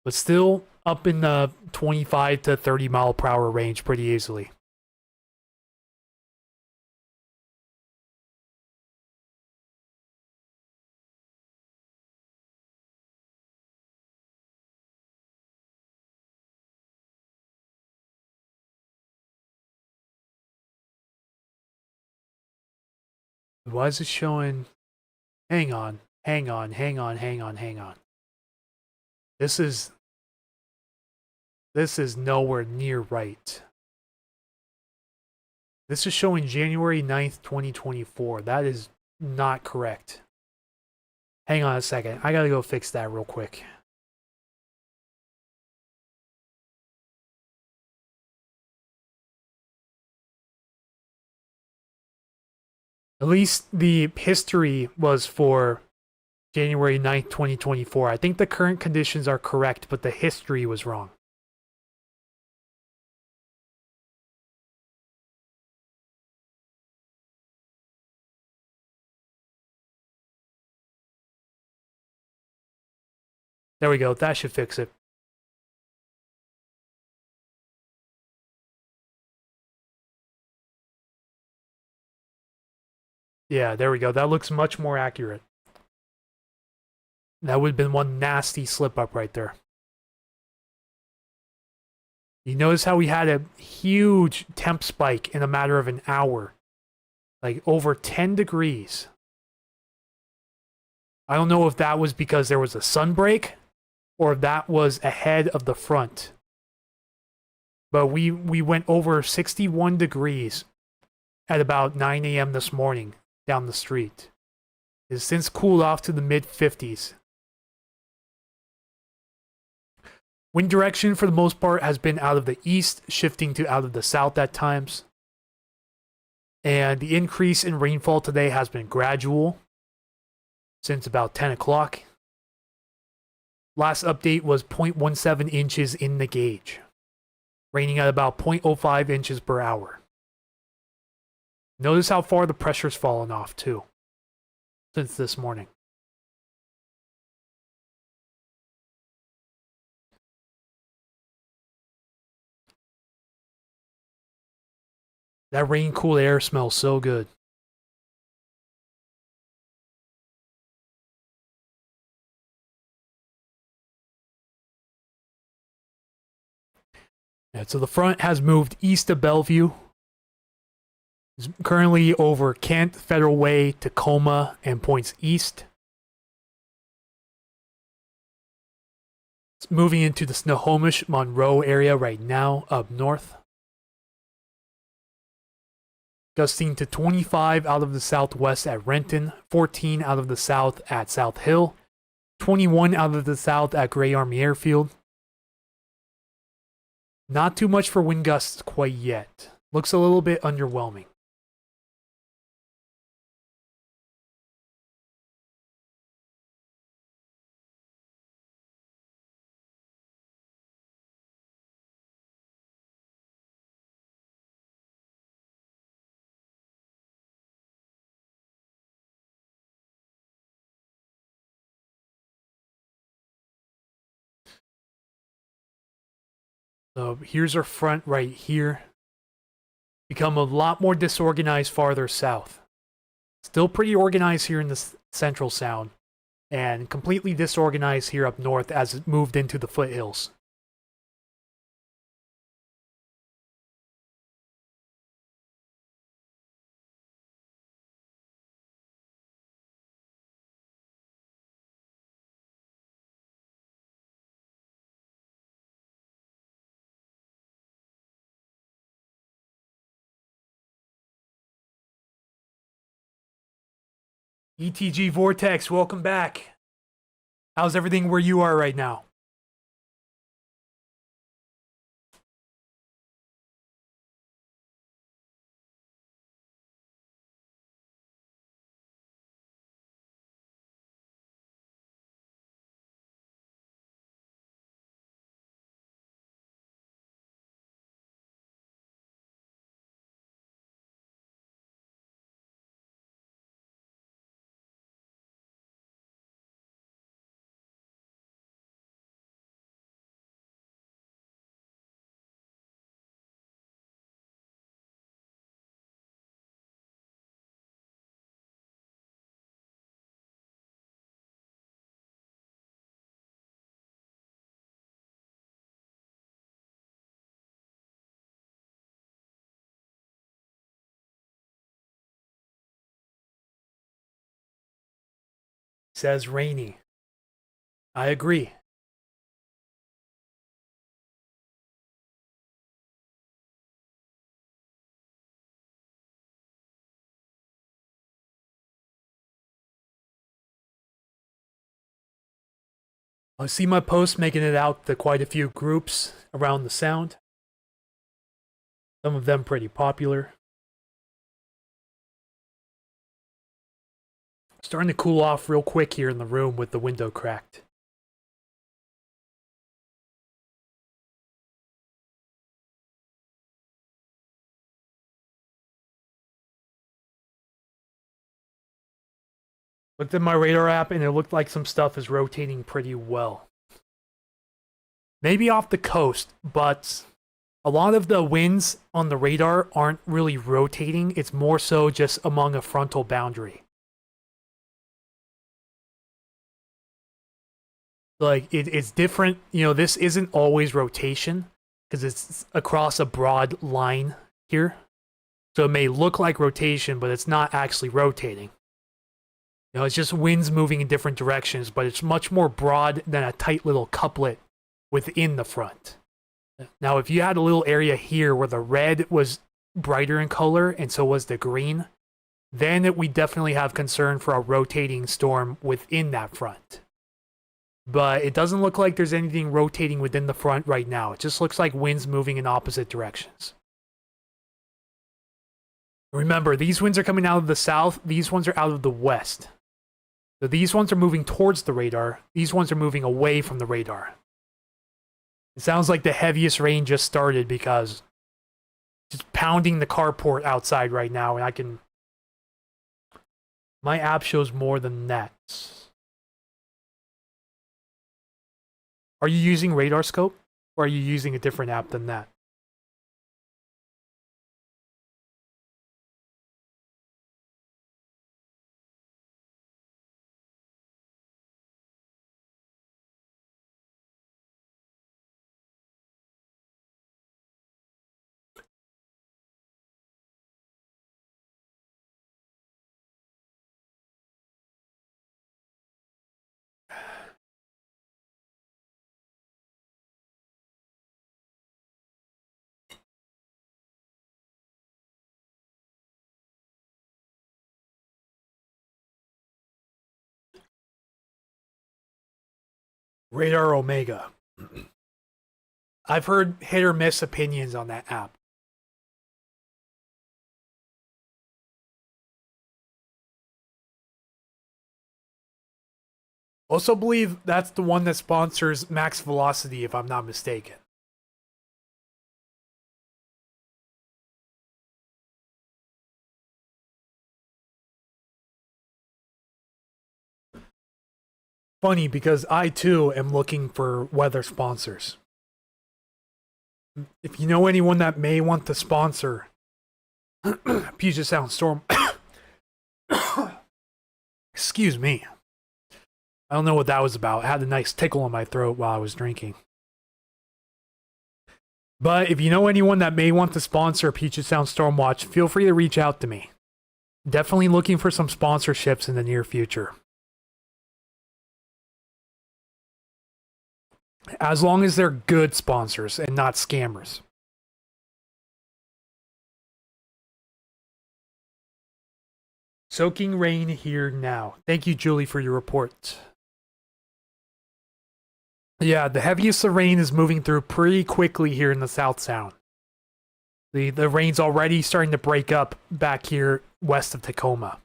but still up in the 25 to 30 mile per hour range pretty easily. Why is it showing? Hang on. This is nowhere near right. This is showing January 9th, 2024. That is not correct. Hang on a second. I gotta go fix that real quick. At least the history was for January 9th, 2024. I think the current conditions are correct, but the history was wrong. There we go. That should fix it. Yeah, there we go. That looks much more accurate. That would have been one nasty slip up right there. You notice how we had a huge temp spike in a matter of an hour. Like over 10 degrees. I don't know if that was because there was a sun break or if that was ahead of the front. But we went over 61 degrees at about 9 a.m. this morning down the street. It has since cooled off to the mid-50s. Wind direction for the most part has been out of the east, shifting to out of the south at times. And the increase in rainfall today has been gradual since about 10 o'clock. Last update was 0.17 inches in the gauge, raining at about 0.05 inches per hour. Notice how far the pressure's fallen off too since this morning. That rain-cooled air smells so good. Yeah, so the front has moved east of Bellevue. It's currently over Kent, Federal Way, Tacoma, and points east. It's moving into the Snohomish, Monroe area right now, up north. Gusting to 25 out of the southwest at Renton, 14 out of the south at South Hill, 21 out of the south at Gray Army Airfield. Not too much for wind gusts quite yet. Looks a little bit underwhelming. So here's our front right here. Become a lot more disorganized farther south. Still pretty organized here in the Central Sound, and completely disorganized here up north as it moved into the foothills. ETG Vortex, welcome back. How's everything where you are right now? Says rainy. I agree. I see my posts making it out to quite a few groups around the Sound. Some of them pretty popular. Starting to cool off real quick here in the room with the window cracked. Looked at my radar app and it looked like some stuff is rotating pretty well. Maybe off the coast, but a lot of the winds on the radar aren't really rotating. It's more so just among a frontal boundary. Like, it's different. You know, this isn't always rotation because it's across a broad line here. So it may look like rotation, but it's not actually rotating. You know, it's just winds moving in different directions, but it's much more broad than a tight little couplet within the front. Now, if you had a little area here where the red was brighter in color and so was the green, then we definitely have concern for a rotating storm within that front. But it doesn't look like there's anything rotating within the front right now. It just looks like winds moving in opposite directions. Remember, these winds are coming out of the south. These ones are out of the west. So these ones are moving towards the radar. These ones are moving away from the radar. It sounds like the heaviest rain just started because just pounding the carport outside right now, and I can... My app shows more than that. Are you using Radar Scope? Or are you using a different app than that? Radar Omega. I've heard hit or miss opinions on that app. Also believe that's the one that sponsors Max Velocity, if I'm not mistaken. Funny, because I too am looking for weather sponsors. If you know anyone that may want to sponsor Puget Sound Storm, excuse me. I don't know what that was about. I had a nice tickle in my throat while I was drinking. But if you know anyone that may want to sponsor Puget Sound Stormwatch, feel free to reach out to me. Definitely looking for some sponsorships in the near future. As long as they're good sponsors and not scammers. Soaking rain here now. Thank you, Julie, for your report. Yeah, the heaviest of rain is moving through pretty quickly here in the South Sound. The rain's already starting to break up back here west of Tacoma.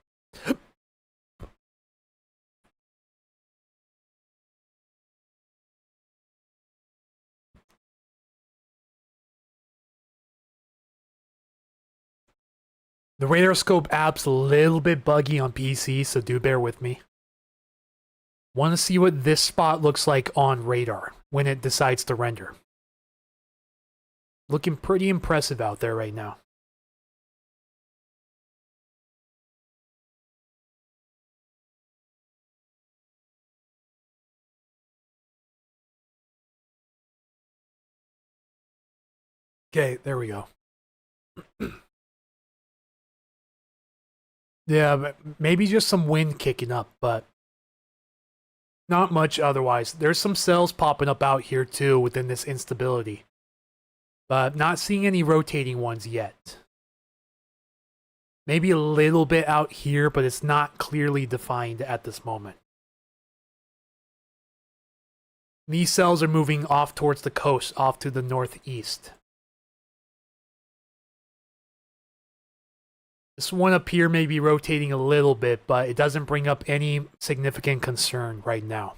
The Radar Scope app's a little bit buggy on PC, so do bear with me. Want to see what this spot looks like on radar when it decides to render. Looking pretty impressive out there right now. Okay, there we go. Yeah, but maybe just some wind kicking up, but not much otherwise. There's some cells popping up out here too within this instability, but not seeing any rotating ones yet. Maybe a little bit out here, but it's not clearly defined at this moment. These cells are moving off towards the coast, off to the northeast. This one up here may be rotating a little bit, but it doesn't bring up any significant concern right now.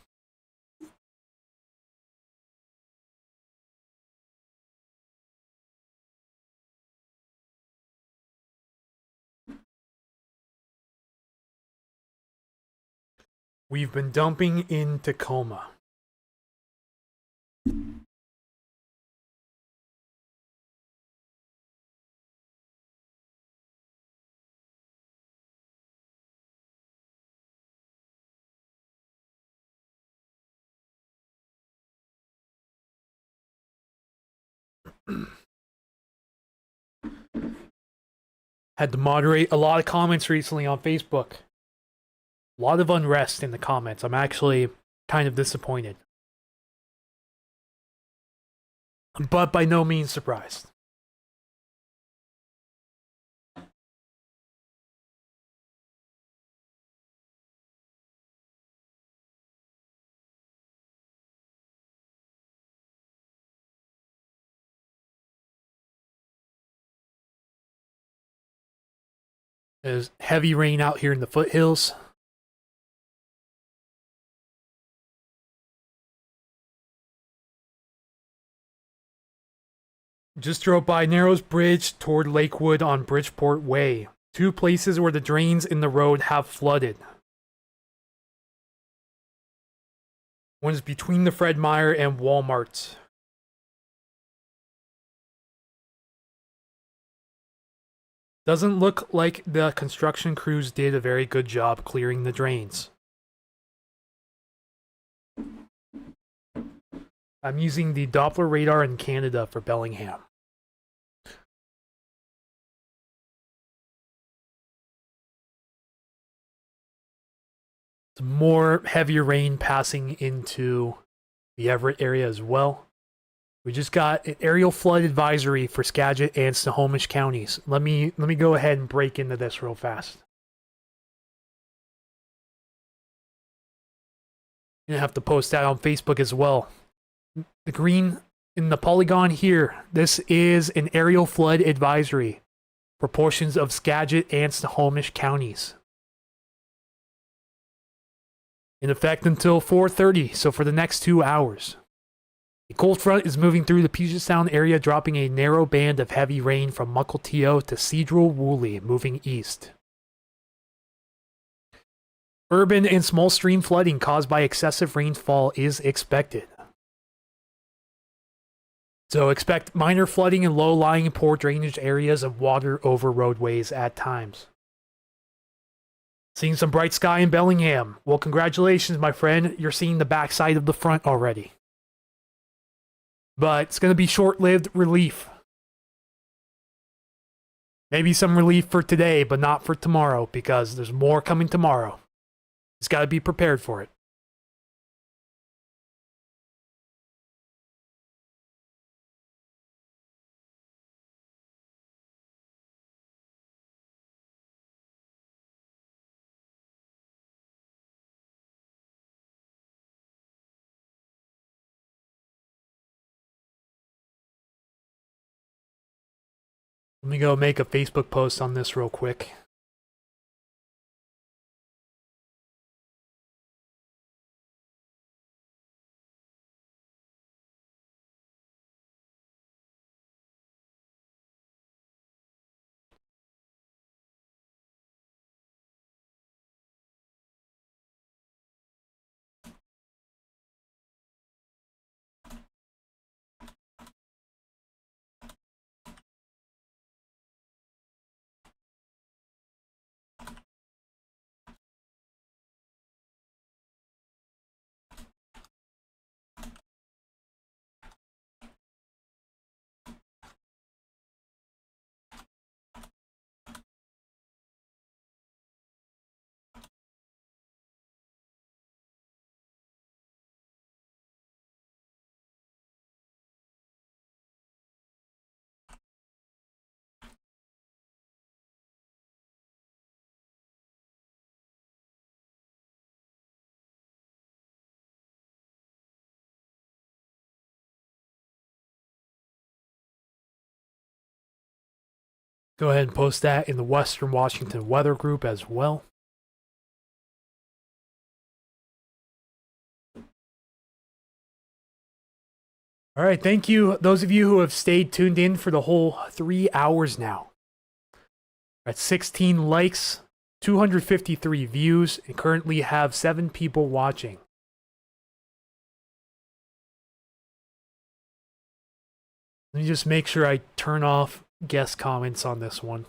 We've been dumping in Tacoma. Had to moderate a lot of comments recently on Facebook. A lot of unrest in the comments. I'm actually kind of disappointed. But by no means surprised. There's heavy rain out here in the foothills. Just drove by Narrows Bridge toward Lakewood on Bridgeport Way. 2 places where the drains in the road have flooded. One is between the Fred Meyer and Walmart. Doesn't look like the construction crews did a very good job clearing the drains. I'm using the Doppler radar in Canada for Bellingham. Some more heavier rain passing into the Everett area as well. We just got an aerial flood advisory for Skagit and Snohomish counties. Let me go ahead and break into this real fast. I'm gonna have to post that on Facebook as well. The green in the polygon here, this is an aerial flood advisory for portions of Skagit and Snohomish counties. In effect until 4:30, so for the next 2 hours. The cold front is moving through the Puget Sound area, dropping a narrow band of heavy rain from Mukilteo to Cedral-Woolley, moving east. Urban and small stream flooding caused by excessive rainfall is expected. So expect minor flooding in low-lying poor drainage areas of water over roadways at times. Seeing some bright sky in Bellingham. Well, congratulations, my friend. You're seeing the backside of the front already. But it's going to be short-lived relief. Maybe some relief for today, but not for tomorrow, because there's more coming tomorrow. Just got to be prepared for it. Let me go make a Facebook post on this real quick. Go ahead and post that in the Western Washington Weather Group as well. All right, thank you, those of you who have stayed tuned in for the whole 3 hours now. At 16 likes, 253 views, and currently have 7 people watching. Let me just make sure I turn off guest comments on this one.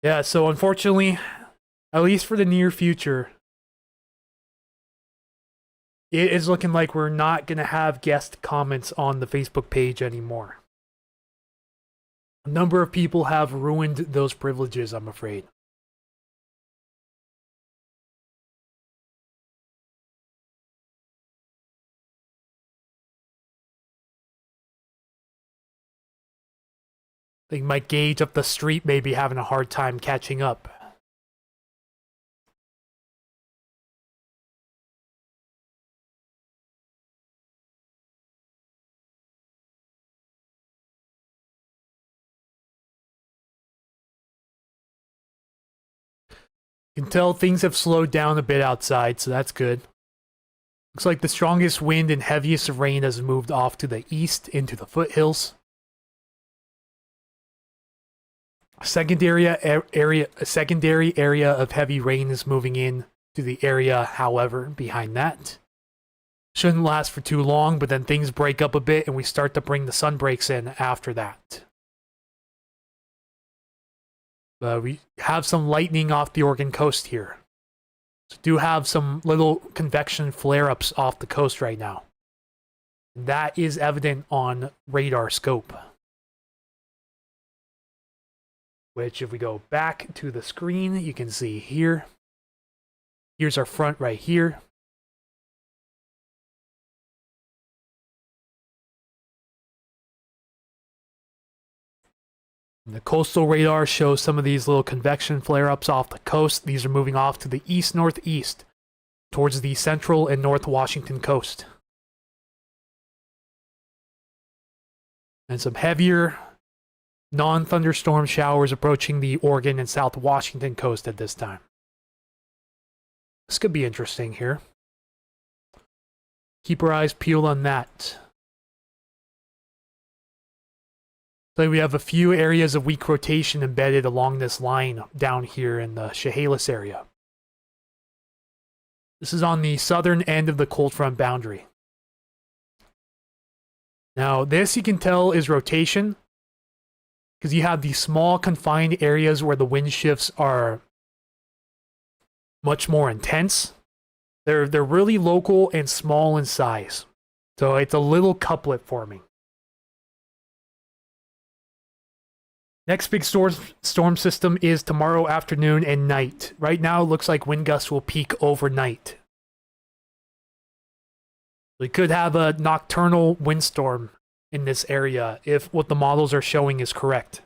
Yeah, so unfortunately, at least for the near future, it is looking like we're not going to have guest comments on the Facebook page anymore. A number of people have ruined those privileges, I'm afraid. I think my gauge up the street may be having a hard time catching up. You can tell things have slowed down a bit outside, so that's good. Looks like the strongest wind and heaviest rain has moved off to the east into the foothills. A secondary area of heavy rain is moving in to the area, however, behind that. Shouldn't last for too long, but then things break up a bit and we start to bring the sun breaks in after that. We have some lightning off the Oregon coast here. So do have some little convection flare-ups off the coast right now. That is evident on radar scope. Which, if we go back to the screen, you can see here. Here's our front right here. And the coastal radar shows some of these little convection flare-ups off the coast. These are moving off to the east-northeast, towards the central and north Washington coast. And some heavier non-thunderstorm showers approaching the Oregon and South Washington coast at this time. This could be interesting here. Keep our eyes peeled on that. So we have a few areas of weak rotation embedded along this line down here in the Chehalis area. This is on the southern end of the cold front boundary. Now this you can tell is rotation, because you have these small confined areas where the wind shifts are much more intense. They're really local and small in size. So it's a little couplet forming. Next big storm system is tomorrow afternoon and night. Right now it looks like wind gusts will peak overnight. We could have a nocturnal windstorm in this area if what the models are showing is correct.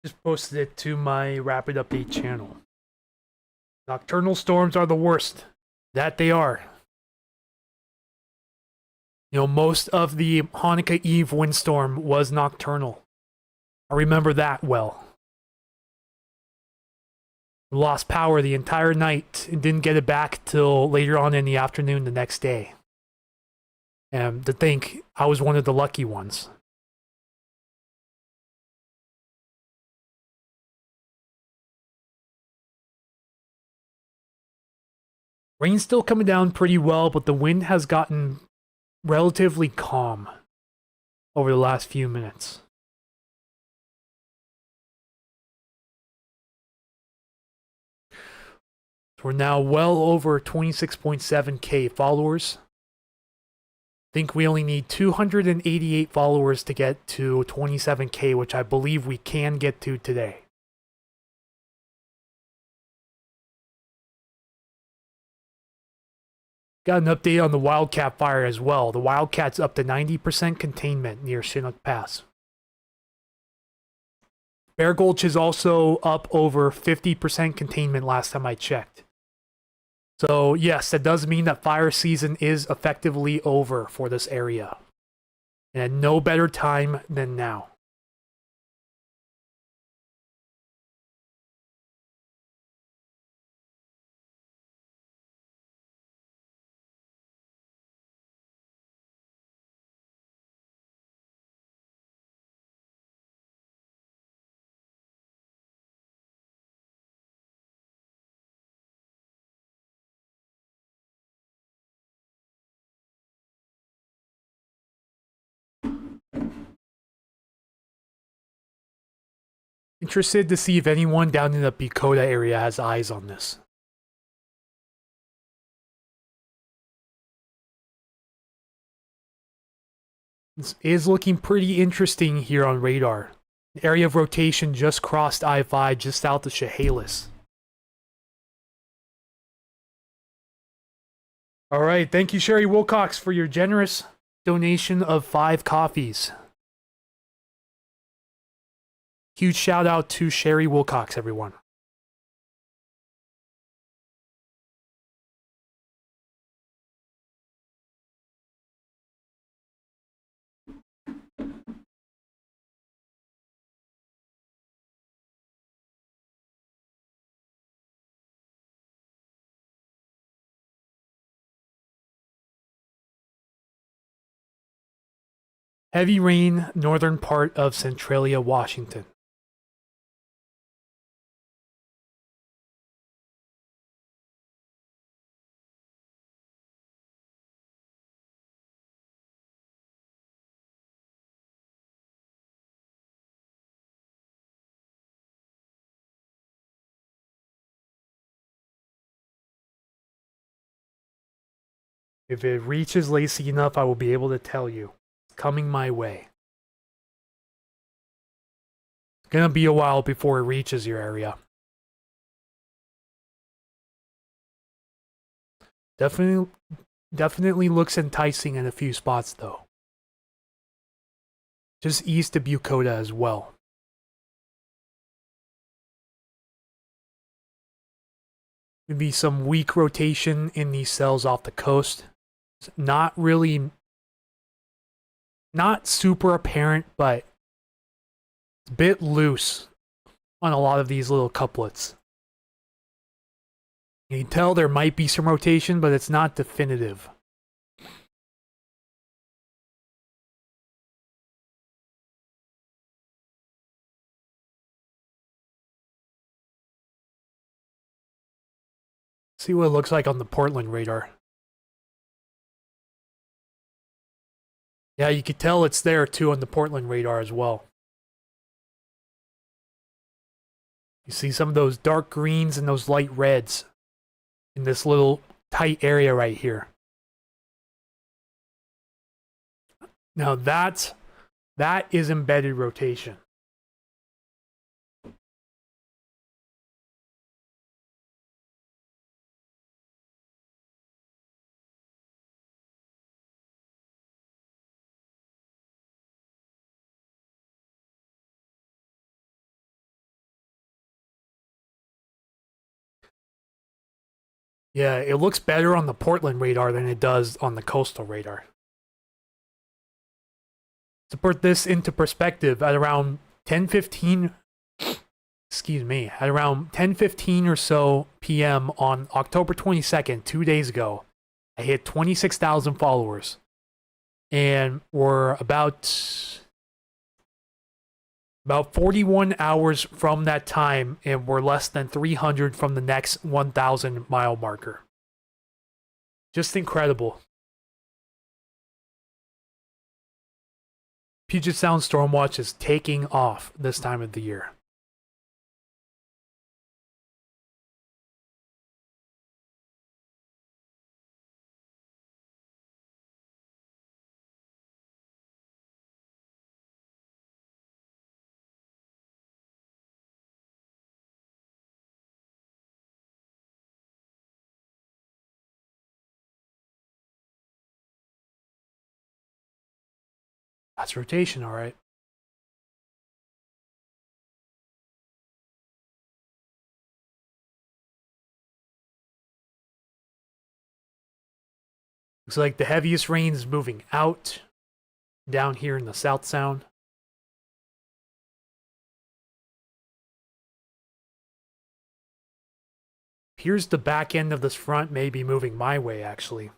Just posted it to my Rapid Update channel. Nocturnal storms are the worst. That they are. You know, most of the Hanukkah Eve windstorm was nocturnal. I remember that well. We lost power the entire night and didn't get it back till later on in the afternoon the next day. And to think I was one of the lucky ones. Rain's still coming down pretty well, but the wind has gotten relatively calm over the last few minutes. We're now well over 26.7k followers. I think we only need 288 followers to get to 27k, which I believe we can get to today. Got an update on the Wildcat fire as well. The Wildcat's up to 90% containment near Chinook Pass. Bear Gulch is also up over 50% containment last time I checked. So yes, that does mean that fire season is effectively over for this area. And at no better time than now. Interested to see if anyone down in the Bucota area has eyes on this. This is looking pretty interesting here on radar. The area of rotation just crossed I-5 just south of Chehalis. All right, thank you, Sherry Wilcox, for your generous donation of 5 coffees. Huge shout out to Sherry Wilcox, everyone. Heavy rain, northern part of Centralia, Washington. If it reaches Lacey enough, I will be able to tell you. It's coming my way. It's gonna be a while before it reaches your area. Definitely looks enticing in a few spots, though. Just east of Bucota as well. Maybe some weak rotation in these cells off the coast. It's not super apparent, but it's a bit loose on a lot of these little couplets. You can tell there might be some rotation, but it's not definitive. See what it looks like on the Portland radar. Yeah, you could tell it's there too on the Portland radar as well. You see some of those dark greens and those light reds in this little tight area right here. Now that is embedded rotation. Yeah, it looks better on the Portland radar than it does on the coastal radar. To put this into perspective, at around 10:15, excuse me, at around 10:15 or so p.m. on October 22nd, 2 days ago, I hit 26,000 followers, and we're about 41 hours from that time, and we're less than 300 from the next 1,000 mile marker. Just incredible. Puget Sound Stormwatch is taking off this time of the year. That's rotation, all right. Looks like the heaviest rain is moving out down here in the South Sound. Appears the back end of this front may be moving my way, actually.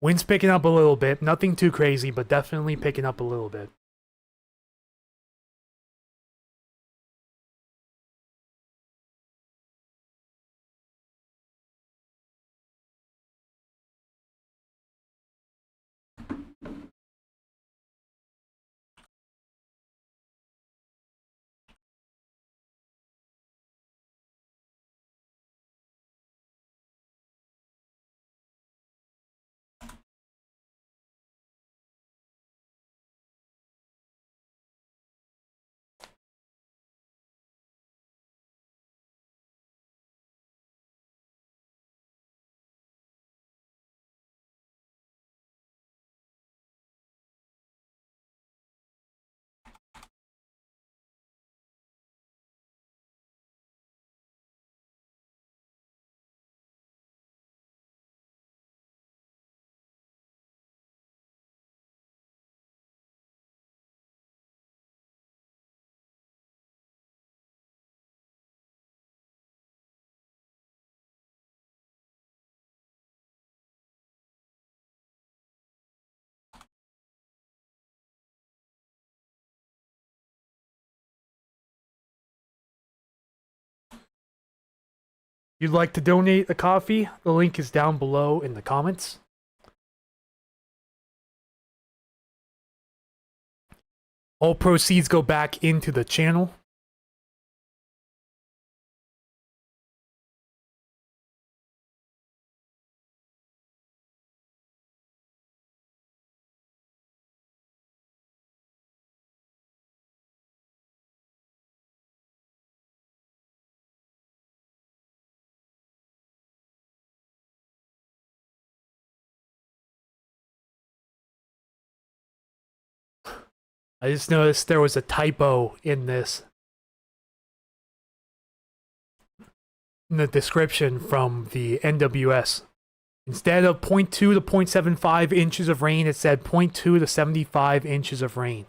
Wind's picking up a little bit. Nothing too crazy, but definitely picking up a little bit. you'd like to donate a coffee, the link is down below in the comments. All proceeds go back into the channel. I just noticed there was a typo in this. In the description from the NWS. Instead of 0.2 to 0.75 inches of rain, it said 0.2 to 75 inches of rain.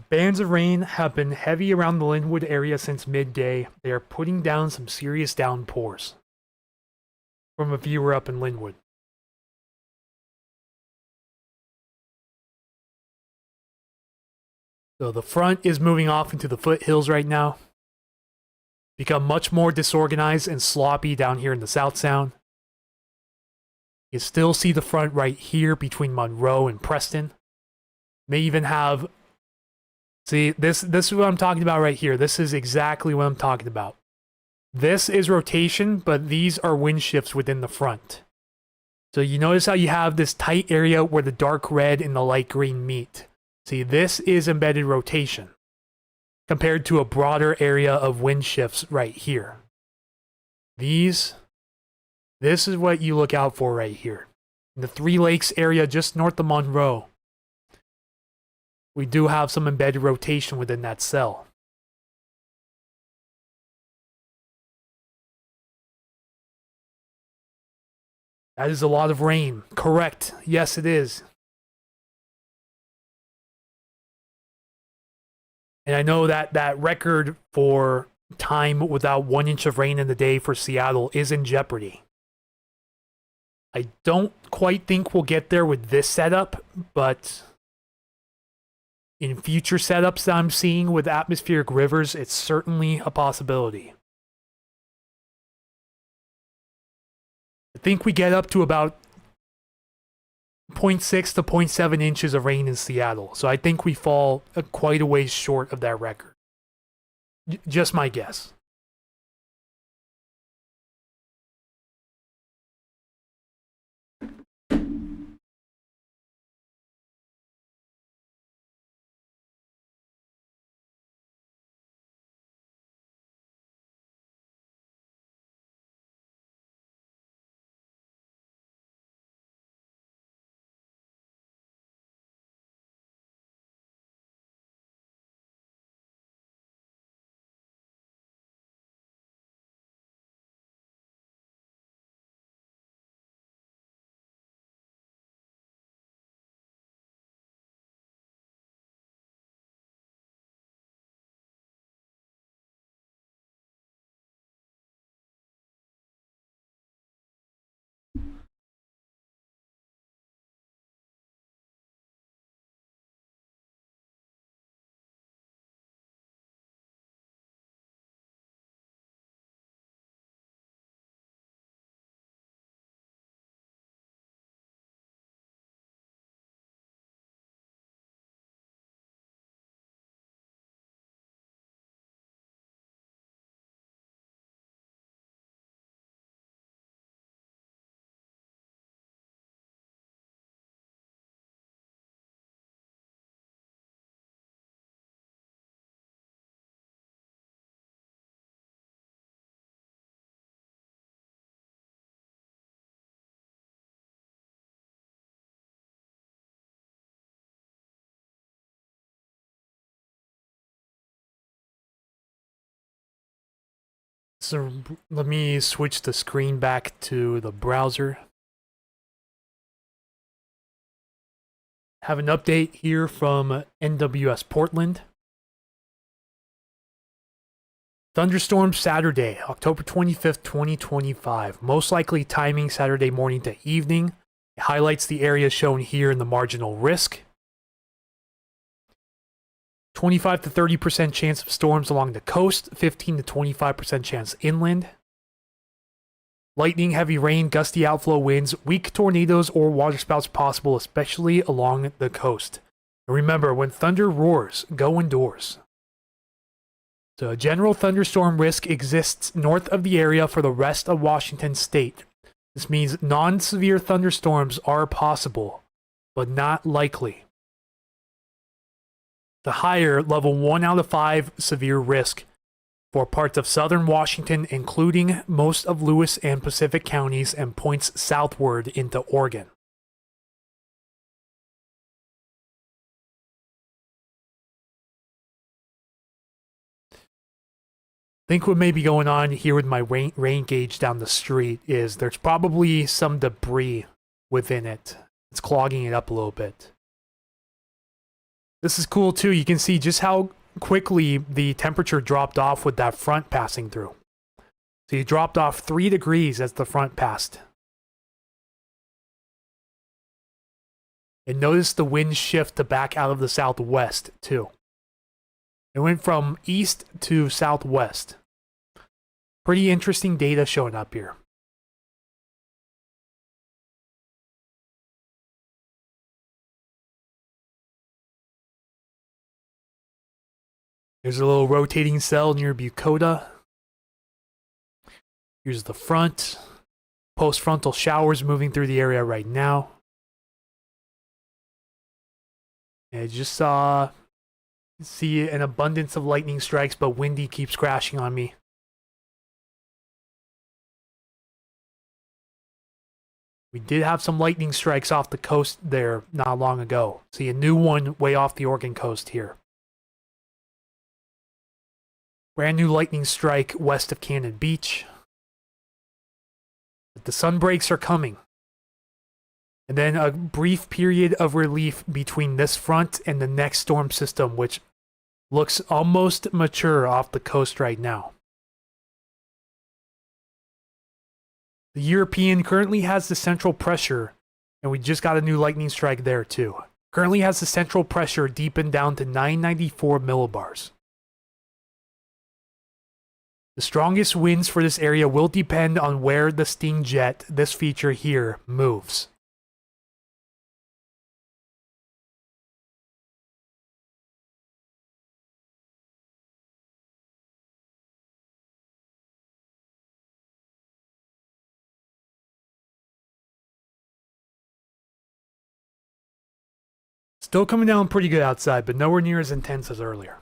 Bands of rain have been heavy around the Linwood area since midday. They are putting down some serious downpours. From a viewer up in Linwood. So the front is moving off into the foothills right now. Become much more disorganized and sloppy down here in the South Sound. You still see the front right here between Monroe and Preston. May even have... See, this is what I'm talking about right here. This is exactly what I'm talking about. This is rotation, but these are wind shifts within the front. So you notice how you have this tight area where the dark red and the light green meet. See, this is embedded rotation compared to a broader area of wind shifts right here. This is what you look out for right here. In the Three Lakes area just north of Monroe, we do have some embedded rotation within that cell. That is a lot of rain. Correct. Yes, it is. And I know that that record for time without 1 inch of rain in the day for Seattle is in jeopardy. I don't quite think we'll get there with this setup, but in future setups that I'm seeing with atmospheric rivers, it's certainly a possibility. I think we get up to about 0.6 to 0.7 inches of rain in Seattle. So I think we fall quite a ways short of that record. Just my guess. So let me switch the screen back to the browser. Have an update here from NWS Portland. Thunderstorm Saturday, October 25th, 2025. Most likely timing Saturday morning to evening. It highlights the areas shown here in the marginal risk. 25 to 30% chance of storms along the coast, 15 to 25% chance inland. Lightning, heavy rain, gusty outflow winds, weak tornadoes or waterspouts possible, especially along the coast. And remember, when thunder roars, go indoors. So a general thunderstorm risk exists north of the area for the rest of Washington state. This means non-severe thunderstorms are possible, but not likely. The higher level 1 out of 5 severe risk for parts of southern Washington, including most of Lewis and Pacific counties, and points southward into Oregon. I think what may be going on here with my rain gauge down the street is there's probably some debris within it. It's clogging it up a little bit. This is cool too. You can see just how quickly the temperature dropped off with that front passing through. So you dropped off 3 degrees as the front passed. And notice the wind shift to back out of the southwest too. It went from east to southwest. Pretty interesting data showing up here. There's a little rotating cell near Bucota. Here's the front. Post-frontal showers moving through the area right now. And I just see an abundance of lightning strikes, but windy keeps crashing on me. We did have some lightning strikes off the coast there not long ago. See a new one way off the Oregon coast here. Brand new lightning strike west of Cannon Beach. But the sun breaks are coming. And then a brief period of relief between this front and the next storm system, which looks almost mature off the coast right now. The European currently has the central pressure, and we just got a new lightning strike there too. Currently has the central pressure deepened down to 994 millibars. The strongest winds for this area will depend on where the Sting Jet, this feature here, moves. Still coming down pretty good outside, but nowhere near as intense as earlier.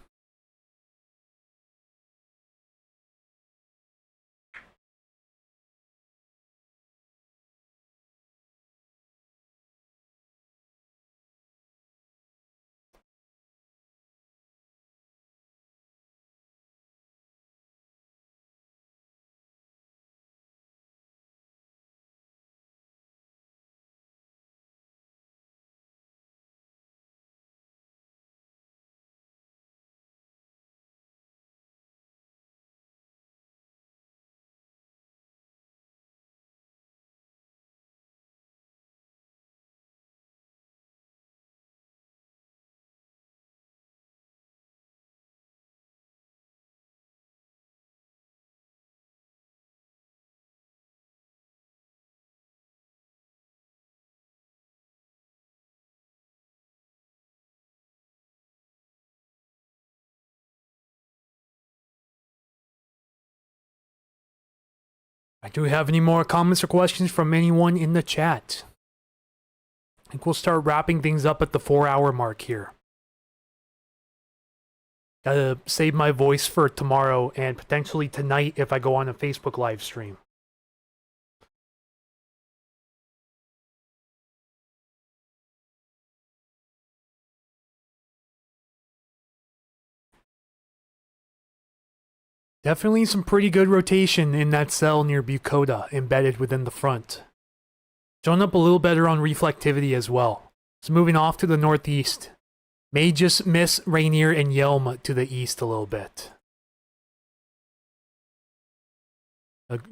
Do we have any more comments or questions from anyone in the chat? I think we'll start wrapping things up at the 4-hour mark here. Gotta save my voice for tomorrow and potentially tonight if I go on a Facebook live stream. Definitely some pretty good rotation in that cell near Bucota, embedded within the front. Showing up a little better on reflectivity as well. It's moving off to the northeast. May just miss Rainier and Yelm to the east a little bit.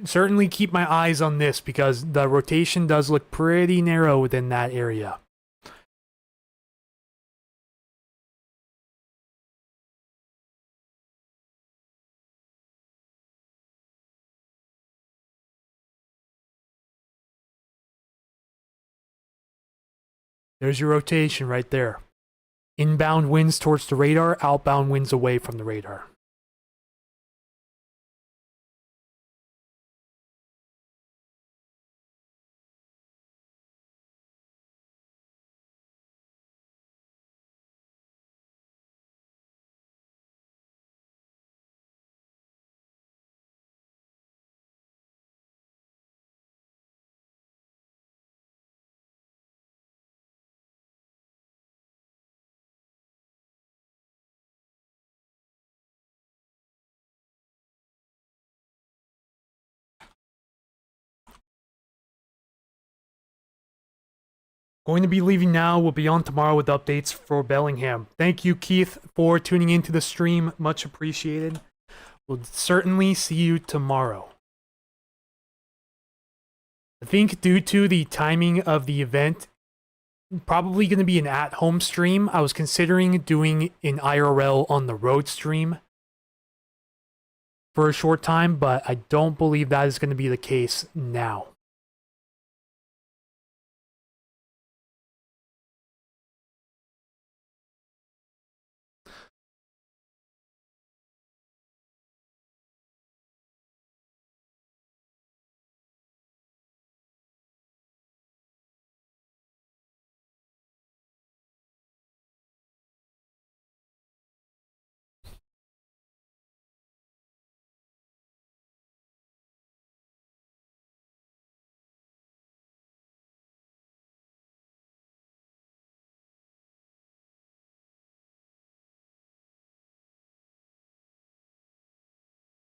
Certainly keep my eyes on this because the rotation does look pretty narrow within that area. There's your rotation right there. Inbound winds towards the radar, outbound winds away from the radar. Going to be leaving now. We'll be on tomorrow with updates for Bellingham. Thank you, Keith, for tuning into the stream. Much appreciated. We'll certainly see you tomorrow. I think due to the timing of the event, probably going to be an at-home stream. I was considering doing an IRL on the road stream for a short time, but I don't believe that is going to be the case now.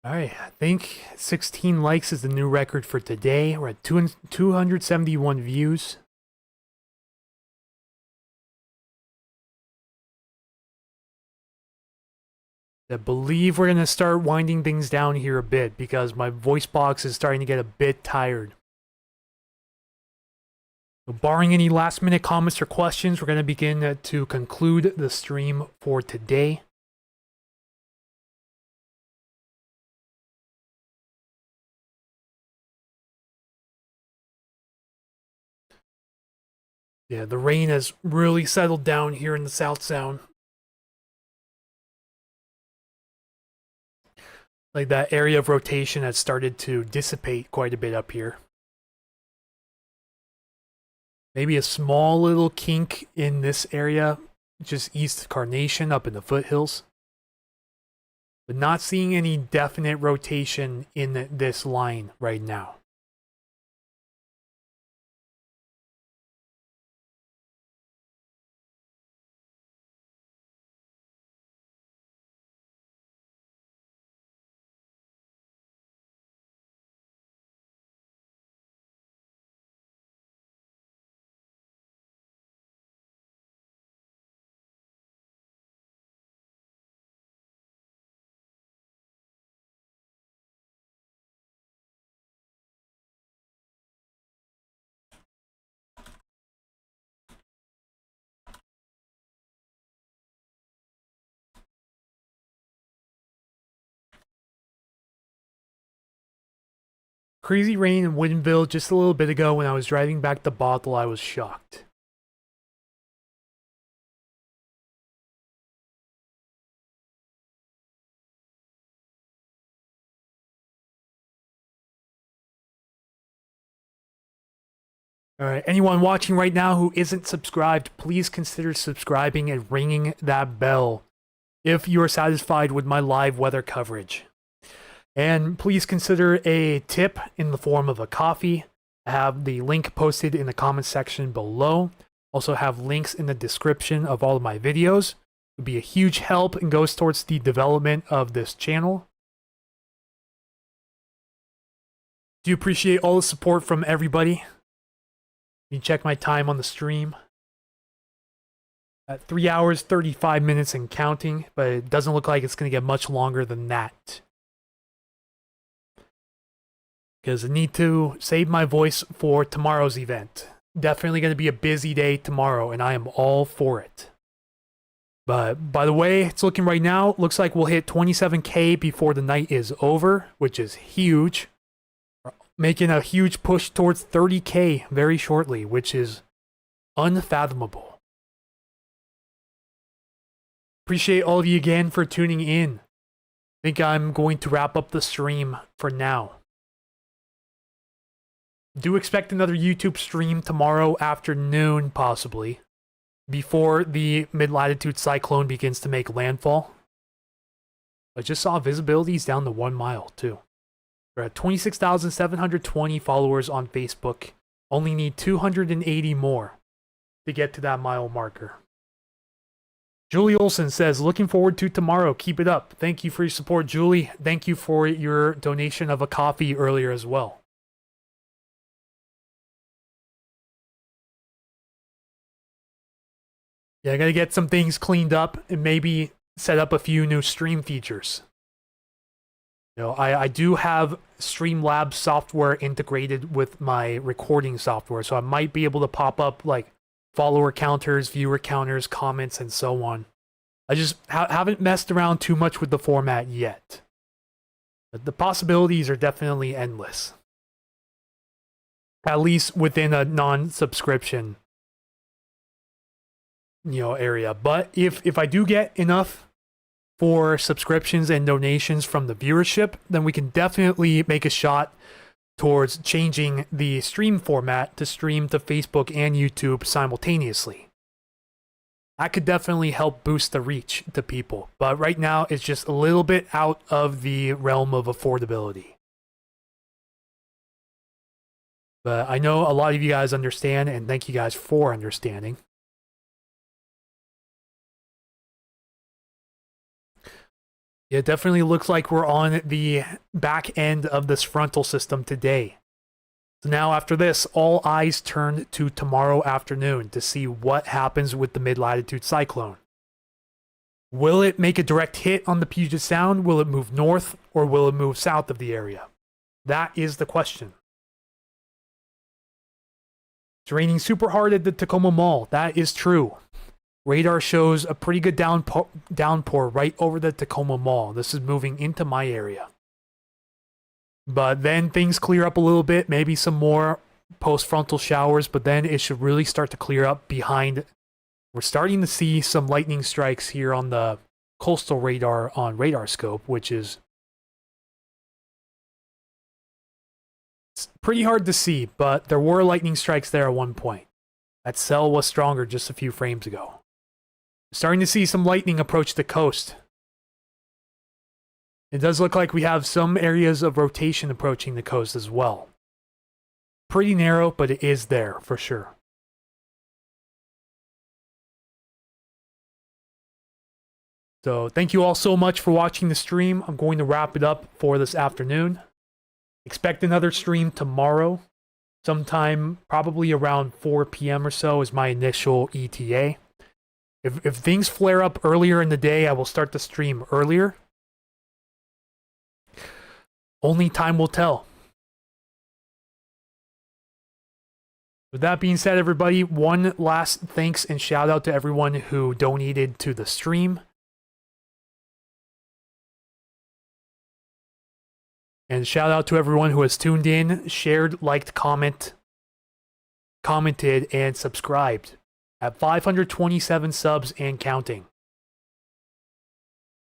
All right, I think 16 likes is the new record for today. We're at 271 views. I believe we're going to start winding things down here a bit because my voice box is starting to get a bit tired. So barring any last minute comments or questions, we're going to begin to conclude the stream for today. Yeah, the rain has really settled down here in the South Sound. Like that area of rotation has started to dissipate quite a bit up here. Maybe a small little kink in this area, just east of Carnation up in the foothills. But not seeing any definite rotation in this line right now. Crazy rain in Woodinville just a little bit ago when I was driving back to Bothell. I was shocked. Alright, anyone watching right now who isn't subscribed, please consider subscribing and ringing that bell if you are satisfied with my live weather coverage. And please consider a tip in the form of a coffee. I have the link posted in the comment section below. Also have links in the description of all of my videos. It would be a huge help and goes towards the development of this channel. Do appreciate all the support from everybody. You can check my time on the stream. at 3 hours, 35 minutes and counting, but it doesn't look like it's going to get much longer than that. Because I need to save my voice for tomorrow's event. Definitely going to be a busy day tomorrow, and I am all for it. But by the way it's looking right now, looks like we'll hit 27K before the night is over, which is huge. Making a huge push towards 30K very shortly, which is unfathomable. Appreciate all of you again for tuning in. I think I'm going to wrap up the stream for now. Do expect another YouTube stream tomorrow afternoon, possibly, before the mid-latitude cyclone begins to make landfall. I just saw visibilities down to 1 mile, too. We're at 26,720 followers on Facebook. Only need 280 more to get to that mile marker. Julie Olson says, looking forward to tomorrow. Keep it up. Thank you for your support, Julie. Thank you for your donation of a coffee earlier as well. Yeah, I gotta get some things cleaned up and maybe set up a few new stream features. You know, I do have Streamlabs software integrated with my recording software, so I might be able to pop up like follower counters, viewer counters, comments, and so on. I just haven't messed around too much with the format yet. But the possibilities are definitely endless. At least within a non-subscription, area. But if I do get enough for subscriptions and donations from the viewership, then we can definitely make a shot towards changing the stream format to stream to Facebook and YouTube simultaneously. That could definitely help boost the reach to people. But right now, it's just a little bit out of the realm of affordability. But I know a lot of you guys understand, and thank you guys for understanding. It definitely looks like we're on the back end of this frontal system today. So now after this, all eyes turn to tomorrow afternoon to see what happens with the mid-latitude cyclone. Will it make a direct hit on the Puget Sound? Will it move north or will it move south of the area? That is the question. It's raining super hard at the Tacoma Mall. That is true. Radar shows a pretty good downpour right over the Tacoma Mall. This is moving into my area. But then things clear up a little bit, maybe some more post-frontal showers, but then it should really start to clear up behind. We're starting to see some lightning strikes here on the coastal radar on RadarScope, which is it's pretty hard to see, but there were lightning strikes there at one point. That cell was stronger just a few frames ago. Starting to see some lightning approach the coast. It does look like we have some areas of rotation approaching the coast as well. Pretty narrow, but it is there for sure. So thank you all so much for watching the stream. I'm going to wrap it up for this afternoon. Expect another stream tomorrow. Sometime probably around 4 p.m. or so is my initial ETA. If things flare up earlier in the day, I will start the stream earlier. Only time will tell. With that being said, everybody, one last thanks and shout out to everyone who donated to the stream. And shout out to everyone who has tuned in, shared, liked, commented, and subscribed. At 527 subs and counting.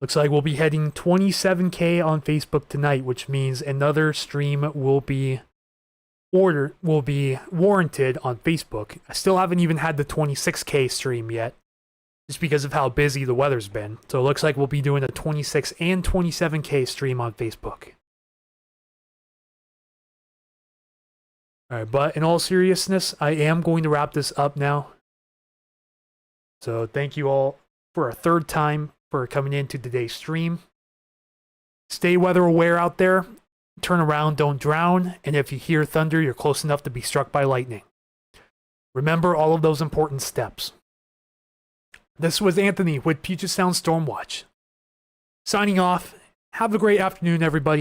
Looks like we'll be heading 27K on Facebook tonight, which means another stream will be warranted on Facebook. I still haven't even had the 26K stream yet, just because of how busy the weather's been. So it looks like we'll be doing a 26 and 27K stream on Facebook. Alright, but in all seriousness, I am going to wrap this up now. So thank you all for a third time for coming into today's stream. Stay weather aware out there. Turn around, don't drown. And if you hear thunder, you're close enough to be struck by lightning. Remember all of those important steps. This was Anthony with Puget Sound Stormwatch. Signing off. Have a great afternoon, everybody.